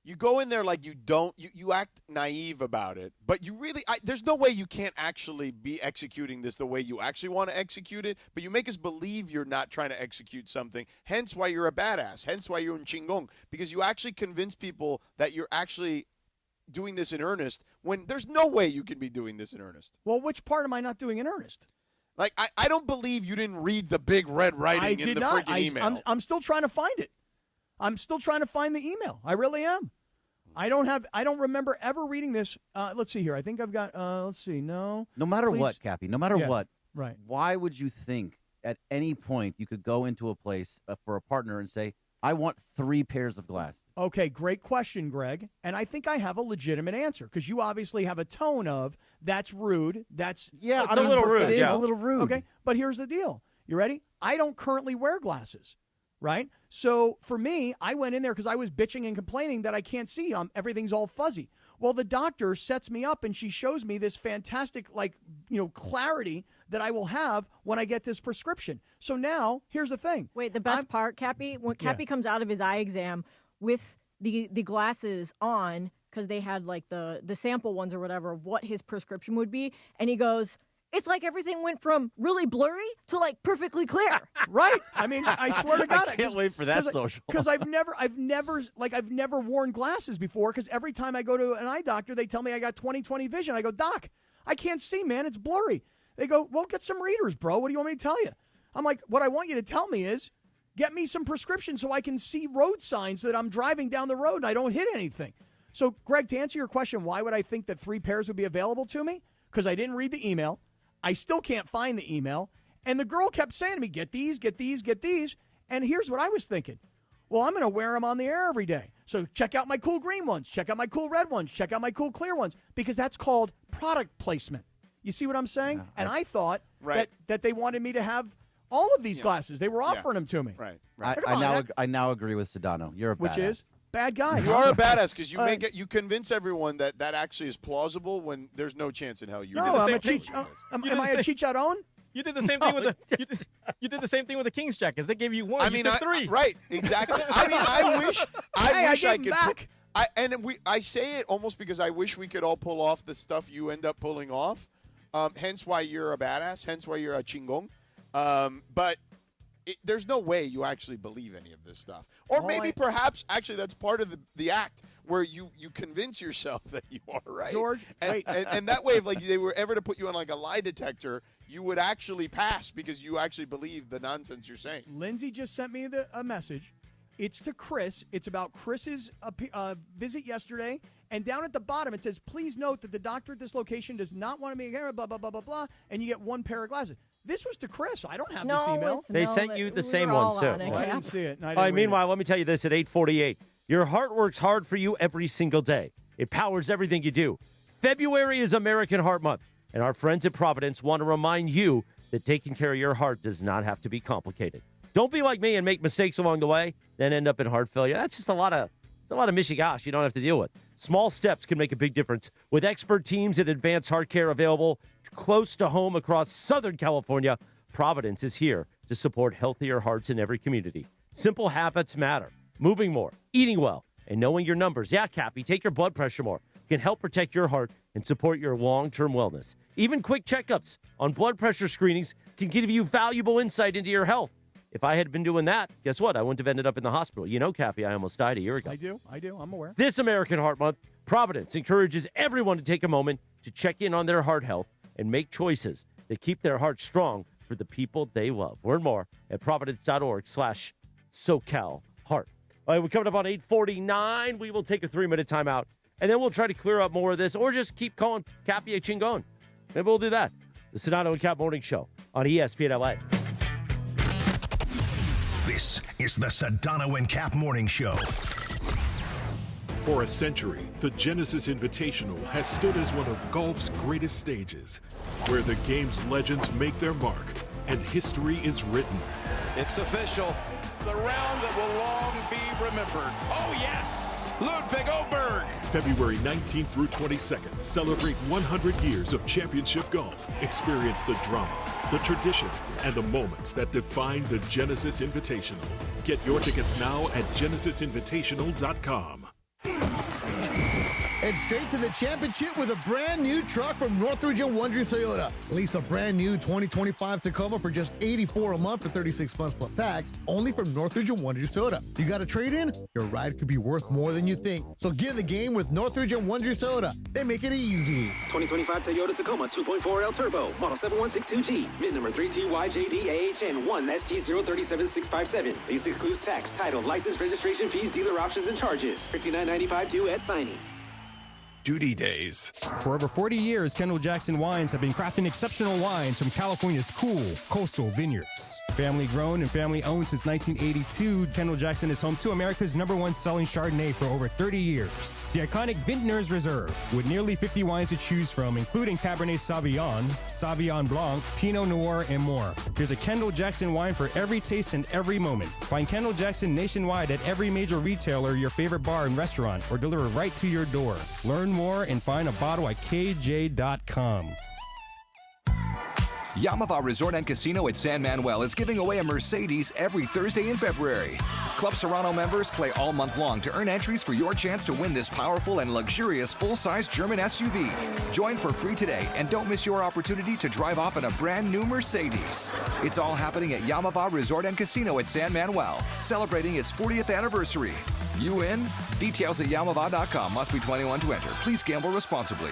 you go in there like you act naive about it, but you really, there's no way you can't actually be executing this the way you actually want to execute it, but you make us believe you're not trying to execute something, hence why you're a badass, hence why you're un chingong, because you actually convince people that you're actually doing this in earnest when there's no way you can be doing this in earnest. Well, which part am I not doing in earnest? Like, I don't believe you didn't read the big red writing in the freaking email. I'm still trying to find it. I'm still trying to find the email. I really am. I don't remember ever reading this. Let's see here. I think I've got, let's see. No matter Please. what, Cappy, no matter what, right? Why would you think at any point you could go into a place for a partner and say, I want 3 pairs of glasses? Okay, great question, Greg. And I think I have a legitimate answer because you obviously have a tone of that's rude. It's a little rude. It is a little rude. Okay, but here's the deal. You ready? I don't currently wear glasses, right? So for me, I went in there because I was bitching and complaining that I can't see. Everything's all fuzzy. Well, the doctor sets me up and she shows me this fantastic, clarity that I will have when I get this prescription. So now, here's the thing. Wait, the best part, Cappy, when Cappy comes out of his eye exam with the glasses on, because they had the sample ones or whatever of what his prescription would be, and he goes, it's like everything went from really blurry to perfectly clear. Right. I mean, I swear to God. I can't wait for that social. Because I've never worn glasses before because every time I go to an eye doctor, they tell me I got 20/20 vision. I go, Doc, I can't see, man. It's blurry. They go, well, get some readers, bro. What do you want me to tell you? I'm like, what I want you to tell me is get me some prescriptions so I can see road signs that I'm driving down the road and I don't hit anything. So, Greg, to answer your question, why would I think that 3 pairs would be available to me? Because I didn't read the email. I still can't find the email. And the girl kept saying to me, get these, get these, get these. And here's what I was thinking. Well, I'm going to wear them on the air every day. So check out my cool green ones. Check out my cool red ones. Check out my cool clear ones. Because that's called product placement. You see what I'm saying? Yeah, and I thought that they wanted me to have all of these glasses. They were offering them to me. Right. I now agree with Sedano. You're a badass. Which is? Bad guy. You are a badass because you convince everyone that actually is plausible when there's no chance in hell you. No, am I a chicharron? You did the same thing with you did the same thing with the Kings jackets. They gave you 1. I mean, you took 3. Right, exactly. I mean, I wish I could. Back. I say it almost because I wish we could all pull off the stuff you end up pulling off. Hence why you're a badass. Hence why you're a chingong. But. There's no way you actually believe any of this stuff. Or maybe perhaps actually that's part of the act where you convince yourself that you are right. George, and that way, if they were ever to put you on a lie detector, you would actually pass because you actually believe the nonsense you're saying. Lindsay just sent me a message. It's to Chris. It's about Chris's visit yesterday. And down at the bottom, it says, please note that the doctor at this location does not want to be a blah, blah, blah, blah, blah, and you get 1 pair of glasses. This was to Chris. I don't have this email. They sent you the same ones, too. I didn't see it. Meanwhile, let me tell you this at 8:48. Your heart works hard for you every single day. It powers everything you do. February is American Heart Month, and our friends at Providence want to remind you that taking care of your heart does not have to be complicated. Don't be like me and make mistakes along the way, then end up in heart failure. That's just a lot of mishigash you don't have to deal with. Small steps can make a big difference. With expert teams and advanced heart care available close to home across Southern California, Providence is here to support healthier hearts in every community. Simple habits matter. Moving more, eating well, and knowing your numbers. Yeah, Cappy, take your blood pressure more. Can help protect your heart and support your long-term wellness. Even quick checkups on blood pressure screenings can give you valuable insight into your health. If I had been doing that, guess what? I wouldn't have ended up in the hospital. You know, Cappy, I almost died a year ago. I do. I'm aware. This American Heart Month, Providence encourages everyone to take a moment to check in on their heart health and make choices that keep their hearts strong for the people they love. Learn more at providence.org/SoCalHeart. All right, we're coming up on 8:49. We will take a 3-minute timeout, and then we'll try to clear up more of this or just keep calling Cappy a chingon. Maybe we'll do that. The Sedano and Kap Morning Show on ESPN LA. This is the Sedano and Kap Morning Show. For a century, the Genesis Invitational has stood as one of golf's greatest stages, where the game's legends make their mark and history is written. It's official. The round that will long be remembered. Oh, yes! Ludwig Oberg. February 19th through 22nd, celebrate 100 years of championship golf. Experience the drama, the tradition, and the moments that define the Genesis Invitational. Get your tickets now at genesisinvitational.com. Head straight to the championship with a brand new truck from Northridge and Wonders Toyota. Lease a brand new 2025 Tacoma for just $84 a month for 36 months plus tax, only from Northridge and Wonders Toyota. You got a trade-in? Your ride could be worth more than you think. So get in the game with Northridge and Wonders Toyota. They make it easy. 2025 Toyota Tacoma 2.4L Turbo, model 7162G, VIN number 3TYJDAHN 1ST037657. These excludes tax, title, license, registration fees, dealer options, and charges. $59.95 due at signing. Duty days. For over 40 years, Kendall Jackson Wines have been crafting exceptional wines from California's cool coastal vineyards. Family grown and family owned since 1982, Kendall Jackson is home to America's #1 selling Chardonnay for over 30 years. The iconic Vintners Reserve, with nearly 50 wines to choose from, including Cabernet Sauvignon, Sauvignon Blanc, Pinot Noir, and more. There's a Kendall Jackson wine for every taste and every moment. Find Kendall Jackson nationwide at every major retailer, your favorite bar and restaurant, or deliver right to your door. Learn more and find a bottle at KJ.com. Yamava Resort and Casino at San Manuel is giving away a Mercedes every Thursday in February. Club Serrano members play all month long to earn entries for your chance to win this powerful and luxurious full-size German SUV. Join for free today and don't miss your opportunity to drive off in a brand new Mercedes. It's all happening at Yamava Resort and Casino at San Manuel, celebrating its 40th anniversary. You in? Details at Yamava.com. Must be 21 to enter. Please gamble responsibly.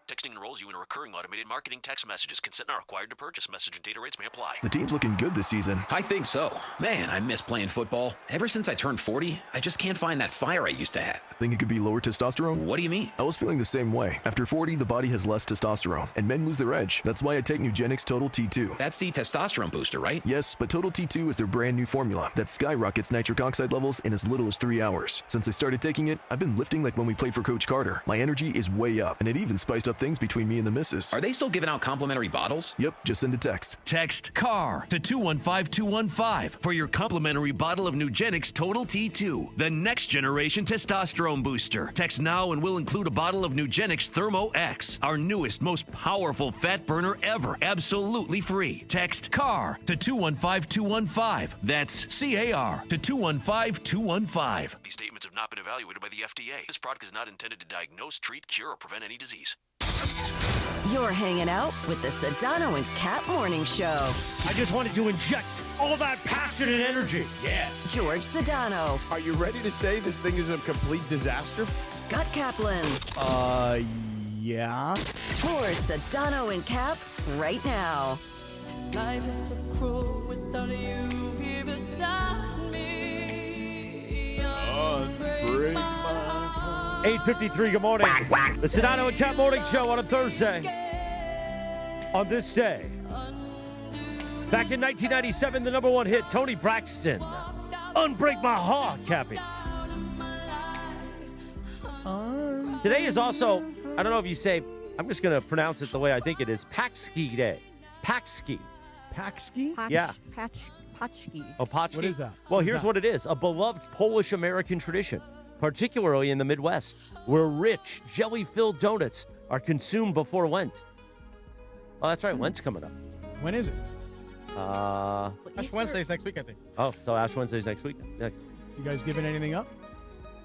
Texting enrolls you in a recurring automated marketing text messages. Consent not required to purchase. Message and data rates may apply. The team's looking good this season. I think so. Man, I miss playing football. Ever since I turned 40, I just can't find that fire I used to have. Think it could be lower testosterone? What do you mean? I was feeling the same way. After 40, the body has less testosterone, and men lose their edge. That's why I take Nugenix Total T2. That's the testosterone booster, right? Yes, but Total T2 is their brand new formula that skyrockets nitric oxide levels in as little as 3 hours. Since I started taking it, I've been lifting like when we played for Coach Carter. My energy is way up, and it even spiced up things between me and the missus. Are they still giving out complimentary bottles? Yep, just send a text. Text CAR to 215-215 for your complimentary bottle of Nugenix Total T2, the next generation testosterone booster. Text now and we'll include a bottle of Nugenix Thermo X, our newest, most powerful fat burner ever, absolutely free. Text CAR to 215-215. That's CAR to 215-215. These statements have not been evaluated by the FDA. This product is not intended to diagnose, treat, cure, or prevent any disease. You're hanging out with the Sedano and Kap Morning Show. I just wanted to inject all that passion and energy. Yeah. George Sedano. Are you ready to say this thing is a complete disaster? Scott Kaplan. Yeah. More Sedano and Kap right now. Life is so cruel without you here beside me. Unbreak my 8:53, good morning. The Sedano and Kap Morning Show on a Thursday. On this day, back in 1997, the #1 hit, Tony Braxton. Unbreak my heart, Cappy. Today is also, I don't know if you say, I'm just going to pronounce it the way I think it is, Paczki Day. Paczki. Paczki? Yeah. Paczki. Oh, Paczki? What is that? Well, What is here's that? what it is. A beloved Polish-American tradition, particularly in the Midwest, where rich, jelly-filled donuts are consumed before Lent. Oh, that's right. Lent's coming up. When is it? Ash Wednesday's next week, I think. Oh, so Ash Wednesday's next week. Yeah. You guys giving anything up?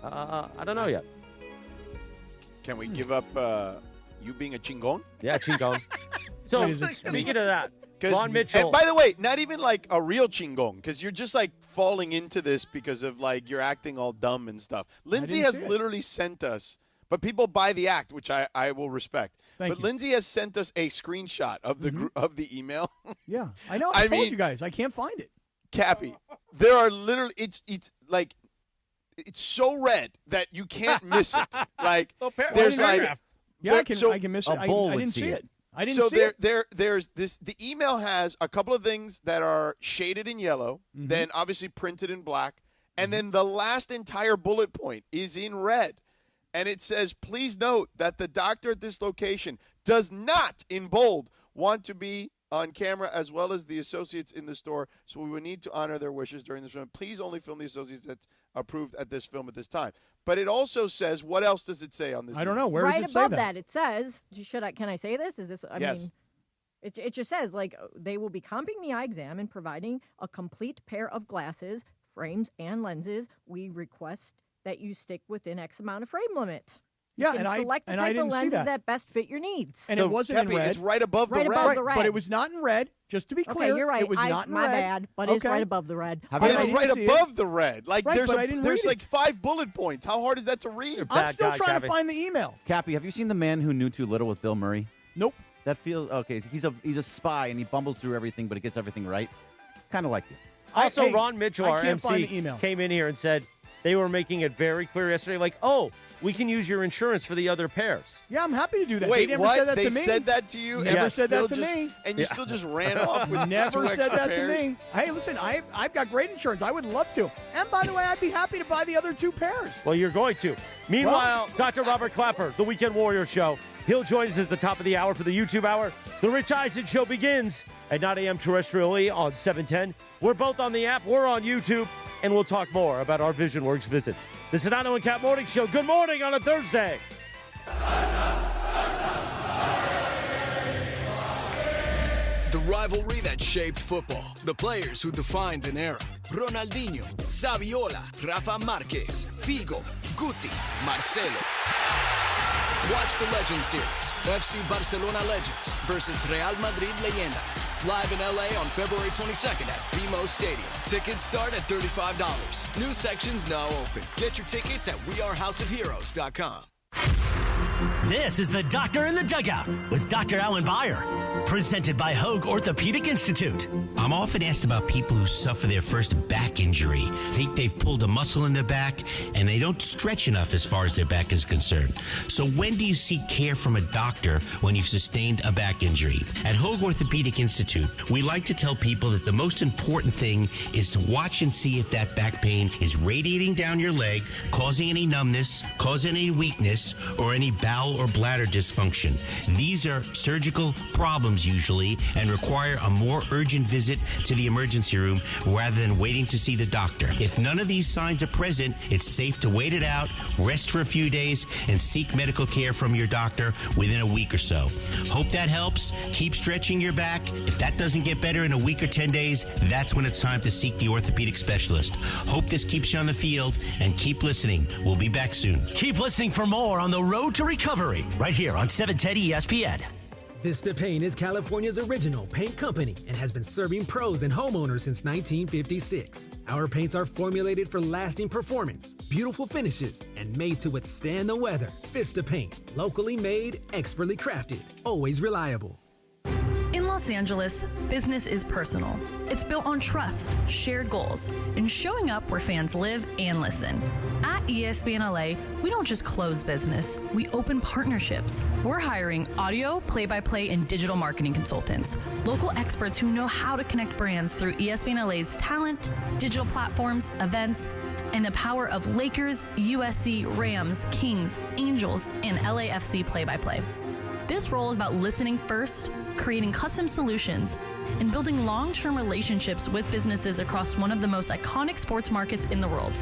I don't know yet. Can we give up you being a chingon? Yeah, chingon. So, Wait, is it speaking of that, 'Cause- Ron Mitchell. And by the way, not even like a real chingon, because you're just like falling into this because of like you're acting all dumb and stuff. Lindsay didn't has see it. literally sent us, but people buy the act, which I will respect. Thank but you. Lindsay has sent us a screenshot of the of the email. Yeah, I know. I told you guys. I can't find it. Cappy, there are literally it's like it's so red that you can't miss it. Like there's like Yeah, I can miss it. I didn't see it. I didn't see it. There's this. The email has a couple of things that are shaded in yellow, Mm-hmm. then obviously printed in black, and then the last entire bullet point is in red, and it says, "Please note that the doctor at this location does not, in bold, want to be on camera as well as the associates in the store, so we would need to honor their wishes during this film. Please only film the associates that's approved at this film at this time." But it also says, what else does it say on this? I don't know. Where right does it say above that? it says, can I say this? Is this, Yes. mean, it just says, like, they will be comping the eye exam and providing a complete pair of glasses, frames, and lenses. We request that you stick within X amount of frame limit. Yeah, you can and select the I type didn't of see lenses that. best fit your needs. And it wasn't in red. It's right above the Right red. above the red. But it was not in red. Just to be clear, Okay, you're right. it was not in my red. bad, but it's right above the red. But it's right above the red. Like Right, there's but I didn't there's read like 5 bullet points. How hard is that to read? I'm still trying to find the email. Cappy, have you seen The Man Who Knew Too Little with Bill Murray? Nope. That feels okay. He's a spy and he bumbles through everything, but he gets everything right. Kind of like you. Also, Ron Mitchell, our can't find MC, the email. came in here and said they were making it very clear yesterday, like, oh, we can use your insurance for the other pairs. Yeah, I'm happy to do that. Wait, they never what? said that They to me. said that to you? Never and said that still to just- me. And you still just ran off with Never 2 said extra that pairs? to me. Hey, listen, I've got great insurance. I would love to. And by the way, I'd be happy to buy the other 2 pairs. Well, you're going to. Meanwhile, Dr. Robert Clapper, the Weekend Warrior Show. He'll join us at the top of the hour for the YouTube hour. The Rich Eisen Show begins at 9 a.m. terrestrially on 710. We're both on the app. We're on YouTube. And we'll talk more about our VisionWorks visits. The Sedano and Kap Morning Show. Good morning on a Thursday. The rivalry that shaped football. The players who defined an era. Ronaldinho, Saviola, Rafa Marquez, Figo, Guti, Marcelo. Watch the Legend Series, FC Barcelona Legends versus Real Madrid Leyendas. Live in LA on February 22nd at BMO Stadium. Tickets start at $35. New sections now open. Get your tickets at wearehouseofheroes.com. This is the Doctor in the Dugout with Dr. Alan Byer, presented by Hoag Orthopedic Institute. I'm often asked about people who suffer their first back injury, think they've pulled a muscle in their back, and they don't stretch enough as far as their back is concerned. So when do you seek care from a doctor when you've sustained a back injury? At Hoag Orthopedic Institute, we like to tell people that the most important thing is to watch and see if that back pain is radiating down your leg, causing any numbness, causing any weakness, or any bowel or bladder dysfunction. These are surgical problems usually and require a more urgent visit to the emergency room rather than waiting to see the doctor. If none of these signs are present, it's safe to wait it out, rest for a few days, and seek medical care from your doctor within a week or so. Hope that helps. Keep stretching your back. If that doesn't get better in a week or 10 days, that's when it's time to seek the orthopedic specialist. Hope this keeps you on the field, and keep listening. We'll be back soon. Keep listening for more on the road to recovery right here on 710 ESPN. Vista Paint is California's original paint company and has been serving pros and homeowners since 1956. Our paints are formulated for lasting performance, beautiful finishes, and made to withstand the weather. Vista Paint, locally made, expertly crafted, always reliable. In Los Angeles, business is personal. It's built on trust, shared goals, and showing up where fans live and listen. At ESPN LA, we don't just close business, we open partnerships. We're hiring audio, play-by-play, and digital marketing consultants, local experts who know how to connect brands through ESPN LA's talent, digital platforms, events, and the power of Lakers, USC, Rams, Kings, Angels, and LAFC play-by-play. This role is about listening first, creating custom solutions, and building long-term relationships with businesses across one of the most iconic sports markets in the world.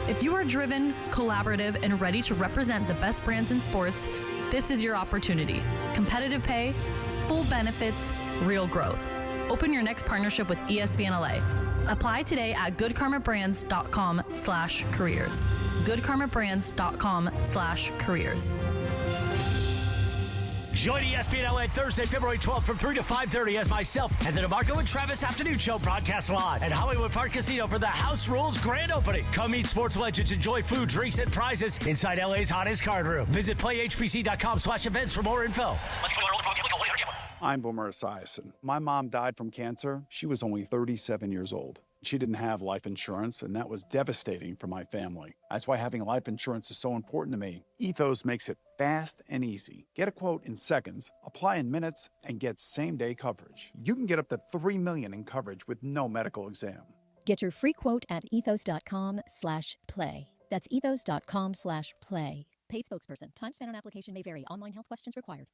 If you are driven, collaborative, and ready to represent the best brands in sports, this is your opportunity. Competitive pay, full benefits, real growth. Open your next partnership with ESPN LA. Apply today at goodkarmabrands.com/careers. goodkarmabrands.com/careers. Join ESPN LA Thursday, February 12th from 3 to 5:30 as myself and the DeMarco and Travis Afternoon Show broadcast live at Hollywood Park Casino for the House Rules grand opening. Come meet sports legends, enjoy food, drinks, and prizes inside LA's hottest card room. Visit playhpc.com/events for more info. I'm Boomer Esiason. My mom died from cancer. She was only 37 years old. She didn't have life insurance, and that was devastating for my family. That's why having life insurance is so important to me. Ethos makes it fast and easy. Get a quote in seconds, apply in minutes, and get same-day coverage. You can get up to $3 million in coverage with no medical exam. Get your free quote at ethos.com/play. That's ethos.com/play. Paid spokesperson. Time spent on application may vary. Online health questions required.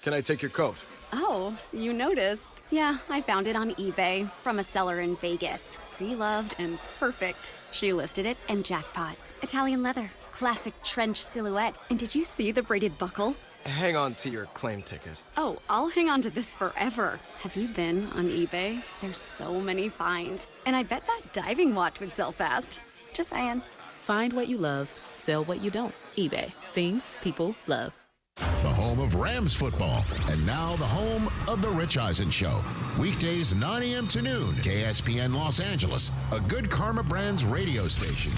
Can I take your coat? Oh, you noticed. Yeah, I found it on eBay from a seller in Vegas. Pre-loved and perfect. She listed it and jackpot. Italian leather, classic trench silhouette. And did you see the braided buckle? Hang on to your claim ticket. Oh, I'll hang on to this forever. Have you been on eBay? There's so many finds. And I bet that diving watch would sell fast. Just saying. Find what you love, sell what you don't. eBay. Things people love. The home of Rams football, and now the home of The Rich Eisen Show. Weekdays 9 a.m. to noon, KSPN Los Angeles, a Good Karma Brands radio station.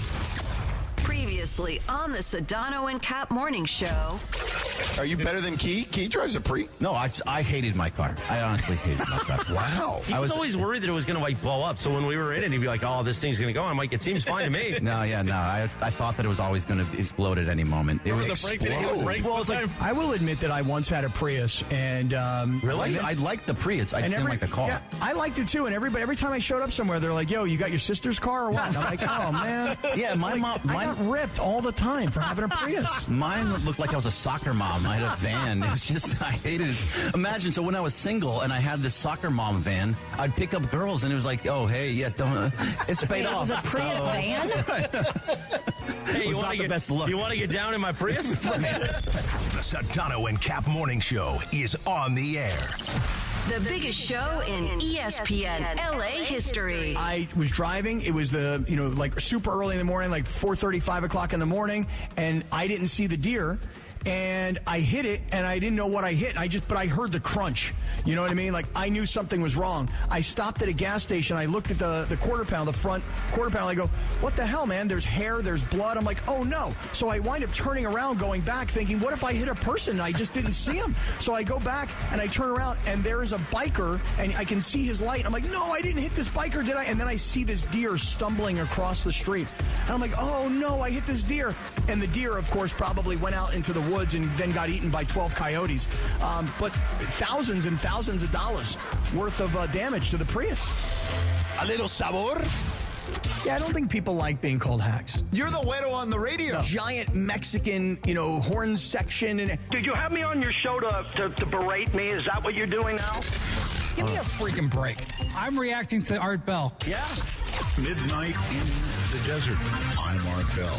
Previously on the Sedano and Kap Morning Show. Are you better than Key? Key drives a Pre? No, I hated my car. I honestly hated my car. Wow. He was always worried that it was going to like blow up. So when we were in it, he'd be like, "Oh, this thing's going to go." I'm like, "It seems fine to me." No. I thought that it was always going to explode at any moment. It was I will admit that I once had a Prius, and really, I liked the Prius. I didn't like the car. Yeah, I liked it too. And every time I showed up somewhere, they're like, "Yo, you got your sister's car or what?" And I'm like, "Oh man." Yeah, my mom. I got ripped all the time for having a Prius. Mine looked like I was a soccer mom. I had a van. It was just, I hated it. Imagine, so when I was single and I had this soccer mom van, I'd pick up girls and it was like, oh, hey, yeah, don't, it's paid off. It was a Prius van? Hey, you want to get down in my Prius? The Sedano and Kap Morning Show is on the air. The biggest show in ESPN LA history. I was driving. It was like super early in the morning, like 4:30, 5 o'clock in the morning, and I didn't see the deer. And I hit it, and I didn't know what I hit. But I heard the crunch. You know what I mean? Like, I knew something was wrong. I stopped at a gas station. I looked at the quarter pound, the front quarter pound. I go, what the hell, man? There's hair, there's blood. I'm like, oh, no. So I wind up turning around, going back, thinking, what if I hit a person and I just didn't see him? So I go back, and I turn around, and there is a biker, and I can see his light. I'm like, no, I didn't hit this biker, did I? And then I see this deer stumbling across the street. And I'm like, oh, no, I hit this deer. And the deer, of course, probably went out into the woods and then got eaten by 12 coyotes. But thousands and thousands of dollars worth of damage to the Prius. A little sabor? Yeah, I don't think people like being called hacks. You're the güero on the radio. Giant Mexican, horn section. And did you have me on your show to berate me? Is that what you're doing now? Give me a freaking break. I'm reacting to Art Bell. Yeah. Midnight in the desert. I'm Art Bell.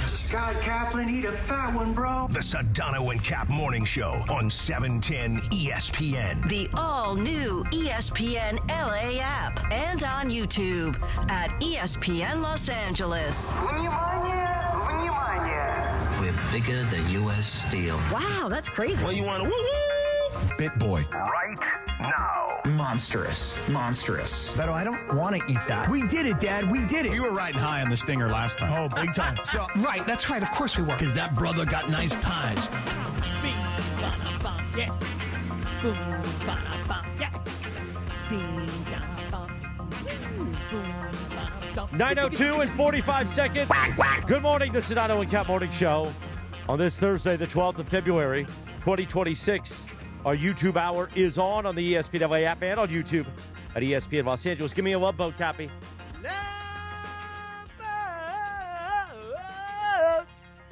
Scott Kaplan, eat a fat one, bro. The Sedano and Kap Morning Show on 710 ESPN. The all-new ESPN LA app and on YouTube at ESPN Los Angeles. We're bigger than U.S. Steel. Wow, that's crazy. Well, you want to woo-woo? Bit boy. Right now. Monstrous. Beto, I don't want to eat that. We did it, Dad. We did it. You were riding high on the Stinger last time. Oh, big time. Right, that's right. Of course we were. Because that brother got nice ties. 9:02 and 45 seconds. Good morning, the Sedano and Kap Morning Show on this Thursday, the 12th of February, 2026. Our YouTube hour is on the ESPN LA app and on YouTube at ESPN Los Angeles. Give me a love boat, Cappy.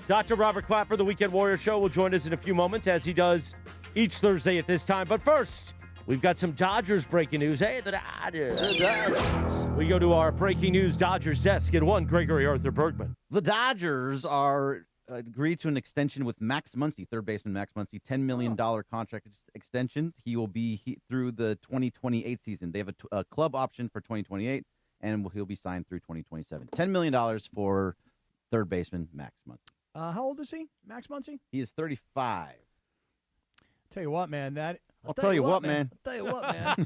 Dr. Robert Clapper, the Weekend Warrior Show, will join us in a few moments, as he does each Thursday at this time. But first, we've got some Dodgers breaking news. Hey, the Dodgers. We go to our breaking news Dodgers desk in one Gregory Arthur Bergman. The Dodgers are agreed to an extension with Max Muncy, third baseman Max Muncy, $10 million contract extension. He will be through the 2028 season. They have a club option for 2028, and he'll be signed through 2027. $10 million for third baseman Max Muncy. How old is he, Max Muncy? He is 35. Tell you what, man. I'll tell you what, man. I'll tell you what, man.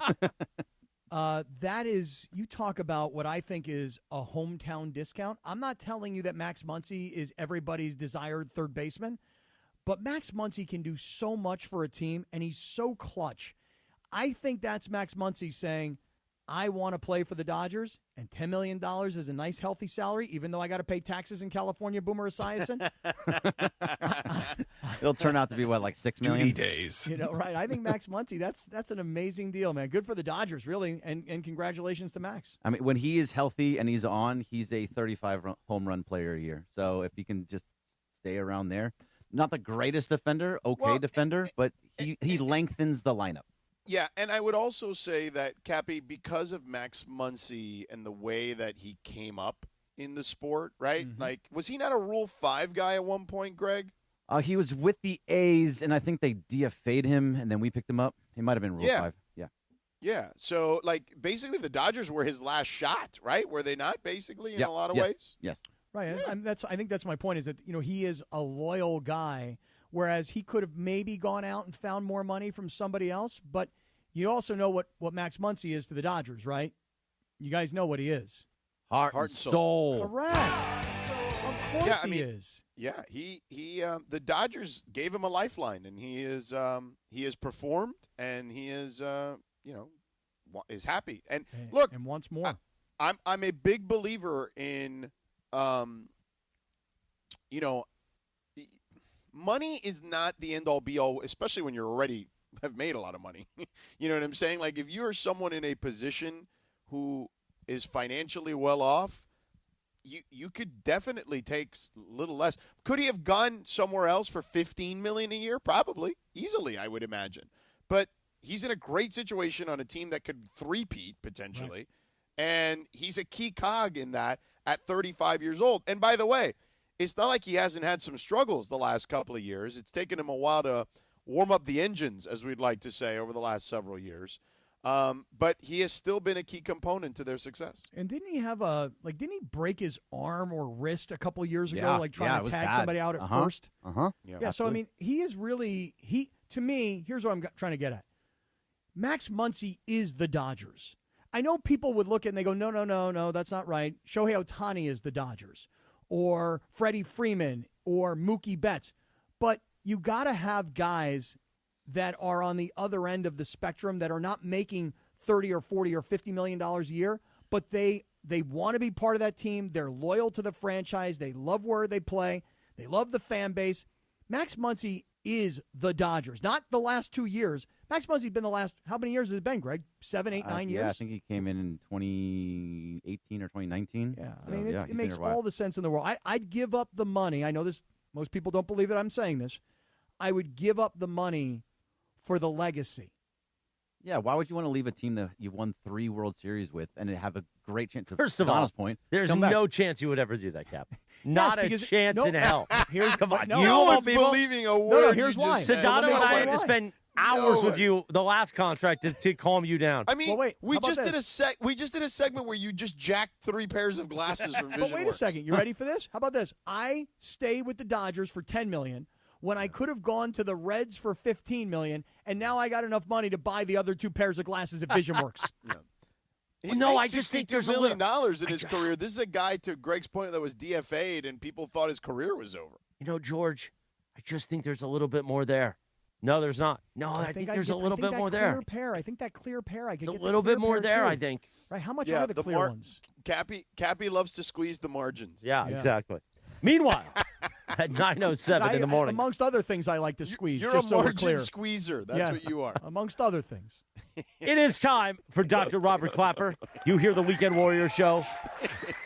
That is, you talk about what I think is a hometown discount. I'm not telling you that Max Muncy is everybody's desired third baseman, but Max Muncy can do so much for a team, and he's so clutch. I think that's Max Muncy saying, I want to play for the Dodgers, and $10 million is a nice, healthy salary, even though I got to pay taxes in California, Boomer Esiason. It'll turn out to be, like $6 million? Duty days. Right. I think Max Muncy, that's an amazing deal, man. Good for the Dodgers, really, and congratulations to Max. I mean, when he is healthy and he's on, he's a 35 home run player a year. So if he can just stay around there, not the greatest defender, defender, but he lengthens the lineup. Yeah, and I would also say that, Cappy, because of Max Muncy and the way that he came up in the sport, right? Mm-hmm. Like, was he not a Rule 5 guy at one point, Greg? He was with the A's, and I think they DFA'd him, and then we picked him up. He might have been Rule 5. Yeah. Yeah, so, basically the Dodgers were his last shot, right? Were they not, basically, in a lot of ways? Yes. Right. I think that's my point is that, he is a loyal guy, whereas he could have maybe gone out and found more money from somebody else. But you also know what Max Muncy is to the Dodgers, right? You guys know what he is. Heart and soul. Correct. Of course he is. Yeah, he the Dodgers gave him a lifeline, and he has performed, and he is is happy. And look, and wants more. I'm a big believer in money is not the end all be all, especially when you're already have made a lot of money. You know what I'm saying? Like if you're someone in a position who is financially well off, you could definitely take a little less. Could he have gone somewhere else for $15 million a year? Probably, easily, I would imagine. But he's in a great situation on a team that could three-peat potentially, right. And he's a key cog in that at 35 years old. And by the way, it's not like he hasn't had some struggles the last couple of years. It's taken him a while to warm up the engines, as we'd like to say, over the last several years. But he has still been a key component to their success. And didn't he didn't he break his arm or wrist a couple years ago, trying to tag somebody out at first? Yeah, so I mean, he is really, to me, here's what I'm trying to get at. Max Muncy is the Dodgers. I know people would look at it and they go, no, that's not right. Shohei Ohtani is the Dodgers, or Freddie Freeman, or Mookie Betts. But you got to have guys that are on the other end of the spectrum that are not making $30 or $40 or $50 million a year, but they want to be part of that team. They're loyal to the franchise. They love where they play. They love the fan base. Max Muncy is the Dodgers. Not the last 2 years. Max Muncy's been the last, how many years has it been, Greg? 7, 8, 9 years? Yeah, I think he came in 2018 or 2019. Yeah, I mean, it makes all the sense in the world. I'd give up the money. I know this. Most people don't believe that I'm saying this. I would give up the money for the legacy. Yeah, why would you want to leave a team that you won 3 World Series with and have a great chance? First of all, point, there's no chance you would ever do that, Cap. Not a chance in hell. Come on, no one's believing a word. No, here's why. Sedano and I had to spend hours with you the last contract to calm you down. I mean, we just did a segment where you just jacked 3 pairs of glasses from VisionWorks. But wait a second, you ready for this? How about this? I stay with the Dodgers for $10 million. When I could have gone to the Reds for $15 million, and now I got enough money to buy the other 2 pairs of glasses at VisionWorks. I just think there's $1 million in his career. This is a guy, to Greg's point, that was DFA'd, and people thought his career was over. George, I just think there's a little bit more there. No, there's not. No, I think there's a little bit more there. I think that clear pair. I could get a little bit more there, I think. Right? How much are the clear ones? Cappy loves to squeeze the margins. Yeah, exactly. Meanwhile, at 9:07 in the morning. Amongst other things I like to squeeze. You're just a margin so we're clear. squeezer. That's what you are. Amongst other things. It is time for Dr. Robert Clapper. You hear the Weekend Warrior Show.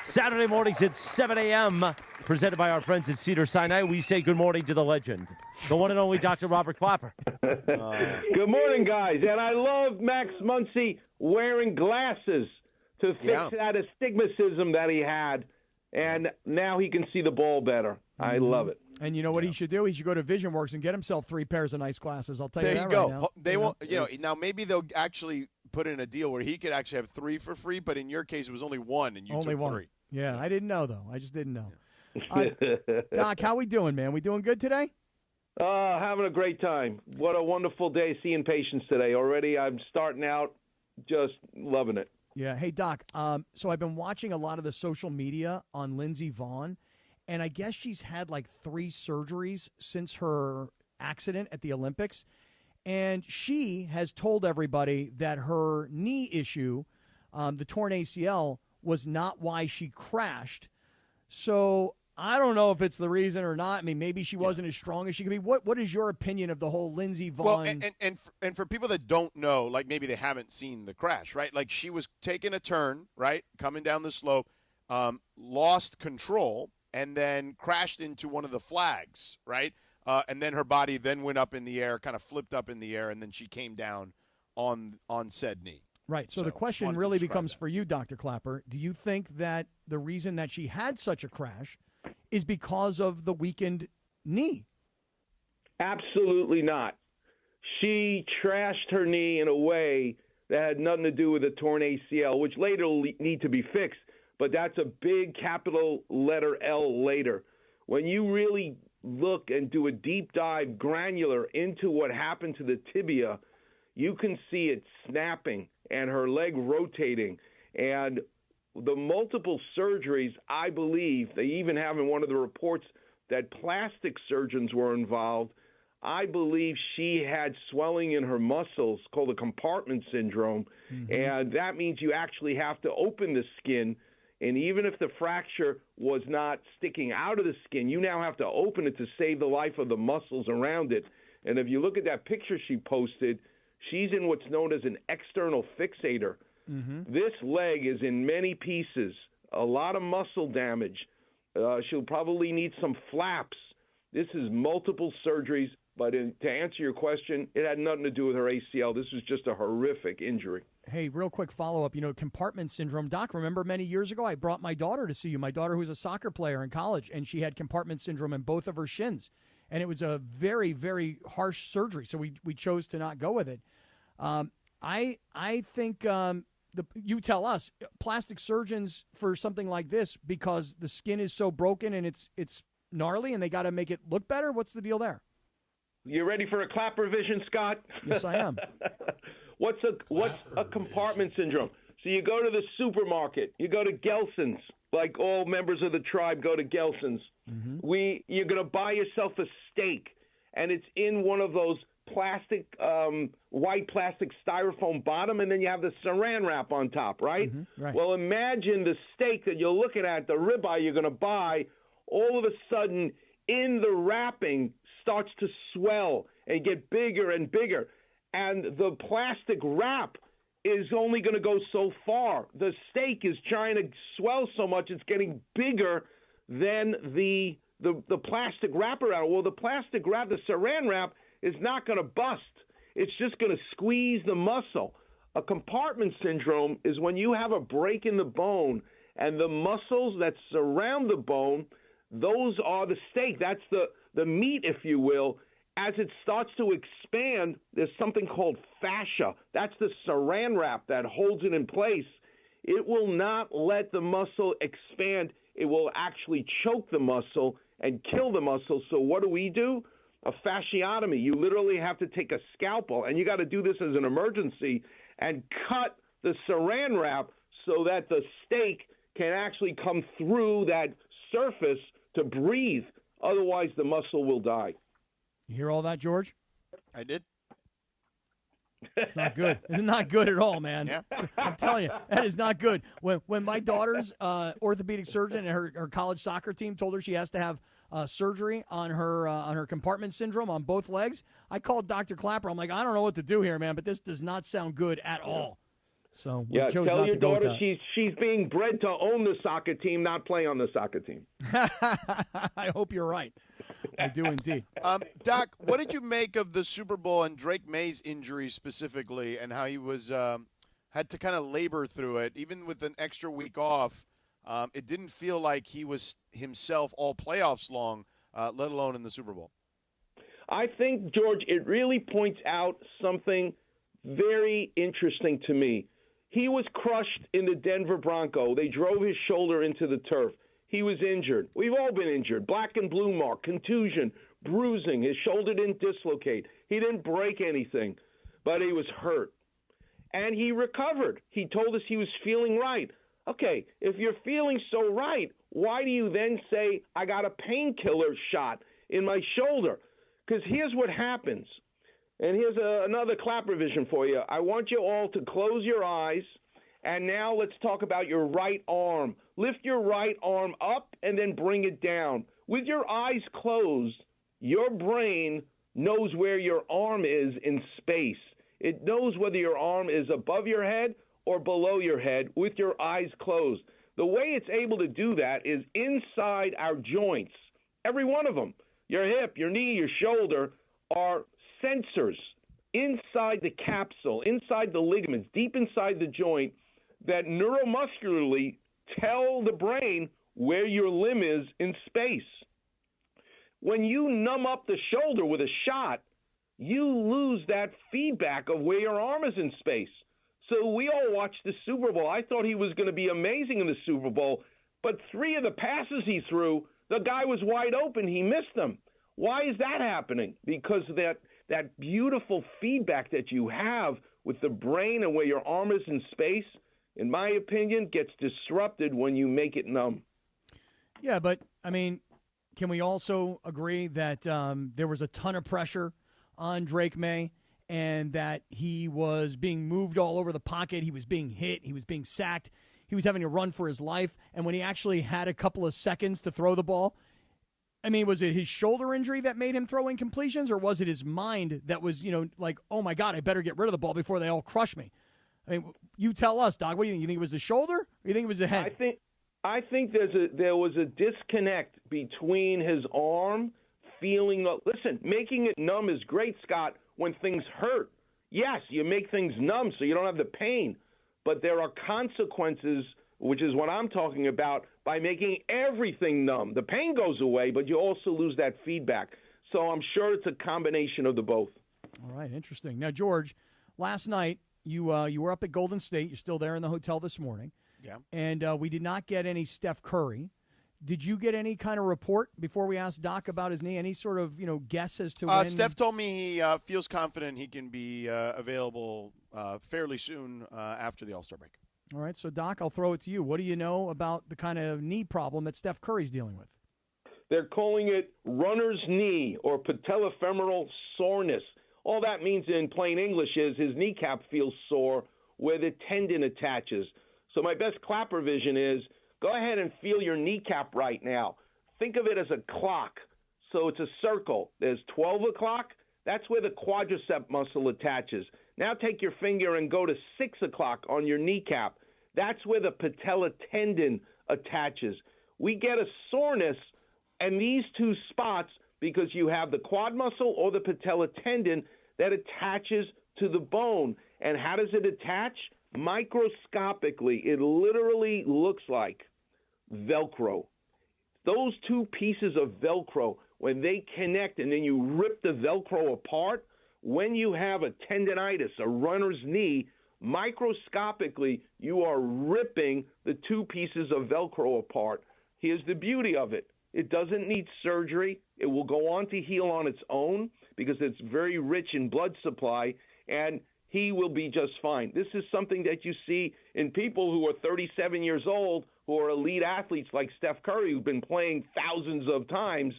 Saturday mornings at 7 a.m., presented by our friends at Cedars-Sinai. We say good morning to the legend, the one and only Dr. Robert Clapper. Good morning, guys. And I love Max Muncy wearing glasses to fix that astigmatism that he had. And now he can see the ball better. I love it. And you know what he should do? He should go to VisionWorks and get himself 3 pairs of nice glasses. I'll tell you that right now. They won't. Now maybe they'll actually put in a deal where he could actually have 3 for free. But in your case, it was only 1, and you only took 1. 3. Yeah, I didn't know though. I just didn't know. Doc, how we doing, man? We doing good today? Having a great time. What a wonderful day seeing patients today. Already, I'm starting out just loving it. Yeah. Hey, Doc, so I've been watching a lot of the social media on Lindsay Vonn, and I guess she's had like 3 surgeries since her accident at the Olympics, and she has told everybody that her knee issue, the torn ACL, was not why she crashed. So I don't know if it's the reason or not. I mean, maybe she wasn't as strong as she could be. What is your opinion of the whole Lindsay Vonn? Well, and for people that don't know, like maybe they haven't seen the crash, right? Like she was taking a turn, right, coming down the slope, lost control, and then crashed into one of the flags, right? And then her body then went up in the air, kind of flipped up in the air, and then she came down on said knee. Right. So the question really becomes for you, Dr. Clapper. Do you think that the reason that she had such a crash is because of the weakened knee? Absolutely not. She trashed her knee in a way that had nothing to do with a torn ACL, which later will need to be fixed. but that's a big capital letter L later. When you really look and do a deep dive granular into what happened to the tibia, you can see it snapping and her leg rotating. And the multiple surgeries, I believe, they even have in one of the reports that plastic surgeons were involved. I believe she had swelling in her muscles called a compartment syndrome, and that means you actually have to open the skin. And even if the fracture was not sticking out of the skin, you now have to open it to save the life of the muscles around it. And if you look at that picture she posted, she's in what's known as an external fixator. This leg is in many pieces, a lot of muscle damage. She'll probably need some flaps. This is multiple surgeries, but to answer your question, it had nothing to do with her ACL. This was just a horrific injury. Hey, real quick follow-up. Compartment syndrome. Doc, remember many years ago I brought my daughter to see you, my daughter who's a soccer player in college, and she had compartment syndrome in both of her shins. And it was a very, very harsh surgery, so we chose to not go with it. I think you tell us, plastic surgeons for something like this, because the skin is so broken and it's gnarly and they got to make it look better? What's the deal there? You ready for a clap revision, Scott? Yes, I am. What's a compartment syndrome? So you go to the supermarket, you go to Gelson's, like all members of the tribe go to Gelson's. You're going to buy yourself a steak, and it's in one of those plastic, white plastic styrofoam bottom, and then you have the saran wrap on top, right? Right. Well, imagine the steak that you're looking at, the ribeye you're going to buy, all of a sudden in the wrapping starts to swell and get bigger and bigger. And the plastic wrap is only going to go so far. The steak is trying to swell so much it's getting bigger than the plastic wrap around it. Well, the plastic wrap, the saran wrap, is not going to bust. It's just going to squeeze the muscle. A compartment syndrome is when you have a break in the bone and the muscles that surround the bone, those are the steak. That's the meat, if you will. As it starts to expand, there's something called fascia. That's the saran wrap that holds it in place. It will not let the muscle expand. It will actually choke the muscle and kill the muscle. So what do? A fasciotomy. You literally have to take a scalpel, and you got to do this as an emergency, and cut the saran wrap so that the steak can actually come through that surface to breathe. Otherwise, the muscle will die. You hear all that, George? I did. It's not good. It's not good at all, man. Yeah. I'm telling you, that is not good. When my daughter's orthopedic surgeon and her college soccer team told her she has to have surgery on her compartment syndrome on both legs, I called Dr. Clapper. I'm like, I don't know what to do here, man, but this does not sound good at all. So we chose tell not your to go with daughter that. she's being bred to own the soccer team, not play on the soccer team. I hope you're right. I do indeed. Doc, what did you make of the Super Bowl and Drake May's injury specifically, and how he was had to kind of labor through it, even with an extra week off? It didn't feel like he was himself all playoffs long, let alone in the Super Bowl. I think, George, it really points out something very interesting to me. He was crushed in the Denver Bronco. They drove his shoulder into the turf. He was injured. We've all been injured. Black and blue mark, contusion, bruising. His shoulder didn't dislocate. He didn't break anything, but he was hurt. And he recovered. He told us he was feeling right. Okay, if you're feeling so right, why do you then say, I got a painkiller shot in my shoulder? Because here's what happens. And here's another clap revision for you. I want you all to close your eyes, and now let's talk about your right arm. Lift your right arm up and then bring it down. With your eyes closed, your brain knows where your arm is in space. It knows whether your arm is above your head or below your head with your eyes closed. The way it's able to do that is inside our joints, every one of them. Your hip, your knee, your shoulder are sensors inside the capsule, inside the ligaments, deep inside the joint, that neuromuscularly tell the brain where your limb is in space. When you numb up the shoulder with a shot, you lose that feedback of where your arm is in space. So we all watched the Super Bowl. I thought he was going to be amazing in the Super Bowl, but 3 of the passes he threw, the guy was wide open. He missed them. Why is that happening? Because that beautiful feedback that you have with the brain and where your arm is in space, in my opinion, gets disrupted when you make it numb. Yeah, but, I mean, can we also agree that there was a ton of pressure on Drake May and that he was being moved all over the pocket, he was being hit, he was being sacked, he was having to run for his life, and when he actually had a couple of seconds to throw the ball, I mean, was it his shoulder injury that made him throw incompletions, or was it his mind that was, like, oh, my God, I better get rid of the ball before they all crush me? I mean, you tell us, Doc. What do you think? You think it was the shoulder, or you think it was the head? I think there was a disconnect between his arm feeling. Listen, making it numb is great, Scott, when things hurt. Yes, you make things numb so you don't have the pain, but there are consequences, which is what I'm talking about, by making everything numb. The pain goes away, but you also lose that feedback. So I'm sure it's a combination of the both. All right, interesting. Now, George, last night you were up at Golden State. You're still there in the hotel this morning. Yeah. And we did not get any Steph Curry. Did you get any kind of report before we asked Doc about his knee? Any sort of guess as to when? Steph told me he feels confident he can be available fairly soon after the All-Star break. All right, so Doc, I'll throw it to you. What do you know about the kind of knee problem that Steph Curry's dealing with? They're calling it runner's knee or patellofemoral soreness. All that means in plain English is his kneecap feels sore where the tendon attaches. So my best clapper vision is go ahead and feel your kneecap right now. Think of it as a clock. So it's a circle. There's 12 o'clock. That's where the quadricep muscle attaches. Now take your finger and go to 6 o'clock on your kneecap. That's where the patella tendon attaches. We get a soreness in these two spots because you have the quad muscle or the patella tendon that attaches to the bone. And how does it attach? Microscopically. It literally looks like Velcro. Those two pieces of Velcro, when they connect and then you rip the Velcro apart, when you have a tendinitis, a runner's knee, microscopically you are ripping the two pieces of Velcro apart. Here's the beauty of it. It doesn't need surgery. It will go on to heal on its own because it's very rich in blood supply, and he will be just fine. This is something that you see in people who are 37 years old, who are elite athletes like Steph Curry, who've been playing thousands of times.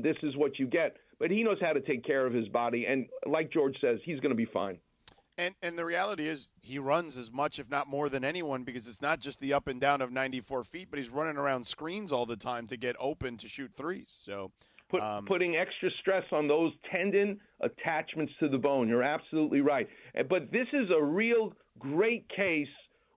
This is what you get. But he knows how to take care of his body, and like George says, he's going to be fine. And the reality is he runs as much, if not more, than anyone because it's not just the up and down of 94 feet, but he's running around screens all the time to get open to shoot threes. So putting extra stress on those tendon attachments to the bone. You're absolutely right. But this is a real great case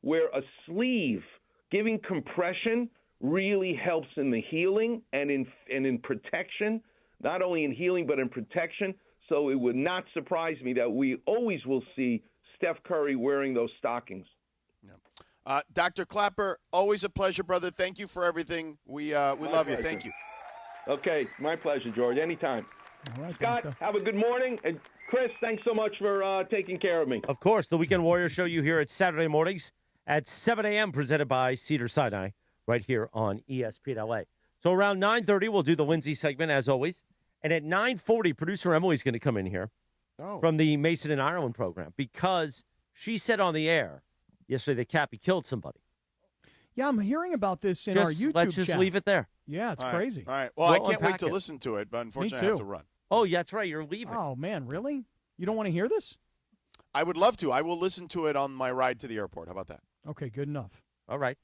where a sleeve giving compression really helps in the healing and in protection, not only in healing but in protection. So it would not surprise me that we always will see Steph Curry wearing those stockings. Dr. Clapper, always a pleasure, brother. Thank you for everything. We love you. Thank you. Okay, my pleasure, George. Anytime. All right, Scott, have a good morning. And Chris, thanks so much for taking care of me. Of course, the Weekend Warrior Show you hear at Saturday mornings at 7 a.m. presented by Cedars-Sinai right here on ESPN LA. So around 9:30, we'll do the Lindsay segment as always. And at 9:40, producer Emily's going to come in here from the Mason and Ireland program because she said on the air yesterday that Cappy killed somebody. Yeah, I'm hearing about this in our YouTube Let's just chat. leave it there. Yeah, it's All crazy. All right. Well, I can't wait to it. listen to it, but unfortunately Me I have too. to run. Oh, yeah, that's right. You're leaving. Oh, man, really? You don't want to hear this? I would love to. I will listen to it on my ride to the airport. How about that? Okay, good enough. All right.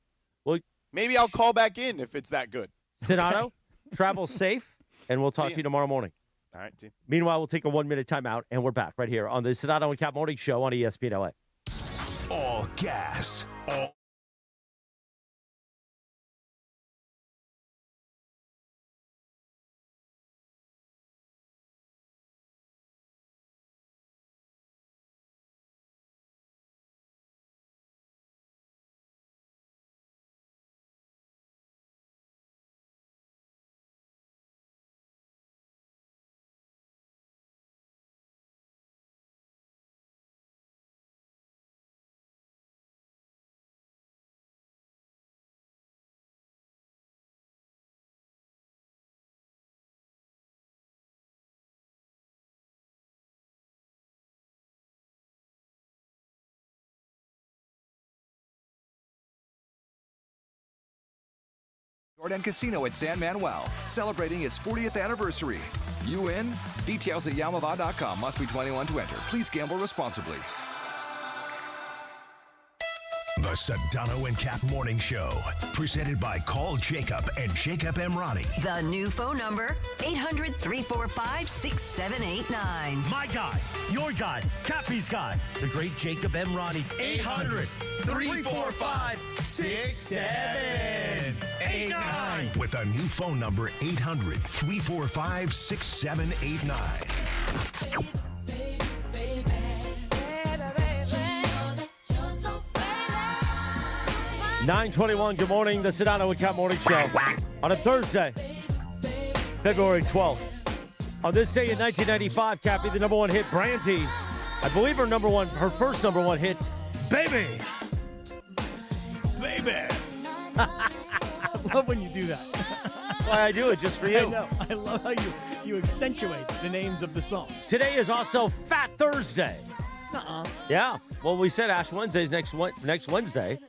Well, maybe I'll call back in if it's that good. Sedano, travel safe, and we'll talk to you tomorrow morning. All right, team. Meanwhile, we'll take a 1-minute timeout, and we're back right here on the Sedano and Cap Morning Show on ESPN LA. All gas, all Jordan Casino at San Manuel, celebrating its 40th anniversary. You in? Details at Yamava.com. Must be 21 to enter. Please gamble responsibly. The Sedano and Kap Morning Show, presented by Call Jacob and Jacob Emrani. The new phone number, 800-345-6789. My guy, your guy, Cappy's guy, the great Jacob Emrani. 800-345-6789. With a new phone number, 800-345-6789. 9:21. Good morning. The Sedano and Kap Morning Show on a Thursday, February 12th. On this day in 1995, Cappy, the number one hit, Brandy. I believe her first number one hit, Baby. Baby. I love when you do that. Why I do it just for you. I know. I love how you accentuate the names of the songs. Today is also Fat Thursday. Yeah. Well, we said Ash Wednesday's next Wednesday.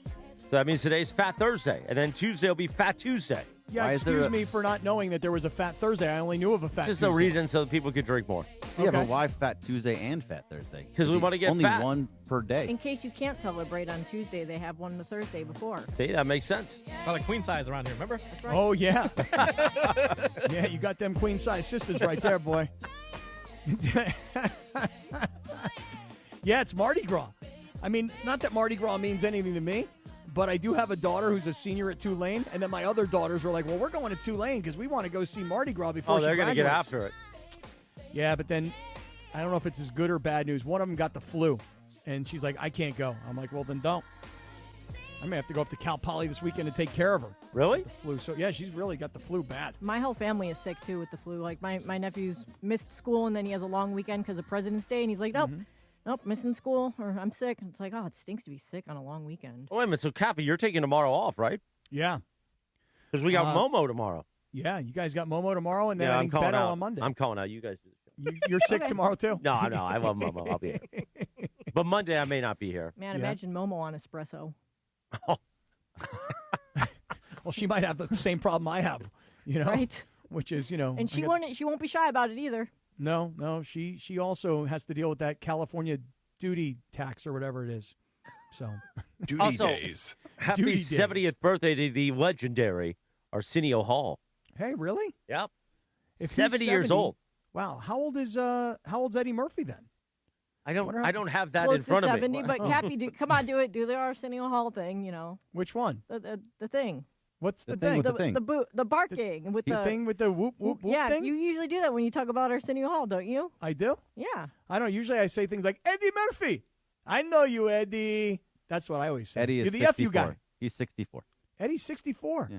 So that means today's Fat Thursday. And then Tuesday will be Fat Tuesday. Yeah, excuse me for not knowing that there was a Fat Thursday. I only knew of a Fat Just Tuesday. a reason so that people could drink more. Yeah, but why Fat Tuesday and Fat Thursday? Because we want to get only fat. one per day. In case you can't celebrate on Tuesday, they have one the Thursday before. See, that makes sense. Well, like queen size around here, remember? That's right. Oh, yeah. Yeah, you got them queen-size sisters right there, boy. Yeah, it's Mardi Gras. I mean, not that Mardi Gras means anything to me, but I do have a daughter who's a senior at Tulane, and then my other daughters were like, well, we're going to Tulane because we want to go see Mardi Gras before she they're going to get graduates. after it. Yeah, but then I don't know if it's as good or bad news. One of them got the flu, and she's like, I can't go. I'm like, well, then don't. I may have to go up to Cal Poly this weekend to take care of her. Really? The flu. So, yeah, she's really got the flu bad. My whole family is sick, too, with the flu. Like, my nephew's missed school, and then he has a long weekend because of President's Day, and he's like, nope. Nope, missing school, or I'm sick. And it's like, oh, it stinks to be sick on a long weekend. Oh, wait a minute. So, Cappy, you're taking tomorrow off, right? Yeah. Because we got Momo tomorrow. Yeah, you guys got Momo tomorrow, and then I I'm think calling Beto out. on Monday. I'm calling out. You guys do the show. You're sick tomorrow, too? No, I love Momo. I'll be here. But Monday, I may not be here. Man, imagine Momo on espresso. Well, she might have the same problem I have, Right. Which is, And she won't be shy about it either. No, she also has to deal with that California duty tax or whatever it is. So, Duty days. Happy Duty days. 70th birthday to the legendary Arsenio Hall. Hey, really? Yep. If he's 70 years old. Wow. How old's Eddie Murphy then? I don't have that Close in front to of 70, me. but Cappy, come on, do it. Do the Arsenio Hall thing, Which one? The thing. What's the thing with the thing? The barking with the thing with the whoop whoop whoop yeah, thing? you usually do that when you talk about Arsenio Hall, don't you? I do? Yeah. I don't. Usually I say things like, Eddie Murphy. I know you, Eddie. That's what I always say. Eddie is You're the 64. FU guy. He's 64. Eddie's 64. Yeah.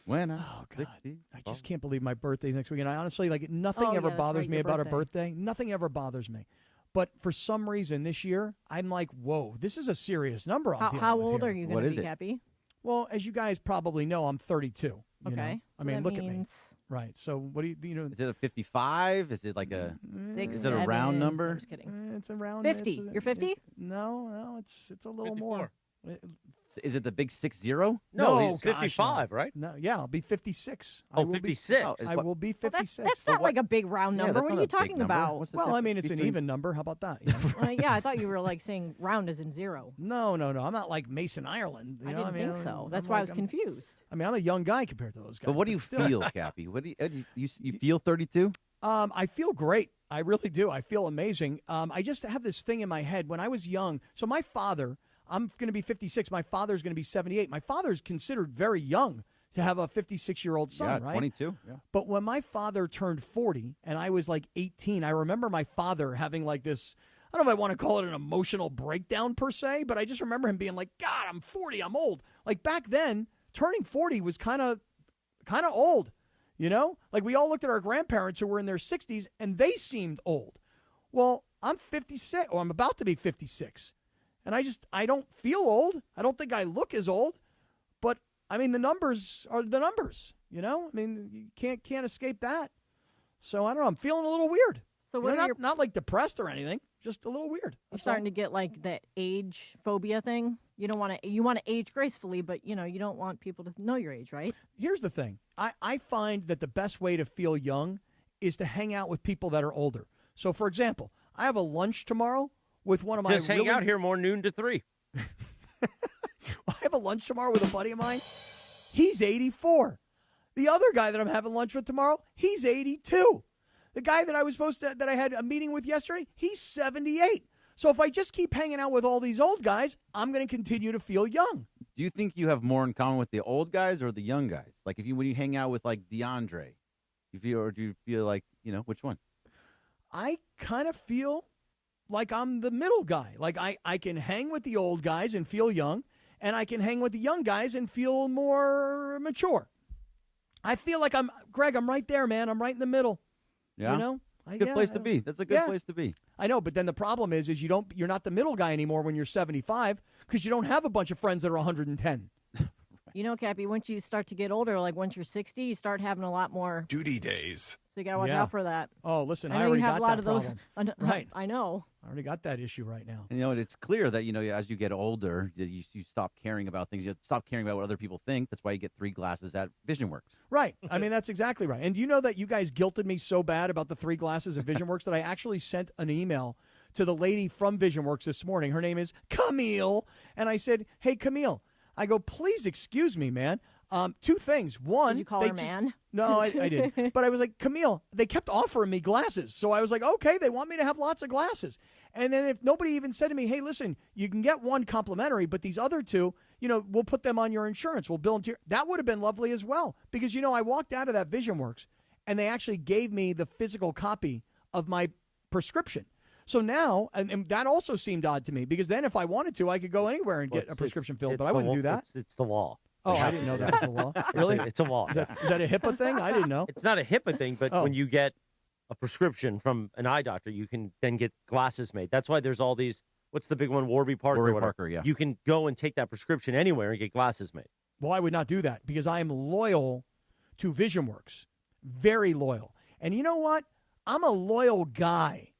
When? Oh, God. I just can't believe my birthday's next week. And I honestly, nothing Oh, ever yeah, that's bothers right, me your about birthday. a birthday. Nothing ever bothers me. But for some reason this year, I'm like, whoa, this is a serious number I'm dealing How with old here. are you going to be, Cappy? Well, as you guys probably know, I'm 32. You Okay. know? I So mean, that look at me. means- Right. So what do you know? Is it a 55? Is it like a? Six, Is it a round 7. number? I'm just kidding. It's around 50. You're 50? No, it's a little more. Is it the big 60? No, he's gosh, 55, no. right? No, yeah, I'll be 56. Oh, I will 56. I will be 56. That's not like a big round Yeah, number. that's What are not you a big talking number. about? What's the Well, I mean, it's an between- even number. How about that? Yeah, I thought you were saying round as in zero. No. I'm not like Mason Ireland. I didn't think so. That's why I was confused. I mean, I'm a young guy compared to those guys. But what do you still. feel, Cappy? What do you feel 32? I feel great. I really do. I feel amazing. I just have this thing in my head. When I was young, so my father, I'm going to be 56. My father's going to be 78. My father's considered very young to have a 56-year-old son, right? 22. Yeah. But when my father turned 40 and I was like 18, I remember my father having like this, I don't know if I want to call it an emotional breakdown per se, but I just remember him being like, God, I'm 40, I'm old. Like back then, turning 40 was kind of old, Like we all looked at our grandparents who were in their 60s and they seemed old. Well, I'm 56, or I'm about to be 56. And I don't feel old. I don't think I look as old. But, I mean, the numbers are the numbers, I mean, you can't escape that. So, I don't know. I'm feeling a little weird. So what are not like depressed or anything. just a little weird. You're starting to get like that age phobia thing. You want to age gracefully, but you don't want people to know your age, right? Here's the thing. I find that the best way to feel young is to hang out with people that are older. So, for example, I have a lunch tomorrow with one of my... Just hang out here more noon to 3. I have a lunch tomorrow with a buddy of mine. He's 84. The other guy that I'm having lunch with tomorrow, he's 82. The guy that I had a meeting with yesterday, he's 78. So if I just keep hanging out with all these old guys, I'm going to continue to feel young. Do you think you have more in common with the old guys or the young guys? Like when you hang out with like DeAndre, do you feel like, which one? I kind of feel like I'm the middle guy. Like I can hang with the old guys and feel young, and I can hang with the young guys and feel more mature. I feel like I'm right there, man. I'm right in the middle. Yeah. It's a good place to be. That's a good place to be. I know, but then the problem is you're not the middle guy anymore when you're 75 because you don't have a bunch of friends that are 110. Cappy, once you start to get older, like once you're 60, you start having a lot more duty days. So you got to watch out for that. Oh, listen, I know already you have got a lot that of those. problem. Right. I know. I already got that issue right now. And, it's clear that, as you get older, you stop caring about things. You stop caring about what other people think. That's why you get 3 glasses at VisionWorks. Right. I mean, that's exactly right. And do you know that you guys guilted me so bad about the 3 glasses at VisionWorks that I actually sent an email to the lady from VisionWorks this morning. Her name is Camille. And I said, hey, Camille, I go, please excuse me, man. 2 things. One, did you call her man? No, I didn't. But I was like, Camille, they kept offering me glasses. So I was like, okay, they want me to have lots of glasses. And then if nobody even said to me, hey, listen, you can get 1 complimentary, but these other 2, we'll put them on your insurance. We'll bill them to your... That would have been lovely as well. Because, I walked out of that VisionWorks, and they actually gave me the physical copy of my prescription. So now, and that also seemed odd to me, because then if I wanted to, I could go anywhere and get a prescription filled, but I wouldn't do that. It's the law. Oh, I didn't know that was the law. Really? It's a law. Is that a HIPAA thing? I didn't know. It's not a HIPAA thing, but when you get a prescription from an eye doctor, you can then get glasses made. That's why there's all these, what's the big one, Warby Parker? Warby Parker, yeah. You can go and take that prescription anywhere and get glasses made. Well, I would not do that because I am loyal to VisionWorks. Very loyal. And you know what? I'm a loyal guy.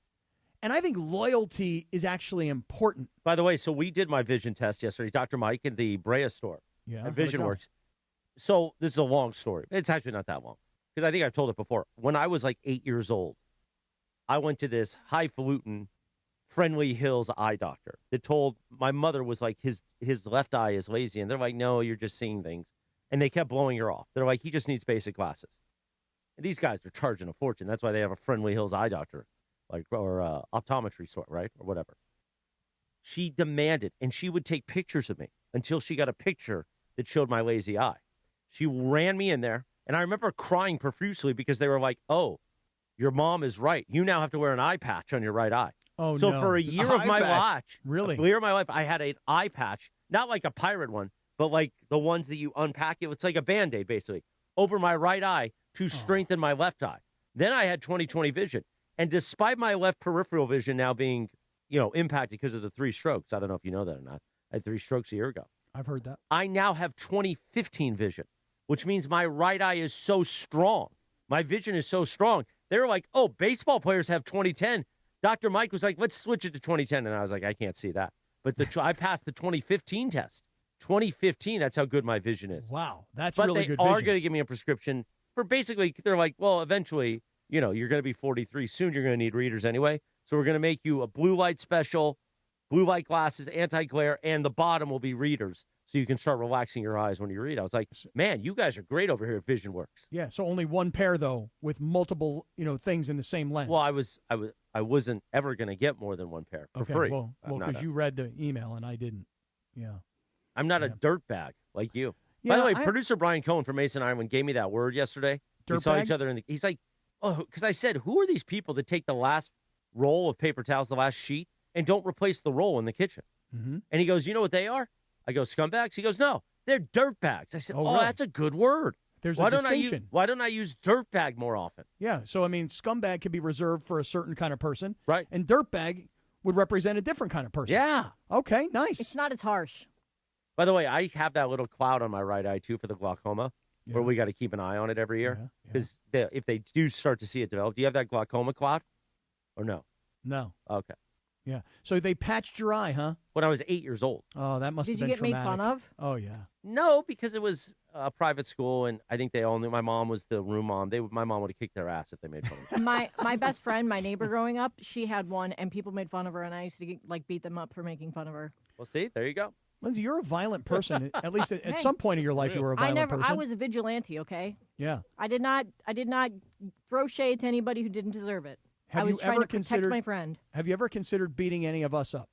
And I think loyalty is actually important. By the way, so we did my vision test yesterday, Dr. Mike in the Brea store at VisionWorks. So this is a long story. It's actually not that long because I think I've told it before. When I was like 8 years old, I went to this highfalutin Friendly Hills eye doctor that told my mother was like his left eye is lazy. And they're like, no, you're just seeing things. And they kept blowing her off. They're like, he just needs basic glasses. And these guys are charging a fortune. That's why they have a Friendly Hills eye doctor. Or optometry store, right? Or whatever. She demanded, and she would take pictures of me until she got a picture that showed my lazy eye. She ran me in there, and I remember crying profusely because they were like, oh, your mom is right. You now have to wear an eye patch on your right eye. Oh, so no. for a year of my life, really? A year of my life, I had an eye patch, not like a pirate one, but like the ones that you unpack. It's like a Band-Aid, basically, over my right eye to strengthen my left eye. Then I had 20/20 vision. And despite my left peripheral vision now being, impacted because of the 3 strokes, I don't know if you know that or not. I had 3 strokes a year ago. I've heard that. I now have 20/15 vision, which means my right eye is so strong. My vision is so strong. They were like, oh, baseball players have 20/10. Dr. Mike was like, let's switch it to 20/10. And I was like, I can't see that. But I passed the 20/15 test. 20/15, that's how good my vision is. Wow, that's really good vision. But they are going to give me a prescription for basically, they're like, well, eventually, you're going to be 43. Soon you're going to need readers anyway. So we're going to make you a blue light special, blue light glasses, anti-glare, and the bottom will be readers. So you can start relaxing your eyes when you read. I was like, man, you guys are great over here at VisionWorks. Yeah, so only 1 pair, though, with multiple, things in the same lens. Well, I wasn't ever going to get more than 1 pair for free. Well, because you read the email and I didn't. Yeah. I'm not a dirtbag like you. Yeah, by the way, producer Brian Cohen from Mason Island gave me that word yesterday. We saw each other, he's like, oh, because I said, who are these people that take the last roll of paper towels, the last sheet, and don't replace the roll in the kitchen? Mm-hmm. And he goes, you know what they are? I go, scumbags? He goes, no, they're dirtbags. I said, really? That's a good word. There's a distinction. Why don't I use dirtbag more often? Yeah, so, scumbag could be reserved for a certain kind of person. Right. And dirtbag would represent a different kind of person. Yeah. Okay, nice. It's not as harsh. By the way, I have that little cloud on my right eye, too, for the glaucoma. Yeah. Where we got to keep an eye on it every year. Because if they do start to see it develop, do you have that glaucoma cloud or no? No. Okay. Yeah. So they patched your eye, huh? When I was 8 years old. Oh, that must have Did been you get made traumatic. fun of? Oh, yeah. No, because it was a private school, and I think they all knew my mom was the room mom. My mom would have kicked their ass if they made fun of me. My best friend, my neighbor growing up, she had one, and people made fun of her, and I used to beat them up for making fun of her. Well, see, there you go. Lindsay, you're a violent person. At least at some point in your life, you were a violent person. I was a vigilante. Okay. Yeah. I did not throw shade to anybody who didn't deserve it. I was trying to protect my friend. Have you ever considered beating any of us up?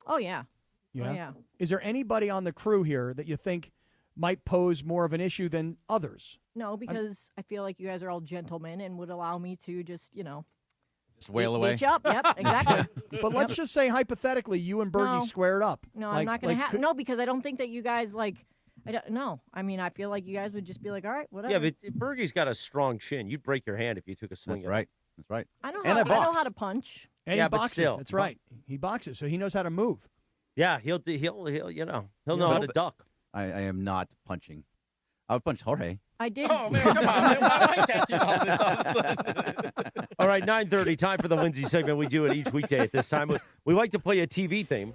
Oh yeah. Yeah. Oh, yeah. Is there anybody on the crew here that you think might pose more of an issue than others? No, because I feel like you guys are all gentlemen and would allow me to just Just wail away. beat you up. Yep, exactly. But let's just say hypothetically, you and Bergie squared up. No, I'm not going to no, because I don't think that you guys I don't know. I mean, I feel like you guys would just be like, all right, whatever. Yeah, but Bergie's got a strong chin. You'd break your hand if you took a swing. That's right. That's right. I know And how, I box. I know how to punch. And Yeah, he but boxes. still. That's right. He boxes, so he knows how to move. Yeah, he'll know how to duck. I am not punching. I would punch Jorge. I did. Oh, man, come on. Man. Why can't you all this? All right, 9:30, time for the Lindsay segment. We do it each weekday at this time. We like to play a TV theme.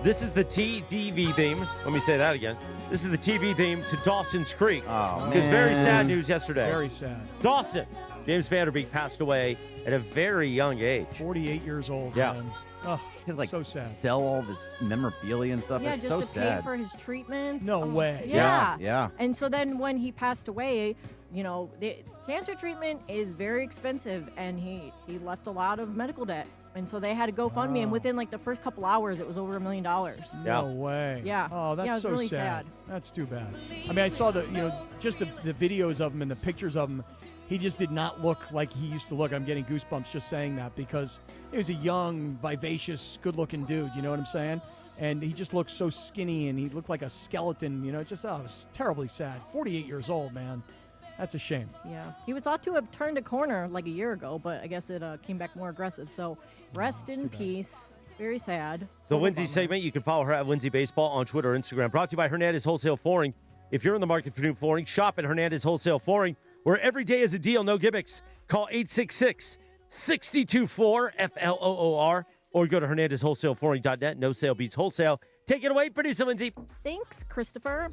This is the TDV theme. Let me say that again. This is the TV theme to Dawson's Creek. Oh, Because very sad news yesterday. Very sad. Dawson, James Vanderbeek, passed away at a very young age. 48 years old. Yeah. Man. Oh, so sad. Sell all this memorabilia and stuff. Yeah, it's just so to sad. pay for his treatments. No way. Yeah. Yeah. And so then when he passed away, the cancer treatment is very expensive, and he left a lot of medical debt. And so they had to GoFundMe, and within the first couple hours, it was over $1 million. No way. Yeah. Oh, that's yeah, it was so really sad. That's too bad. I mean, I saw just the videos of him and the pictures of him. He just did not look like he used to look. I'm getting goosebumps just saying that because he was a young, vivacious, good-looking dude. You know what I'm saying? And he just looked so skinny, and he looked like a skeleton. It was terribly sad. 48 years old, man. That's a shame. Yeah. He was thought to have turned a corner a year ago, but I guess it came back more aggressive. So rest in peace. Very sad. The Lindsay segment, you can follow her at Lindsay Baseball on Twitter or Instagram. Brought to you by Hernandez Wholesale Flooring. If you're in the market for new flooring, shop at Hernandez Wholesale Flooring, where every day is a deal, no gimmicks. Call 866-62-4-FLOOR or go to HernandezWholesaleFlooring.net. No sale beats wholesale. Take it away, producer Lindsay. Thanks, Christopher.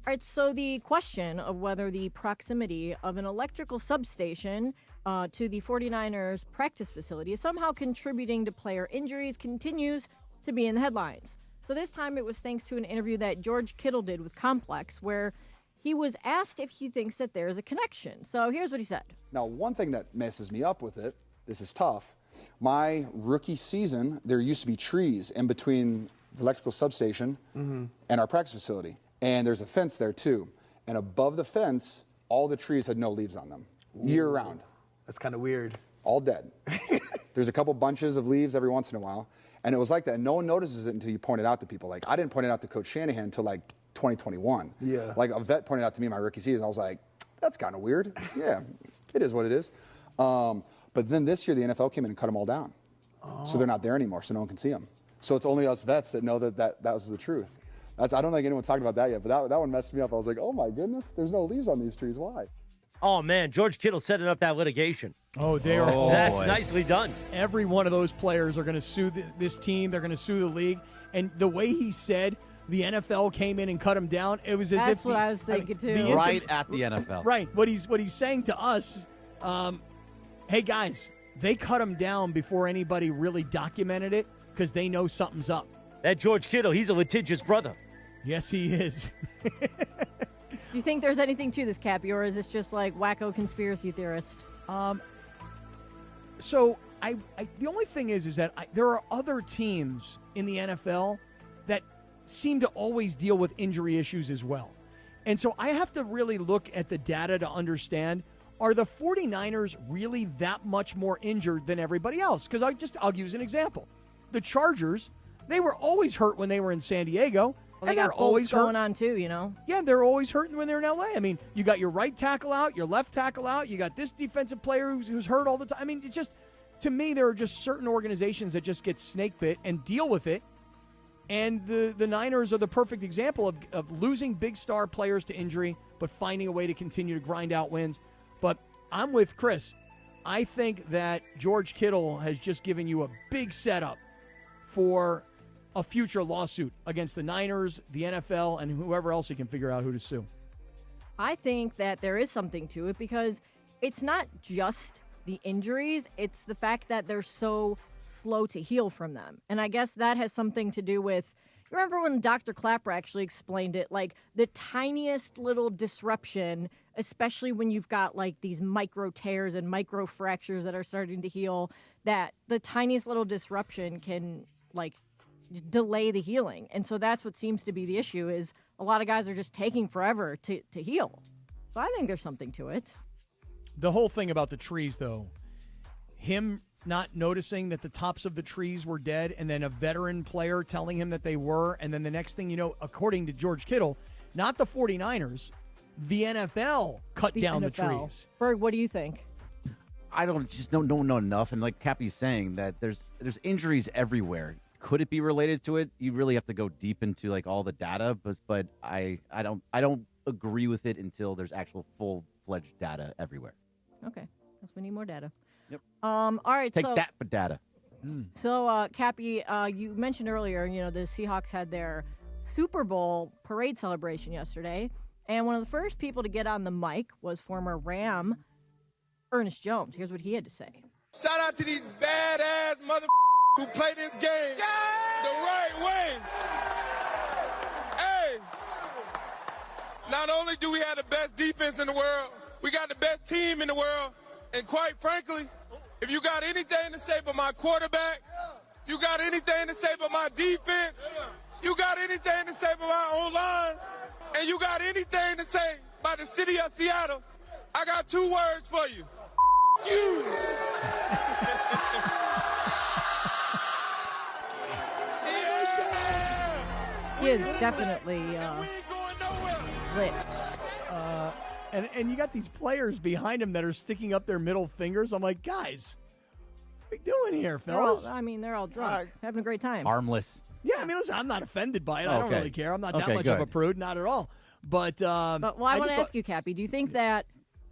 All right, so the question of whether the proximity of an electrical substation to the 49ers practice facility is somehow contributing to player injuries continues to be in the headlines. So this time it was thanks to an interview that George Kittle did with Complex, where he was asked if he thinks that there is a connection. So here's what he said. Now, one thing that messes me up with it, this is tough. My rookie season, there used to be trees in between the electrical substation and our practice facility. And there's a fence there, too. And above the fence, all the trees had no leaves on them, year-round. That's kind of weird. All dead. There's a couple bunches of leaves every once in a while. And it was like that. And no one notices it until you point it out to people. Like, I didn't point it out to Coach Shanahan until, 2021. Yeah. Like, a vet pointed out to me my rookie season. I was like, that's kind of weird. Yeah, it is what it is. But then this year, the NFL came in and cut them all down. Oh. So they're not there anymore, so no one can see them. So it's only us vets that know that was the truth. I don't think anyone's talked about that yet, but that one messed me up. I was like, oh, my goodness, there's no leaves on these trees. Why? Oh, man, George Kittle setting up that litigation. Oh, they are. That's nicely done. Every one of those players are going to sue this team. They're going to sue the league. And the way he said the NFL came in and cut him down, it was as if That's what I was thinking, too. Right at the NFL. Right. What he's saying to us, hey, guys, they cut him down before anybody really documented it because they know something's up. That George Kittle, he's a litigious brother. Yes, he is. Do you think there's anything to this, Cappy, or is this just wacko conspiracy theorist? So the only thing is that there are other teams in the NFL that seem to always deal with injury issues as well. And so I have to really look at the data to understand, are the 49ers really that much more injured than everybody else? Because I'll use an example. The Chargers, they were always hurt when they were in San Diego. Well, and they they're got always going hurt. on too, Yeah, they're always hurting when they're in LA. I mean, you got your right tackle out, your left tackle out, you got this defensive player who's hurt all the time. I mean, it's just, to me, there are just certain organizations that just get snake bit and deal with it. And the Niners are the perfect example of losing big star players to injury, but finding a way to continue to grind out wins. But I'm with Chris. I think that George Kittle has just given you a big setup for a future lawsuit against the Niners, the NFL, and whoever else he can figure out who to sue. I think that there is something to it because it's not just the injuries, it's the fact that they're so slow to heal from them. And I guess that has something to do with, remember when Dr. Clapper actually explained it, like the tiniest little disruption, especially when you've got like these micro tears and micro fractures that are starting to heal, that the tiniest little disruption can like delay the healing. And so that's what seems to be the issue, is a lot of guys are just taking forever to heal. So I think there's something to it. The whole thing about the trees, though, him not noticing that the tops of the trees were dead, and then a veteran player telling him that they were, and then the next thing you know, according to George Kittle, not the 49ers, the NFL cut down the trees. Berg, what do you think? I don't know enough, and like Cappy's saying, that there's injuries everywhere. Could it be related to it? You really have to go deep into like all the data, but I don't agree with it until there's actual full-fledged data everywhere. Okay, guess we need more data. Yep. All right. Take that for data. So, Cappy, you mentioned earlier, the Seahawks had their Super Bowl parade celebration yesterday, and one of the first people to get on the mic was former Ram Ernest Jones. Here's what he had to say. Shout out to these badass mother who play this game the right way. Hey, not only do we have the best defense in the world, we got the best team in the world. And quite frankly, if you got anything to say about my quarterback, you got anything to say about my defense, you got anything to say about my O-line, and you got anything to say about the city of Seattle, I got two words for you. You. He is definitely lit. And you got these players behind him that are sticking up their middle fingers. I'm like, guys, what are we doing here, fellas? They're all drunk, having a great time. Harmless. Yeah, I mean, listen, I'm not offended by it. I don't really care. I'm not that much good. of a prude, not at all. But I want to ask you, Cappy, do you think that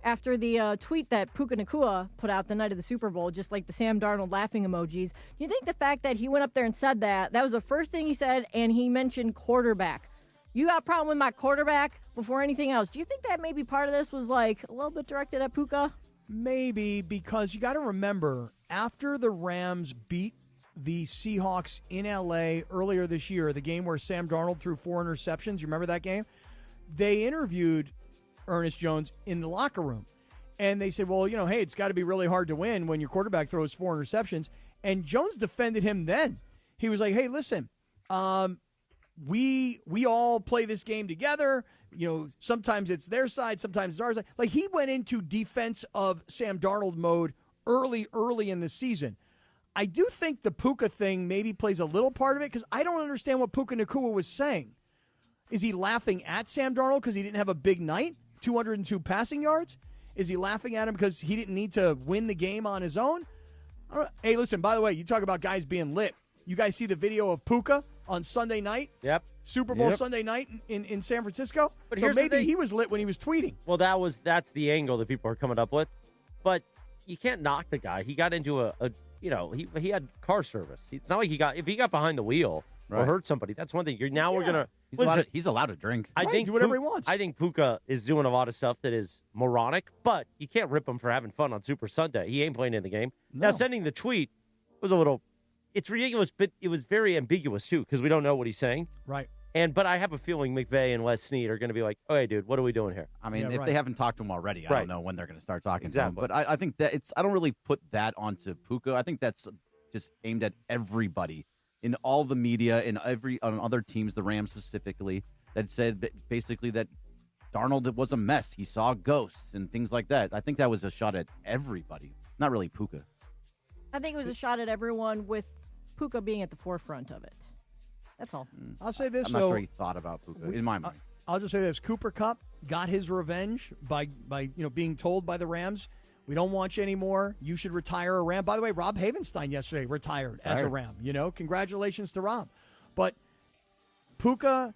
after the tweet that Puka Nacua put out the night of the Super Bowl, just like the Sam Darnold laughing emojis, do you think the fact that he went up there and said that was the first thing he said, and he mentioned quarterback? You got a problem with my quarterback before anything else. Do you think that maybe part of this was like a little bit directed at Puka? Maybe, because you got to remember, after the Rams beat the Seahawks in L.A. earlier this year, the game where Sam Darnold threw 4 interceptions, you remember that game? They interviewed Ernest Jones in the locker room, and they said, well, hey, it's got to be really hard to win when your quarterback throws 4 interceptions. And Jones defended him then. He was like, hey, listen, we all play this game together. Sometimes it's their side, sometimes it's our side. Like, he went into defense of Sam Darnold mode early in the season. I do think the Puka thing maybe plays a little part of it, because I don't understand what Puka Nacua was saying. Is he laughing at Sam Darnold because he didn't have a big night, 202 passing yards? Is he laughing at him because he didn't need to win the game on his own? Hey, listen, by the way, you talk about guys being lit. You guys see the video of Puka on Sunday night? Yep. Super Bowl Sunday night in San Francisco? But so here's the maybe thing. he was lit when he was tweeting. Well, that's the angle that people are coming up with. But you can't knock the guy. He got into he had car service. It's not like if he got behind the wheel or hurt somebody, that's one thing. We're going to. He's allowed to drink. I think do whatever he wants. I think Puka is doing a lot of stuff that is moronic, but you can't rip him for having fun on Super Sunday. He ain't playing in the game. No. Now, sending the tweet was a little. It's ridiculous, but it was very ambiguous too, because we don't know what he's saying. Right. But I have a feeling McVay and Les Snead are going to be like, "Okay, dude, what are we doing here?" I mean, if they haven't talked to him already, I don't know when they're going to start talking to him. Exactly. But I think that I don't really put that onto Puka. I think that's just aimed at everybody in all the media, on other teams, the Rams specifically, that said basically that Darnold was a mess. He saw ghosts and things like that. I think that was a shot at everybody, not really Puka. I think it was a shot at everyone, with Puka being at the forefront of it. That's all. I'll say this. I'm not sure he thought about Puka, in my mind. I'll just say this. Cooper Kupp got his revenge by being told by the Rams, we don't want you anymore. You should retire a Ram. By the way, Rob Havenstein yesterday retired as a Ram. Congratulations to Rob. But Cooper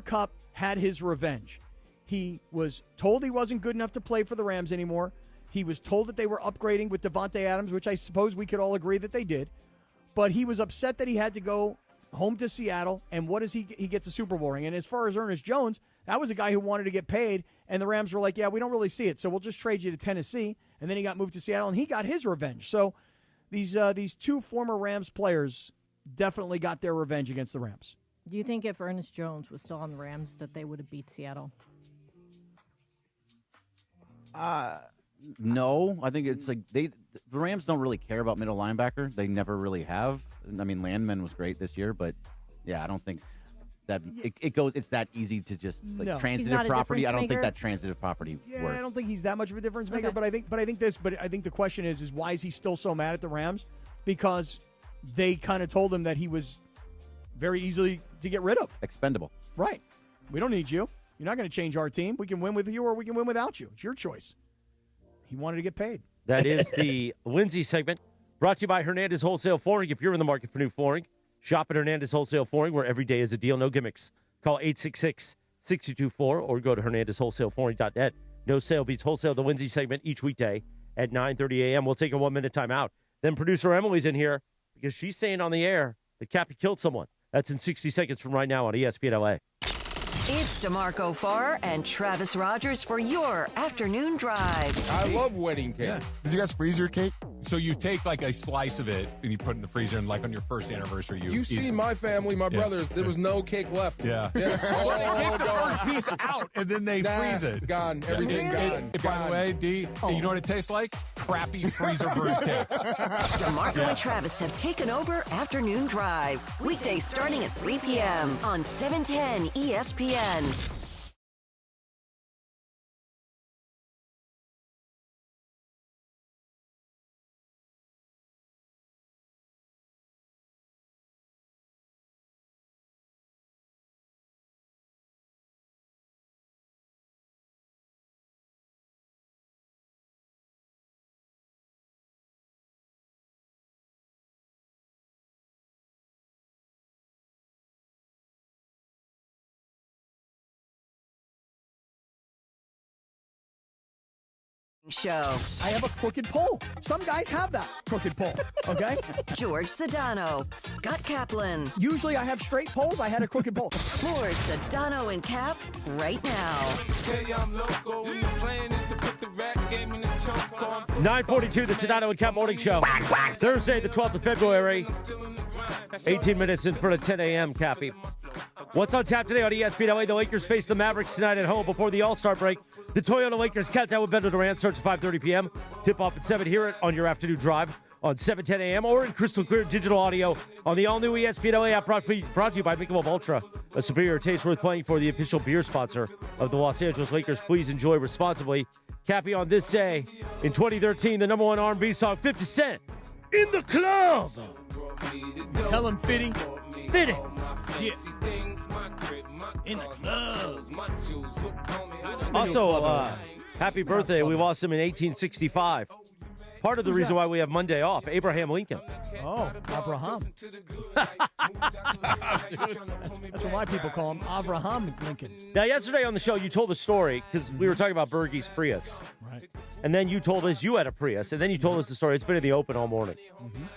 Kupp had his revenge. He was told he wasn't good enough to play for the Rams anymore. He was told that they were upgrading with Devontae Adams, which I suppose we could all agree that they did. But he was upset that he had to go home to Seattle, and what is he gets a Super Bowl ring. And as far as Ernest Jones, that was a guy who wanted to get paid, and the Rams were like, yeah, we don't really see it, so we'll just trade you to Tennessee. And then he got moved to Seattle, and he got his revenge. So these two former Rams players definitely got their revenge against the Rams. Do you think if Ernest Jones was still on the Rams that they would have beat Seattle? No, I think it's like the Rams don't really care about middle linebacker. They never really have. I mean, Landman was great this year, but yeah, I don't think that it goes. It's that easy to just like transitive property. I don't think that transitive property works. I don't think he's that much of a difference maker. Okay. But I think the question is why is he still so mad at the Rams? Because they kind of told him that he was very easily to get rid of, expendable. Right. We don't need you. You're not going to change our team. We can win with you or we can win without you. It's your choice. He wanted to get paid. That is the Lindsay segment, brought to you by Hernandez Wholesale Flooring. If you're in the market for new flooring, shop at Hernandez Wholesale Flooring, where every day is a deal, no gimmicks. Call 866-6224 or go to HernandezWholesaleFlooring.net. No sale beats wholesale. The Lindsay segment each weekday at 9:30 a.m. We'll take a 1-minute timeout. Then producer Emily's in here because she's saying on the air that Cappy killed someone. That's in 60 seconds from right now on ESPN LA. It's DeMarco Farr and Travis Rogers for your afternoon drive. I love wedding cake. Yeah. Did you guys freeze your cake? So you take like a slice of it and you put it in the freezer, and like on your first anniversary, you see my family, my brothers, there was no cake left. Yeah. Well, they take the first piece out and then they freeze it. Gone. Everything gone. By the way, D, you know what it tastes like? Crappy freezer brewed cake. DeMarco and Travis have taken over Afternoon Drive. Weekdays starting at 3 p.m. on 710 ESPN. Show. I have a crooked pole. Some guys have that crooked pole, okay? George Sedano, Scott Kaplan. Usually I have straight poles. I had a crooked pole. More Sedano and Cap right now. 9:42, the Sedano and Cap Morning Show. Thursday, the 12th of February. 18 minutes in front of 10 a.m., Cappy. What's on tap today on ESPN LA? The Lakers face the Mavericks tonight at home before the All-Star break. The Toyota Lakers countdown with Bender Durant starts at 5:30 p.m. Tip-off at 7. Hear it on your afternoon drive on 7:10 a.m. or in crystal clear digital audio on the all-new ESPN LA app brought to you by Michelob Ultra, a superior taste worth playing for, the official beer sponsor of the Los Angeles Lakers. Please enjoy responsibly. Cappy, on this day in 2013, the number one R&B song, 50 Cent, In the Club. Tell him, Fitty. Fitty. Yeah. In the club. Also, happy birthday. We lost him in 1865. Part of the reason why we have Monday off, Abraham Lincoln. Oh, Abraham. That's what my people call him, Abraham Lincoln. Now, yesterday on the show, you told the story because we were talking about Bergie's Prius. Right. And then you told us you had a Prius. And then you told us the story. It's been in the open all morning.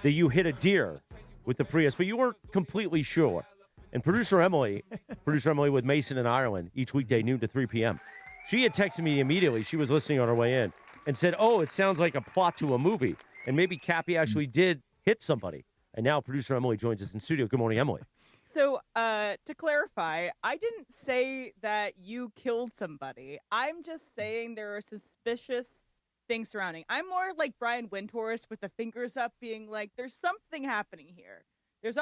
That you hit a deer with the Prius, but you weren't completely sure. And producer Emily with Mason in Ireland, each weekday noon to 3 p.m., she had texted me immediately. She was listening on her way in and said, oh, it sounds like a plot to a movie. And maybe Cappy actually did hit somebody. And now producer Emily joins us in studio. Good morning, Emily. So to clarify, I didn't say that you killed somebody. I'm just saying there are suspicious things surrounding. I'm more like Brian Windhorst with the fingers up being like, there's something happening here. There's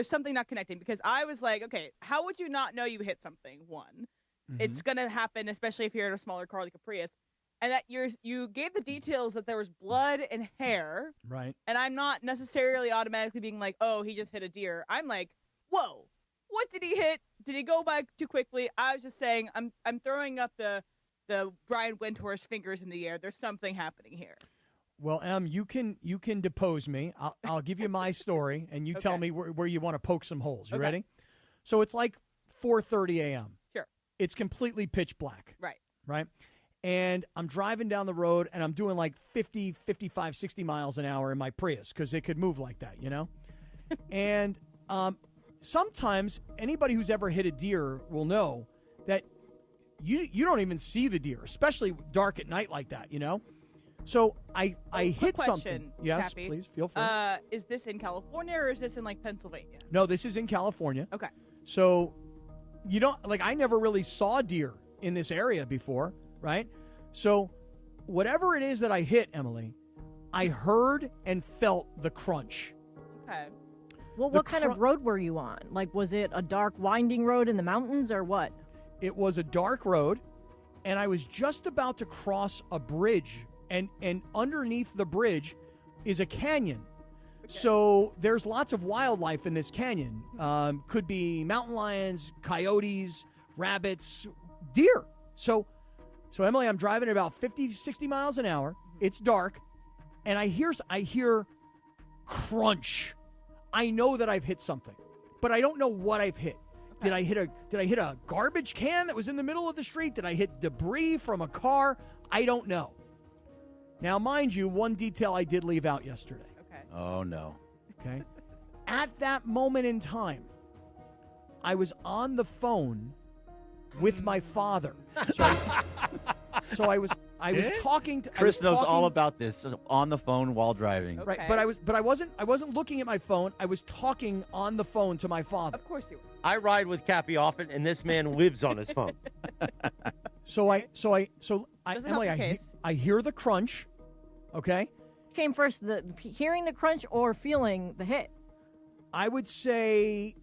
something not connecting, because I was like, okay, how would you not know you hit something? One, it's going to happen, especially if you're in a smaller car like a Prius. And that you gave the details that there was blood and hair. Right. And I'm not necessarily automatically being like, oh, he just hit a deer. I'm like, whoa, what did he hit? Did he go by too quickly? I was just saying, I'm throwing up the Brian Windhorst fingers in the air. There's something happening here. Well, Em, you can depose me. I'll give you my story, and you tell me where you want to poke some holes. You ready? So it's like 4:30 a.m. Sure. It's completely pitch black. Right. Right? and I'm driving down the road, and I'm doing like 50, 55, 60 miles an hour in my Prius because it could move like that, you know? And sometimes anybody who's ever hit a deer will know that you don't even see the deer, especially dark at night like that, you know? So I hit something. Yes, Cappy. please, feel free. Is this in California or is this in like Pennsylvania? No, this is in California. Okay. So you don't, like, I never really saw deer in this area before, right? So whatever it is that I hit, Emily, I heard and felt the crunch. Okay. Well, what kind of road were you on? Like, was it a dark, winding road in the mountains or what? It was a dark road, and I was just about to cross a bridge, and underneath the bridge is a canyon. Okay. So there's lots of wildlife in this canyon. Could be mountain lions, coyotes, rabbits, deer. So Emily, I'm driving at about 50, 60 miles an hour. It's dark, and I hear crunch. I know that I've hit something, but I don't know what I've hit. Did I hit a garbage can that was in the middle of the street? Did I hit debris from a car? I don't know. Now, mind you, one detail I did leave out yesterday. Okay. Oh, no. Okay. At that moment in time, I was on the phone with my father. So I was talking to Chris knows all about this on the phone while driving. Right, but I wasn't looking at my phone. I was talking on the phone to my father. Of course you were. I ride with Cappy often, and this man lives on his phone. Emily, case. I hear the crunch. Okay. Came first, hearing the crunch or feeling the hit? I would say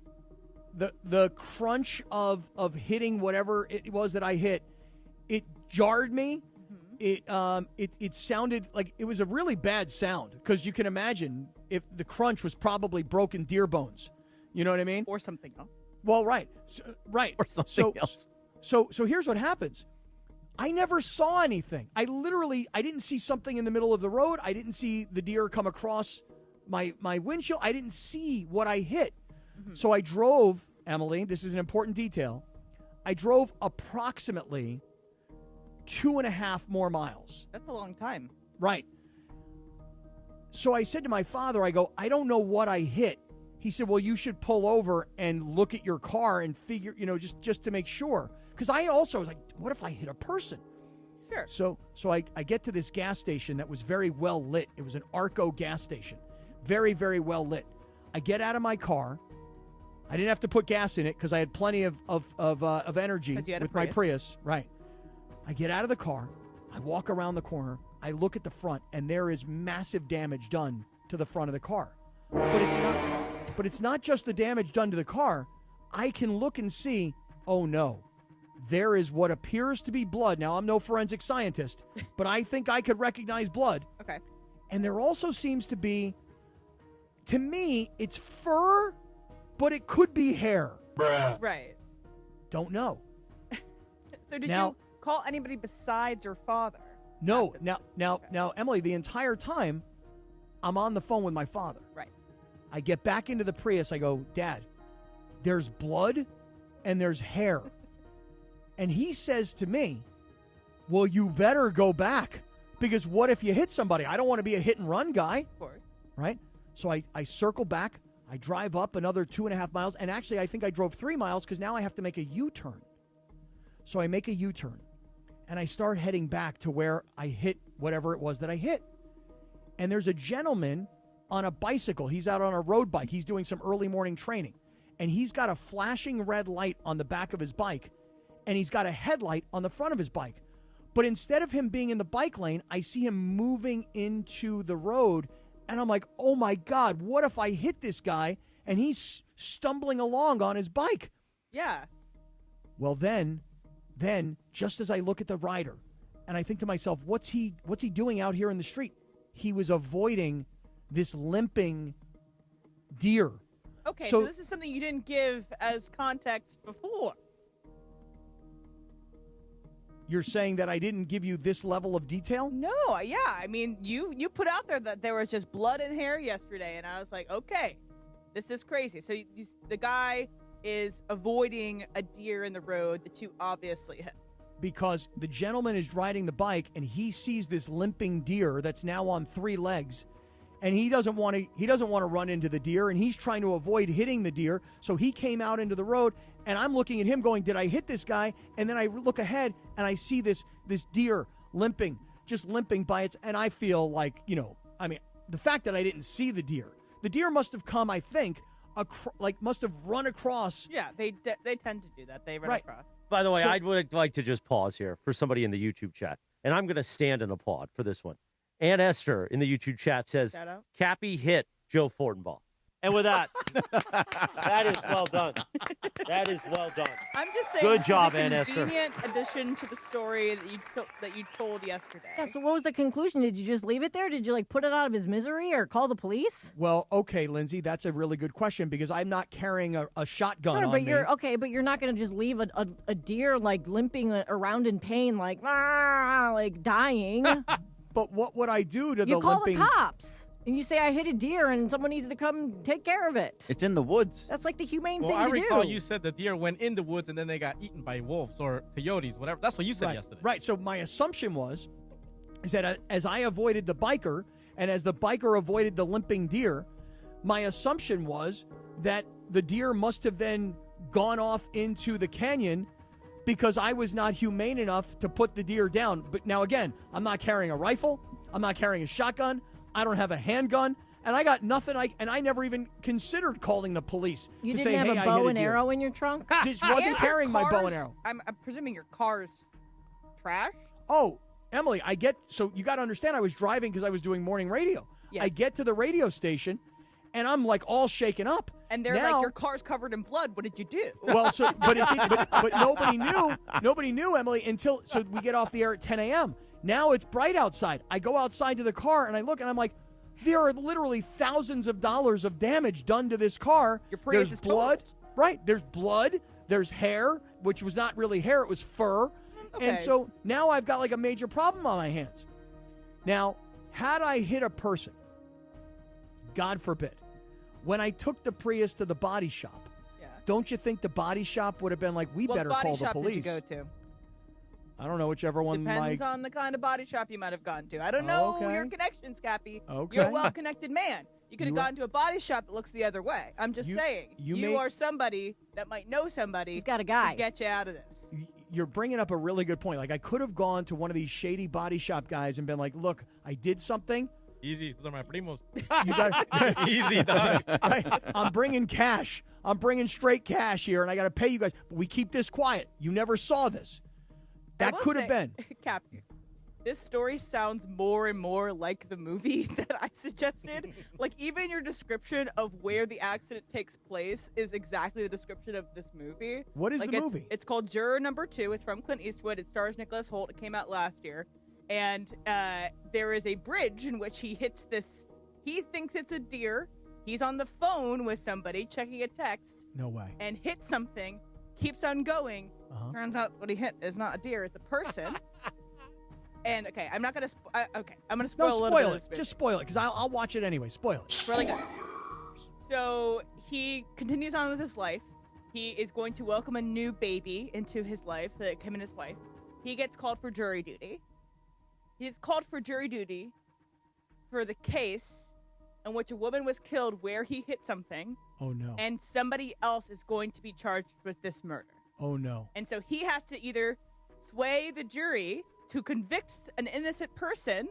the crunch of hitting whatever it was that I hit. It jarred me. It sounded like it was a really bad sound because you can imagine if the crunch was probably broken deer bones. You know what I mean? Or something else. Well, right. Right. Or something else. So here's what happens. I never saw anything. I didn't see something in the middle of the road. I didn't see the deer come across my windshield. I didn't see what I hit. Mm-hmm. So I drove, Emily, this is an important detail. I drove approximately 2.5 more miles. That's a long time. Right. So I said to my father, I go, I don't know what I hit. He said, well, you should pull over and look at your car and figure, just to make sure. Because I also was like, what if I hit a person? Sure. So I get to this gas station that was very well lit. It was an Arco gas station. Very, very well lit. I get out of my car. I didn't have to put gas in it because I had plenty of energy with my Prius. Right. I get out of the car. I walk around the corner. I look at the front, and there is massive damage done to the front of the car. But it's not just the damage done to the car. I can look and see, oh no, there is what appears to be blood. Now, I'm no forensic scientist, but I think I could recognize blood. Okay. And there also seems to be, to me, it's fur, but it could be hair. Right. Don't know. So did you call anybody besides your father? No. Now, Emily, the entire time, I'm on the phone with my father. Right. I get back into the Prius. I go, Dad, there's blood and there's hair. And he says to me, well, you better go back because what if you hit somebody? I don't want to be a hit and run guy. Of course. Right? So I circle back. I drive up another 2.5 miles. And actually, I think I drove 3 miles because now I have to make a U-turn. So I make a U-turn. And I start heading back to where I hit whatever it was that I hit. And there's a gentleman on a bicycle. He's out on a road bike. He's doing some early morning training. And he's got a flashing red light on the back of his bike. And he's got a headlight on the front of his bike. But instead of him being in the bike lane, I see him moving into the road. And I'm like, oh my God, what if I hit this guy and he's stumbling along on his bike? Yeah. Well, then, just as I look at the rider and I think to myself, what's he doing out here in the street? He was avoiding this limping deer. Okay, so this is something you didn't give as context before. You're saying that I didn't give you this level of detail? No, yeah. I mean, you put out there that there was just blood and hair yesterday, and I was like, okay, this is crazy. So the guy is avoiding a deer in the road that you obviously hit. because the gentleman is riding the bike and he sees this limping deer that's now on 3 legs, and he doesn't want to run into the deer, and he's trying to avoid hitting the deer. So he came out into the road, and I'm looking at him going, did I hit this guy? And then I look ahead and I see this deer limping by its, and I feel like, the fact that I didn't see the deer must have come, I think, must have run across. Yeah, they tend to do that. They run across. By the way, I would like to just pause here for somebody in the YouTube chat, and I'm going to stand and applaud for this one. Ann Esther in the YouTube chat says, Cappy hit Joe Fortenbaugh. And with that, that is well done. That is well done. I'm just saying, good job, Ann Esther. Convenient addition to the story that you told yesterday. Yeah. So what was the conclusion? Did you just leave it there? Did you put it out of his misery or call the police? Well, okay, Lindsay, that's a really good question because I'm not carrying a shotgun on me. But you're not going to just leave a deer limping around in pain, dying. But what would I do to the limping? You call the cops. And you say, I hit a deer and someone needs to come take care of it. It's in the woods. That's the humane thing I to do. recall you said the deer went in the woods and then they got eaten by wolves or coyotes, whatever. That's what you said yesterday. Right. So my assumption is that as I avoided the biker and as the biker avoided the limping deer, my assumption was that the deer must have then gone off into the canyon because I was not humane enough to put the deer down. But now, again, I'm not carrying a rifle. I'm not carrying a shotgun. I don't have a handgun. And I got nothing. I never even considered calling the police. You to didn't say, have hey, a I bow hit a and deer. arrow in your trunk? Just wasn't carrying my bow and arrow. I'm presuming your car's trash? Oh, Emily, so you got to understand, I was driving because I was doing morning radio. Yes. I get to the radio station, and I'm all shaken up. And they're now, your car's covered in blood. What did you do? Well, but nobody knew. Nobody knew, Emily, until we get off the air at 10 a.m. Now it's bright outside. I go outside to the car, and I look, and I'm like, there are literally thousands of dollars of damage done to this car. Your Prius There's is blood. totaled. Right. There's blood. There's hair, which was not really hair. It was fur. Okay. And so now I've got a major problem on my hands. Now, had I hit a person, God forbid, when I took the Prius to the body shop, don't you think the body shop would have been we better call the police? What body shop did you go to? I don't know, whichever one. Depends on the kind of body shop you might have gone to. I don't know your connections, Cappy. Okay. You're a well-connected man. You could have gone to a body shop that looks the other way. I'm just saying. You are somebody that might know somebody. He's got a guy. To get you out of this. You're bringing up a really good point. I could have gone to one of these shady body shop guys and been like, look, I did something. Easy. Those are my primos. You got Easy, dog. Right. I'm bringing cash. I'm bringing straight cash here, and I got to pay you guys. But we keep this quiet. You never saw this. That could have been. Cappy, this story sounds more and more like the movie that I suggested. Even your description of where the accident takes place is exactly the description of this movie. What is the movie? It's called Juror Number 2. It's from Clint Eastwood. It stars Nicholas Hoult. It came out last year. And there is a bridge in which he hits this. He thinks it's a deer. He's on the phone with somebody checking a text. No way. And hits something. Keeps on going. Turns out what he hit is not a deer, it's a person. And I'm not gonna. I'm gonna spoil a little bit of this. Just spoil it, because I'll watch it anyway. Spoil it. It's really good. So he continues on with his life. He is going to welcome a new baby into his life, him and his wife. He gets called for jury duty. He gets called for jury duty for the case in which a woman was killed where he hit something. Oh no. And somebody else is going to be charged with this murder. Oh, no. And so he has to either sway the jury to convict an innocent person.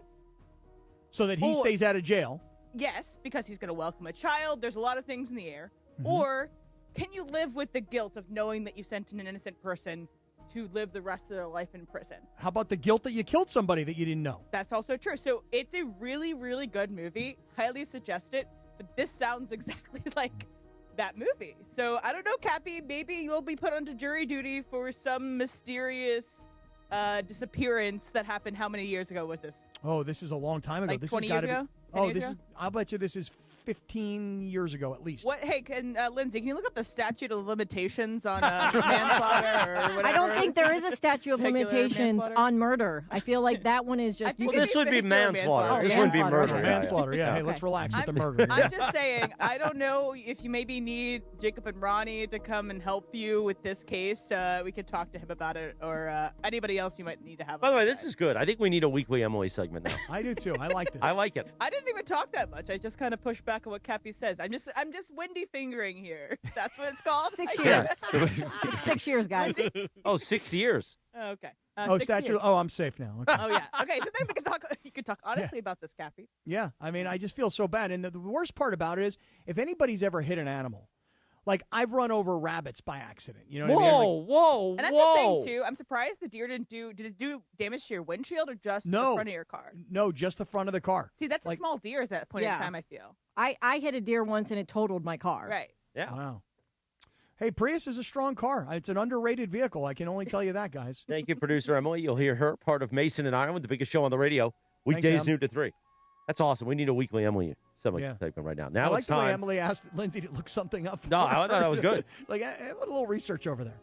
So that he stays out of jail. Yes, because he's going to welcome a child. There's a lot of things in the air. Mm-hmm. Or can you live with the guilt of knowing that you sent an innocent person to live the rest of their life in prison? How about the guilt that you killed somebody that you didn't know? That's also true. So it's a really, really good movie. Highly suggest it. But this sounds exactly like that movie. So I don't know, Cappy, maybe you'll be put onto jury duty for some mysterious disappearance that happened. How many years ago was this? Oh, this is a long time ago. Like this 20 has years gotta ago? Be, 10 oh, years this ago? is. I'll bet you this is 15 years ago at least. What? Hey, Lindsay, can you look up the statute of limitations on manslaughter or whatever? I don't think there is a statute of Regular limitations manslaughter? on murder. I feel like that one is just. think Well, this would be manslaughter. This wouldn't be murder. Manslaughter, yeah. Hey, Okay. let's relax with the murder. I'm just saying, I don't know if you maybe need Jacob and Ronnie to come and help you with this case. We could talk to him about it, or anybody else you might need to have. By the way, this is good. I think we need a weekly Emily segment now. I do too. I like this. I like it. I didn't even talk that much. I just kind of pushed back on what Cappy says. I'm just windy fingering here. That's what it's called. 6 I years. guess. It's 6 years, guys. Oh, 6 years. Okay. Oh, 6 statute. years. Oh, I'm safe now. Okay. Oh yeah. Okay. So then we can talk. You can talk honestly about this, Cappy. Yeah, I mean, I just feel so bad. And the worst part about it is, if anybody's ever hit an animal, like I've run over rabbits by accident. You know what I mean? Like, Whoa. And I'm just saying too. I'm surprised the deer didn't do. Did it do damage to your windshield or just the front of your car? No, just the front of the car. See, that's a small deer at that point in time. I feel. I hit a deer once and it totaled my car. Right. Yeah. Wow. Hey, Prius is a strong car. It's an underrated vehicle. I can only tell you that, guys. Thank you, producer Emily. You'll hear her part of Mason and Ireland, the biggest show on the radio, weekdays Em. noon to 3. That's awesome. We need a weekly Emily segment Yeah. right now. I Now like it's the way time. Emily asked Lindsay to look something up. No, I thought that was good. Like, I put a little research over there.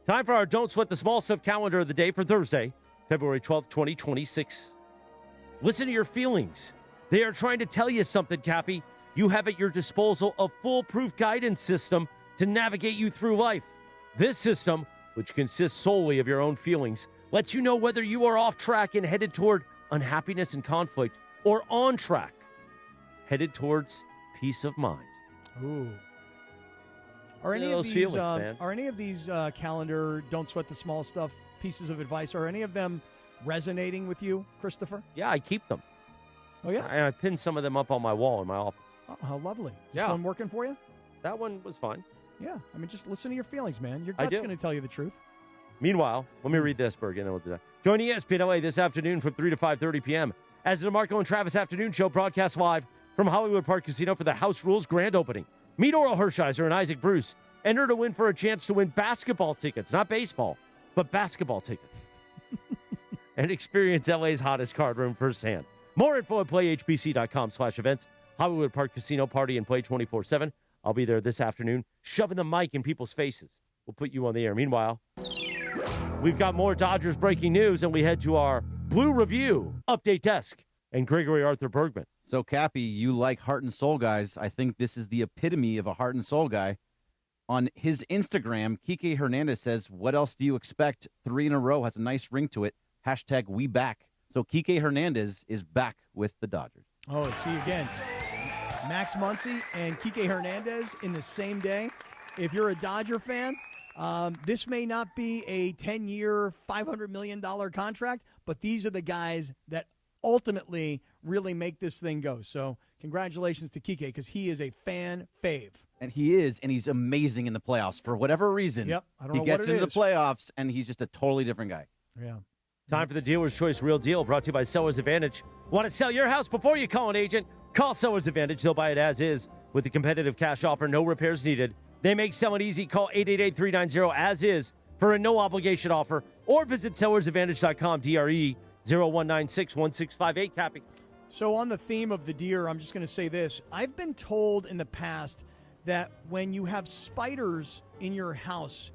Time for our Don't Sweat the Small Stuff calendar of the day for Thursday, February 12th, 2026. Listen to your feelings. They are trying to tell you something, Cappy. You have at your disposal a foolproof guidance system to navigate you through life. This system, which consists solely of your own feelings, lets you know whether you are off track and headed toward unhappiness and conflict, or on track, headed towards peace of mind. Ooh. Are any those of these feelings, man. Are any of these calendar "Don't Sweat the Small Stuff" pieces of advice? Are any of them resonating with you, Christopher? Yeah, I keep them. Oh yeah, I pinned some of them up on my wall in my office. Oh, how lovely. Is Yeah. this one working for you? That one was fine. Yeah, I mean, just listen to your feelings, man. Your I gut's do. going to tell you the truth. Meanwhile, let me read this, Berg, and then we'll do that. Join ESPN LA this afternoon from 3 to 5:30 p.m. as the DeMarco and Travis Afternoon Show broadcasts live from Hollywood Park Casino for the House Rules grand opening. Meet Oral Hershiser and Isaac Bruce. Enter to win for a chance to win basketball tickets, not baseball, but basketball tickets. And experience LA's hottest card room firsthand. More info at playhbc.com/events. Hollywood Park Casino, party and play 24/7. I'll be there this afternoon, shoving the mic in people's faces. We'll put you on the air. Meanwhile, we've got more Dodgers breaking news, and we head to our Blue Review update desk and Gregory Arthur Bergman. So, Cappy, you like heart and soul guys. I think this is the epitome of a heart and soul guy. On his Instagram, Kike Hernandez says, "What else do you expect? 3 in a row has a nice ring to it. Hashtag we back." So Kike Hernandez is back with the Dodgers. Oh, see again. Max Muncy and Kike Hernandez in the same day. If you're a Dodger fan, this may not be a 10-year, $500 million contract, but these are the guys that ultimately really make this thing go. So congratulations to Kike because he is a fan fave. And he is, and he's amazing in the playoffs for whatever reason. Yep, I don't he know gets what it into is. the playoffs, and he's just a totally different guy. Yeah. Time for the Dealer's Choice Real Deal, brought to you by Seller's Advantage. Want to sell your house before you call an agent? Call Seller's Advantage. They'll buy it as is with a competitive cash offer, no repairs needed. They make selling easy. Call 888-390-AS-IS for a no-obligation offer, or visit sellersadvantage.com, DRE 0196-1658, Cappy. So on the theme of the deer, I'm just going to say this. I've been told in the past that when you have spiders in your house,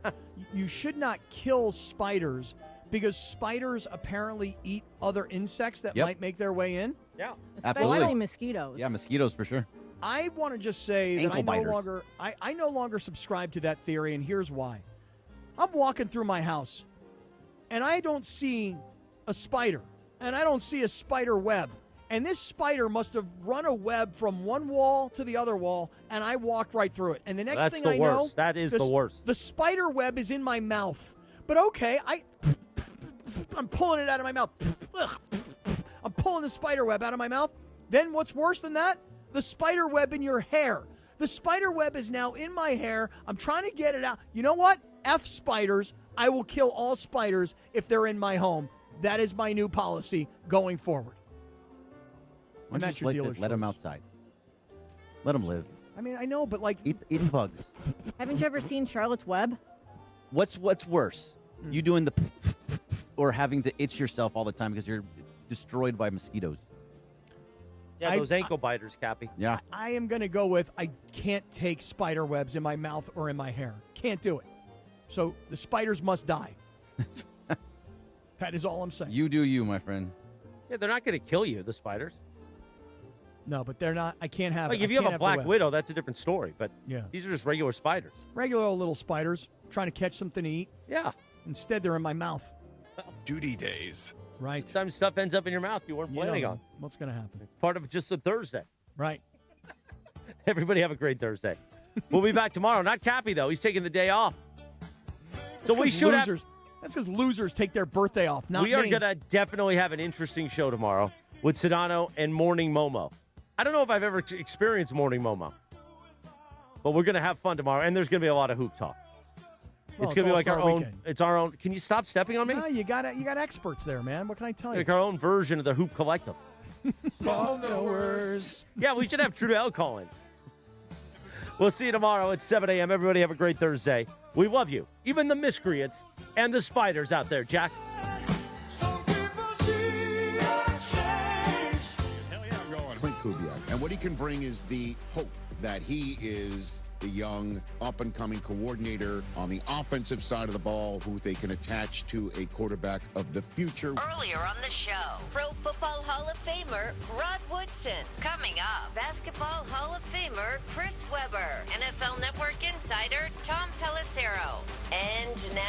you should not kill spiders because spiders apparently eat other insects that Yep. might make their way in. Yeah. Especially Absolutely. mosquitoes. Yeah, mosquitoes for sure. I want to just say that Ankle biters. I no longer subscribe to that theory, and here's why. I'm walking through my house, and I don't see a spider, and I don't see a spider web. And this spider must have run a web from one wall to the other wall, and I walked right through it. And the next That's thing the I know, worst. That is the worst. The spider web is in my mouth. But okay, I'm pulling it out of my mouth. I'm pulling the spider web out of my mouth. Then what's worse than that? The spider web in your hair. The spider web is now in my hair. I'm trying to get it out. You know what? F spiders. I will kill all spiders if they're in my home. That is my new policy going forward. Why And don't that's you your just dealer's let them choice. outside. Let them live. I mean, I know, but like, Eat the bugs. Haven't you ever seen Charlotte's Web? What's worse? You doing the or having to itch yourself all the time because you're destroyed by mosquitoes? Yeah, those ankle biters, Cappy. Yeah. I am going to go with I can't take spider webs in my mouth or in my hair. Can't do it. So the spiders must die. That is all I'm saying. You do you, my friend. Yeah, they're not going to kill you, the spiders. No, but they're not. I can't have Like it. if you have a black widow, that's a different story. But yeah, these are just regular spiders. Regular old little spiders trying to catch something to eat. Yeah. Instead, they're in my mouth. Duty days. Right. Sometimes stuff ends up in your mouth you weren't planning on. What's going to happen? It's part of just a Thursday. Right. Everybody have a great Thursday. We'll be back tomorrow. Not Cappy, though. He's taking the day off. So we should have... That's because losers take their birthday off, not We are me. going to definitely have an interesting show tomorrow with Sedano and Morning Momo. I don't know if I've ever experienced Morning Momo, but we're going to have fun tomorrow, and there's going to be a lot of hoop talk. Well, it's going to be like our All-Star own. Weekend. It's our own. Can you stop stepping on me? No, you got experts there, man. What can I tell you? Like our own version of the Hoop Collective. Ball knowers. Yeah, we should have Trudell calling. We'll see you tomorrow at 7 a.m. Everybody have a great Thursday. We love you. Even the miscreants and the spiders out there, Jack. Clint Kubiak. And what he can bring is the hope that he is the young, up-and-coming coordinator on the offensive side of the ball who they can attach to a quarterback of the future. Earlier on the show, Pro Football Hall of Famer Rod Woodson. Coming up, Basketball Hall of Famer Chris Webber. NFL Network insider Tom Pelissero. And now...